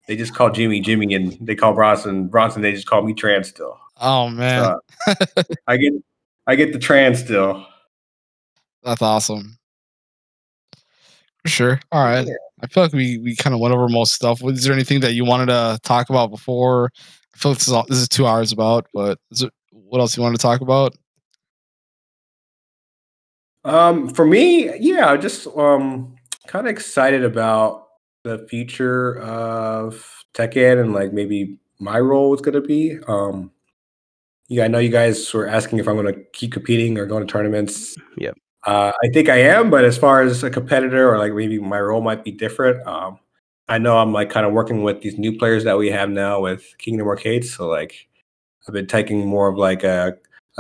they just call Jimmy, and they call Bronson. They just call me Tran still. Oh man, so, I get the Tran still. That's awesome. For sure. All right. Yeah. I feel like we kind of went over most stuff. Is there anything that you wanted to talk about before? I feel like this is 2 hours about, but what else you want to talk about? For me, yeah, just kind of excited about the future of Tekken and like maybe my role is going to be. I know you guys were asking if I'm going to keep competing or going to tournaments. Yep. I think I am, but as far as a competitor or like maybe my role might be different. I know I'm like kind of working with these new players that we have now with Kingdom Arcade. So like I've been taking more of like a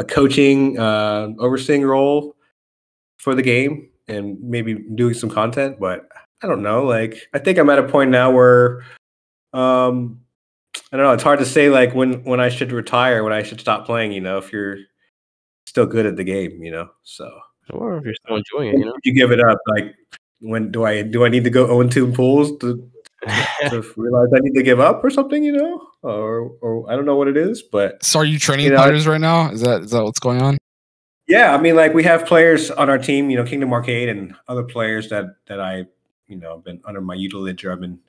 coaching, overseeing role for the game and maybe doing some content, but I don't know. Like I think I'm at a point now where I don't know, it's hard to say like when I should retire, when I should stop playing, if you're still good at the game, so or if you're still enjoying it, you give it up. Like when do I need to go 0-2 pools to realize I need to give up or something, or I don't know what it is, but so are you training players right now? Is that what's going on? Yeah, I mean, like we have players on our team, Kingdom Arcade and other players that I, have been under my tutelage or I've been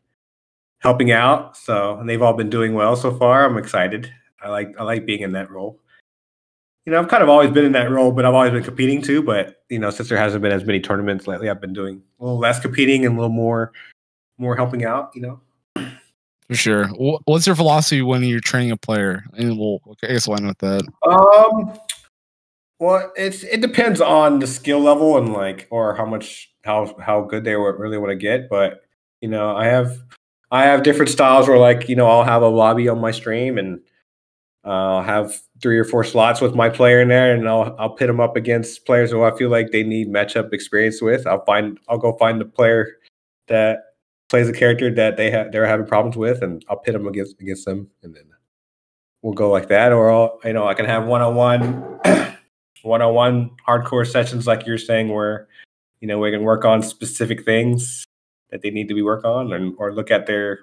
helping out. So, and they've all been doing well so far. I'm excited. I like being in that role. I've kind of always been in that role, but I've always been competing too. But since there hasn't been as many tournaments lately, I've been doing a little less competing and a little more helping out. For sure. What's your philosophy when you're training a player? And I guess we'll end with that. Well, it depends on the skill level and or how much how good they really want to get. But I have different styles where like I'll have a lobby on my stream and I'll have 3 or 4 slots with my player in there, and I'll pit them up against players who I feel like they need matchup experience with. I'll go find the player that plays a character that they're having problems with, and I'll pit them against them, and then we'll go like that. Or I can have one-on-one hardcore sessions like you're saying, where we can work on specific things that they need to be worked on, or look at their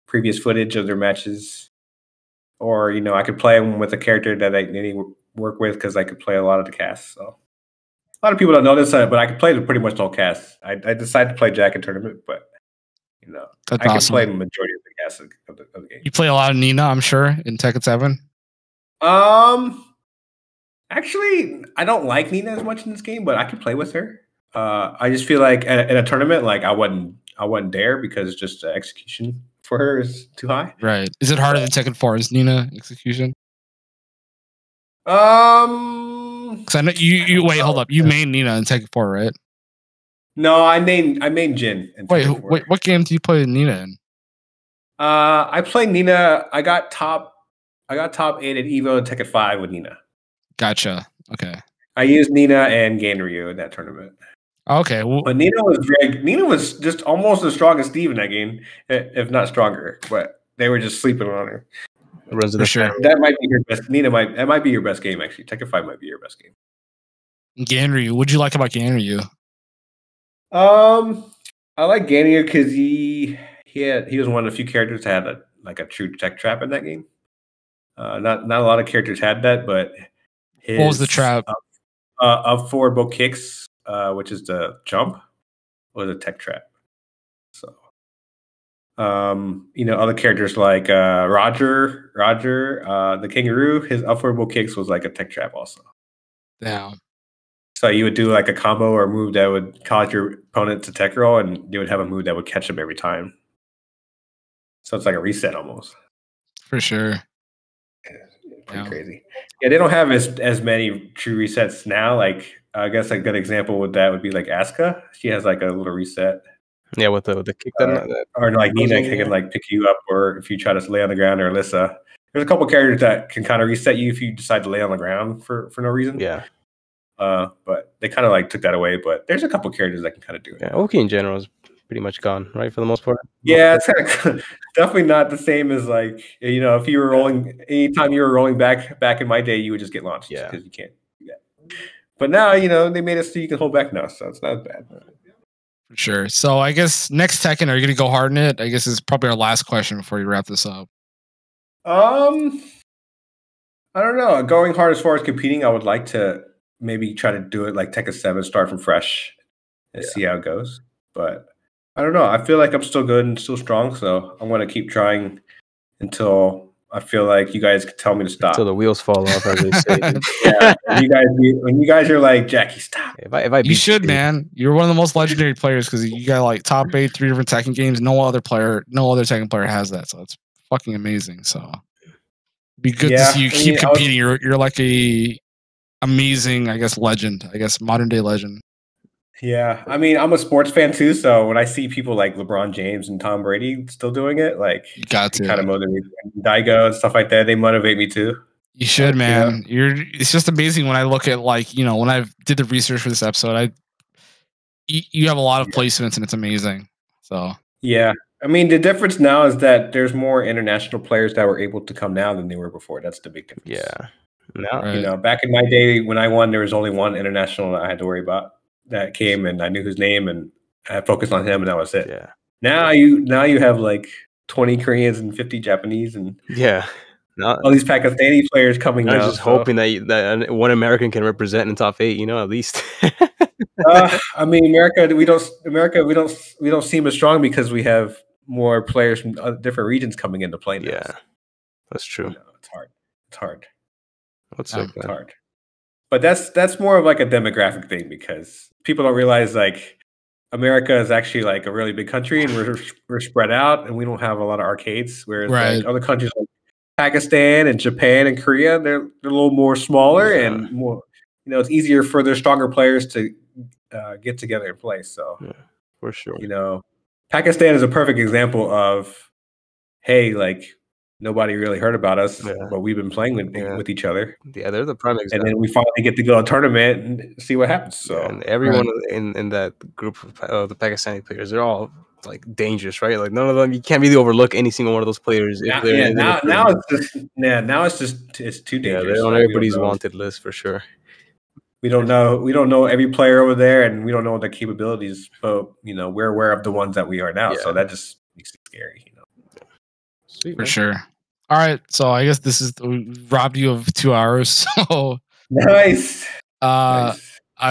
previous footage of their matches. Or I could play them with a character that I need to work with because I could play a lot of the cast. So a lot of people don't know this, but I could play pretty much the whole cast. I decided to play Jack in tournament, but That's I awesome. can play the majority of the cast of the game. You play a lot of Nina, I'm sure, in Tekken 7. Actually, I don't like Nina as much in this game, but I can play with her. I just feel like in a tournament, like I wouldn't dare because just the execution for her is too high. Right. Is it harder than Tekken 4? Is Nina execution? Because I know you wait, hold up. You main Nina in Tekken 4, right? No, I main Jin. Wait, what game do you play Nina in? I play Nina. I got top 8 at Evo and Tekken 5 with Nina. Gotcha. Okay. I used Nina and Ganryu in that tournament. Okay. Well, but Nina was just almost as strong as Steve in that game, if not stronger. But they were just sleeping on her. For sure. That might be your best. That might be your best game actually. Tekken 5 might be your best game. Ganryu. What'd you like about Ganryu? I like Ganryu because he was one of the few characters that had a true tech trap in that game. Not a lot of characters had that, but what was the trap? Up forward bow kicks, which is the jump, was a tech trap. So, other characters like Roger, the kangaroo, his up forward bow kicks was like a tech trap also. Yeah. So you would do like a combo or a move that would cause your opponent to tech roll, and you would have a move that would catch them every time. So it's like a reset almost. For sure. Pretty crazy. Yeah, they don't have as many true resets now. Like I guess a good example would be like Asuka. She has like a little reset. Yeah, with the kick or like Nina can like pick you up, or if you try to lay on the ground, or Alyssa. There's a couple characters that can kind of reset you if you decide to lay on the ground for no reason. Yeah. But they kind of like took that away. But there's a couple characters that can kind of do it. Yeah, Oki in general is pretty much gone, right, for the most part. Yeah, it's kind of definitely not the same as like if you were rolling. Anytime you were rolling back in my day, you would just get launched. Yeah, because you can't do that. But now they made it so you can hold back now, so it's not bad. For sure. So I guess next Tekken, are you going to go hard in it? I guess is probably our last question before you wrap this up. I don't know. Going hard as far as competing, I would like to maybe try to do it like Tekken 7, start from fresh and see how it goes. But I don't know. I feel like I'm still good and still strong, so I'm going to keep trying until I feel like you guys can tell me to stop. Until the wheels fall off, as they say. Yeah, when you guys are like, Jackie, stop. If I you should, man. You're one of the most legendary players because you got like top 8, 3 different Tekken games. No other Tekken player has that, so it's fucking amazing. So it'd be good to see you keep competing. You're like a amazing, I guess, legend. I guess modern day legend. Yeah, I mean, I'm a sports fan too, so when I see people like LeBron James and Tom Brady still doing it, like, you got to kind of motivate Daigo and stuff like that. They motivate me too. You should, man. It's just amazing when I look at like when I did the research for this episode. You have a lot of placements and it's amazing. So yeah, I mean, the difference now is that there's more international players that were able to come now than they were before. That's the big difference. Yeah, now back in my day when I won, there was only one international that I had to worry about. That came and I knew his name and I focused on him and that was it. Yeah. Now you have like 20 Koreans and 50 Japanese and all these Pakistani players coming. I was just hoping that one American can represent in top 8. At least. I mean, America, we don't seem as strong because we have more players from different regions coming into play now. Yeah, that's true. It's hard. It's hard. It's hard. But that's more of like a demographic thing because people don't realize like America is actually like a really big country and we're spread out and we don't have a lot of arcades. Whereas like other countries like Pakistan and Japan and Korea, they're a little more smaller and more. It's easier for their stronger players to get together and play. So Yeah, for sure. you know, Pakistan is a perfect example of, hey, like nobody really heard about us, but we've been playing with each other. Yeah, they're the prime example. And then we finally get to go to a tournament and see what happens. So and everyone in that group of the Pakistani players, they're all like dangerous, right? Like none of them, you can't really overlook any single one of those players. now it's too dangerous. Yeah, they're on everybody's wanted list for sure. We don't know every player over there, and we don't know their capabilities, but we're aware of the ones that we are now. So that just makes it scary, Sweet, for sure. All right, so I guess we robbed you of 2 hours. So nice. I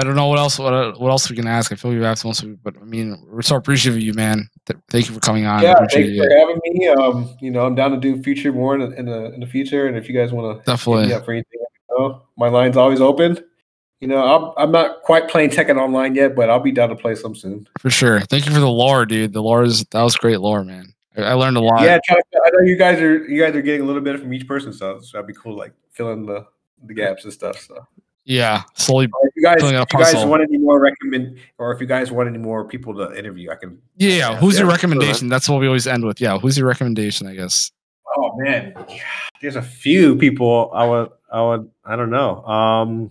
don't know what else we can ask. I feel we've asked most of it, but I mean, we're so appreciative of you, man. Thank you for coming on. Yeah, thanks for having me. I'm down to do future more in the future, and if you guys want to definitely hit me up for anything, my line's always open. I'm not quite playing Tekken online yet, but I'll be down to play some soon. For sure. Thank you for the lore, dude. That was great lore, man. I learned a lot. Yeah, I know you guys are getting a little bit from each person, so that'd be cool, like fill in the gaps and stuff. So yeah, slowly. If you guys want any more if you guys want any more people to interview, I can. Yeah. Who's your recommendation? That's what we always end with. Yeah. Who's your recommendation? I guess. Oh man, there's a few people. I don't know.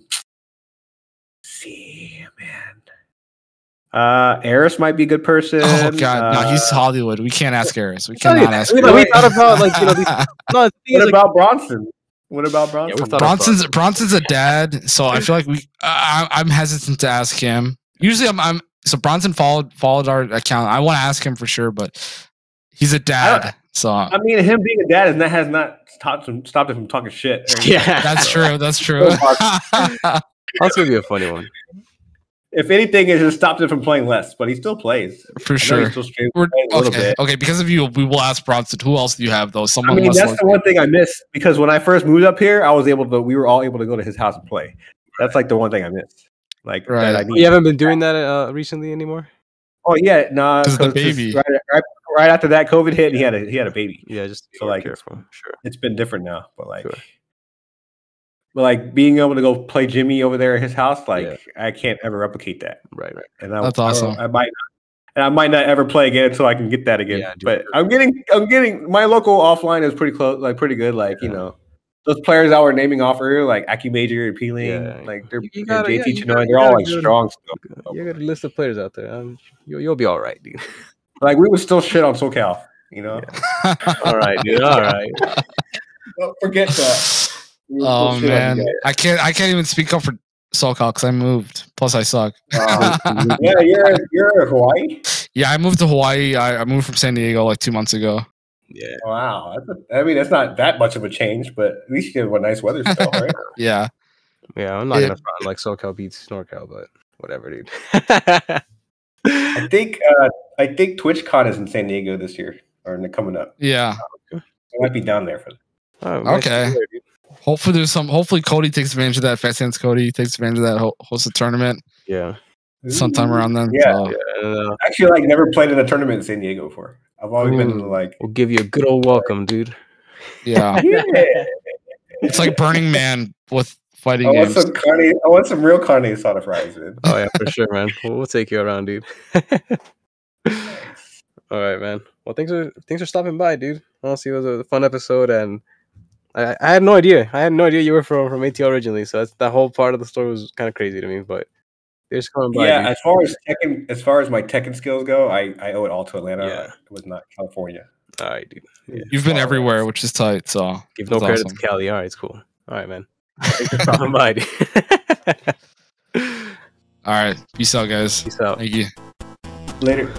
See, man. Eris might be a good person. Oh god, no, he's Hollywood. We can't ask Eris. We cannot ask. We thought about what about Bronson? What about Bronson? Yeah, Bronson's a dad, so I feel like I'm hesitant to ask him. Usually, so Bronson followed our account. I want to ask him for sure, but he's a dad. So I mean, him being a dad has not stopped him from talking shit. Yeah, that's true. That's true. That's gonna be a funny one. If anything, it just stopped him from playing less, but he still plays. For sure. Okay, because of you, we will ask Bronson. Who else do you have, though? That's the one thing I missed, because when I first moved up here, we were all able to go to his house and play. That's like the one thing I missed. Like, that you haven't been doing that recently anymore? Oh yeah, no, the baby. Right after that COVID hit, he had a baby. Yeah, just so like careful. Sure, it's been different now, but like. Sure. But like being able to go play Jimmy over there at his house, I can't ever replicate that. Right. And that's awesome. I might not ever play again until I can get that again. Yeah, but I'm getting my local offline is pretty close, like pretty good. Like those players that were naming off earlier, like Aki Major and Peeling, like they're JT Chinoy, they're all like strong still. You got a list of players out there. You'll be all right, dude. Like we would still shit on SoCal, Yeah. All right, dude. All right. Don't forget that. Oh man, I can't even speak up for SoCal because I moved. Plus, I suck. Yeah, you're in Hawaii. Yeah, I moved to Hawaii. I moved from San Diego like 2 months ago. Yeah. Wow. That's not that much of a change, but at least you get a nice weather still, right? Yeah. Yeah, I'm not gonna front like SoCal beats NorCal, but whatever, dude. I think TwitchCon is in San Diego this year, or coming up. Yeah. I might be down there for that. Oh, okay. Hopefully Cody takes advantage of that. Fat Sands Cody takes advantage of that. Host a tournament. Yeah. Sometime around then. Yeah. So. Actually, never played in a tournament in San Diego before. I've always been like. We'll give you a good old welcome, dude. Yeah. It's like Burning Man with fighting games. I want some real carne asada fries, man. Oh yeah, for sure, man. We'll take you around, dude. All right, man. Well, thanks for stopping by, dude. Honestly, it was a fun episode, and I had no idea. You were from ATL originally, so that whole part of the story was kind of crazy to me. But just coming by. Yeah, dude. as far as my Tekken skills go, I owe it all to Atlanta. Yeah. It was not California. All right, dude. Yeah. You've been everywhere, which is tight. So give no credit to Cali. All right, it's cool. All right, man. Thanks for stopping by, dude. All right, peace out, guys. Peace out. Thank you. Later.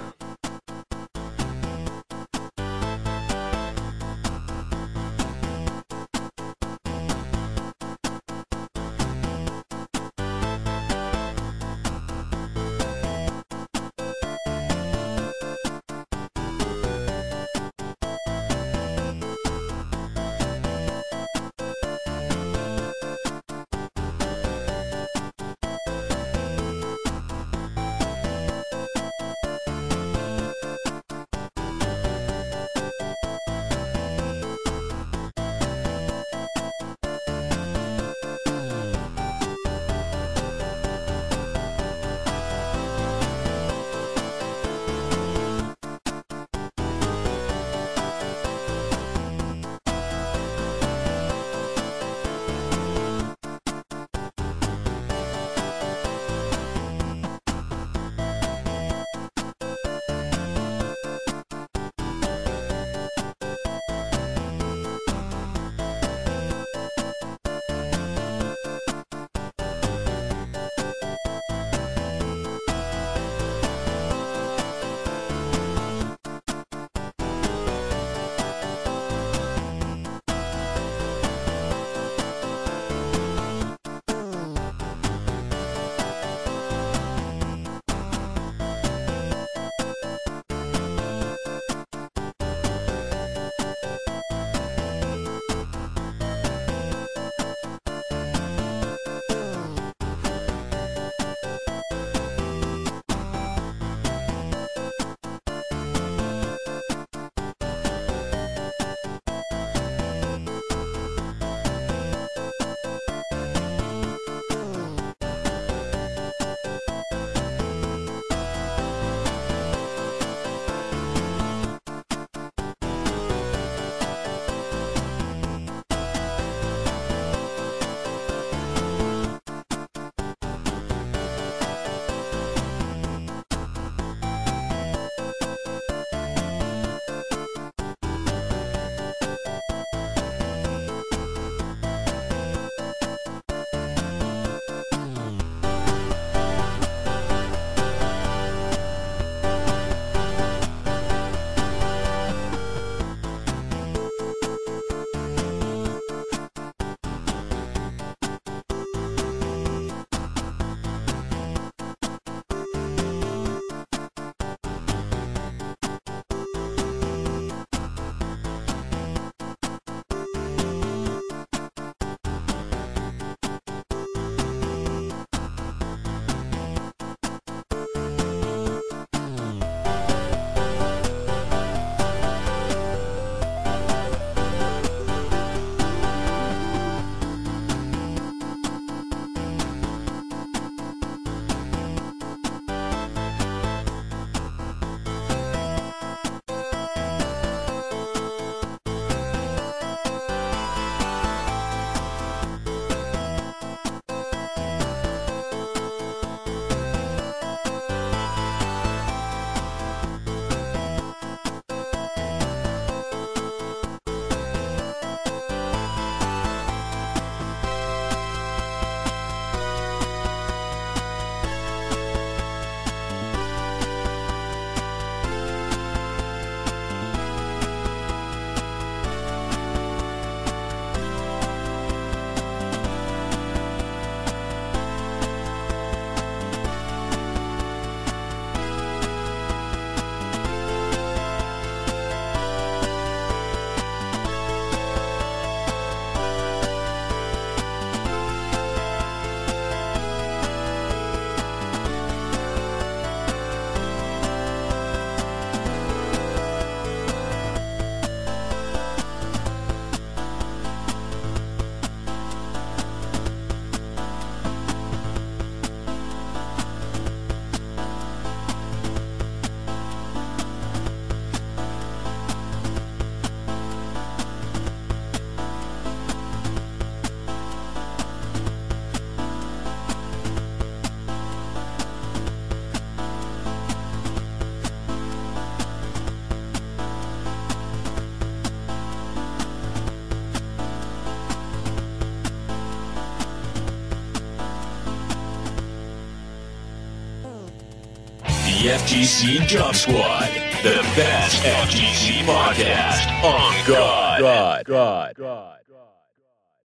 FGC Jump Squad, the best FGC podcast on God.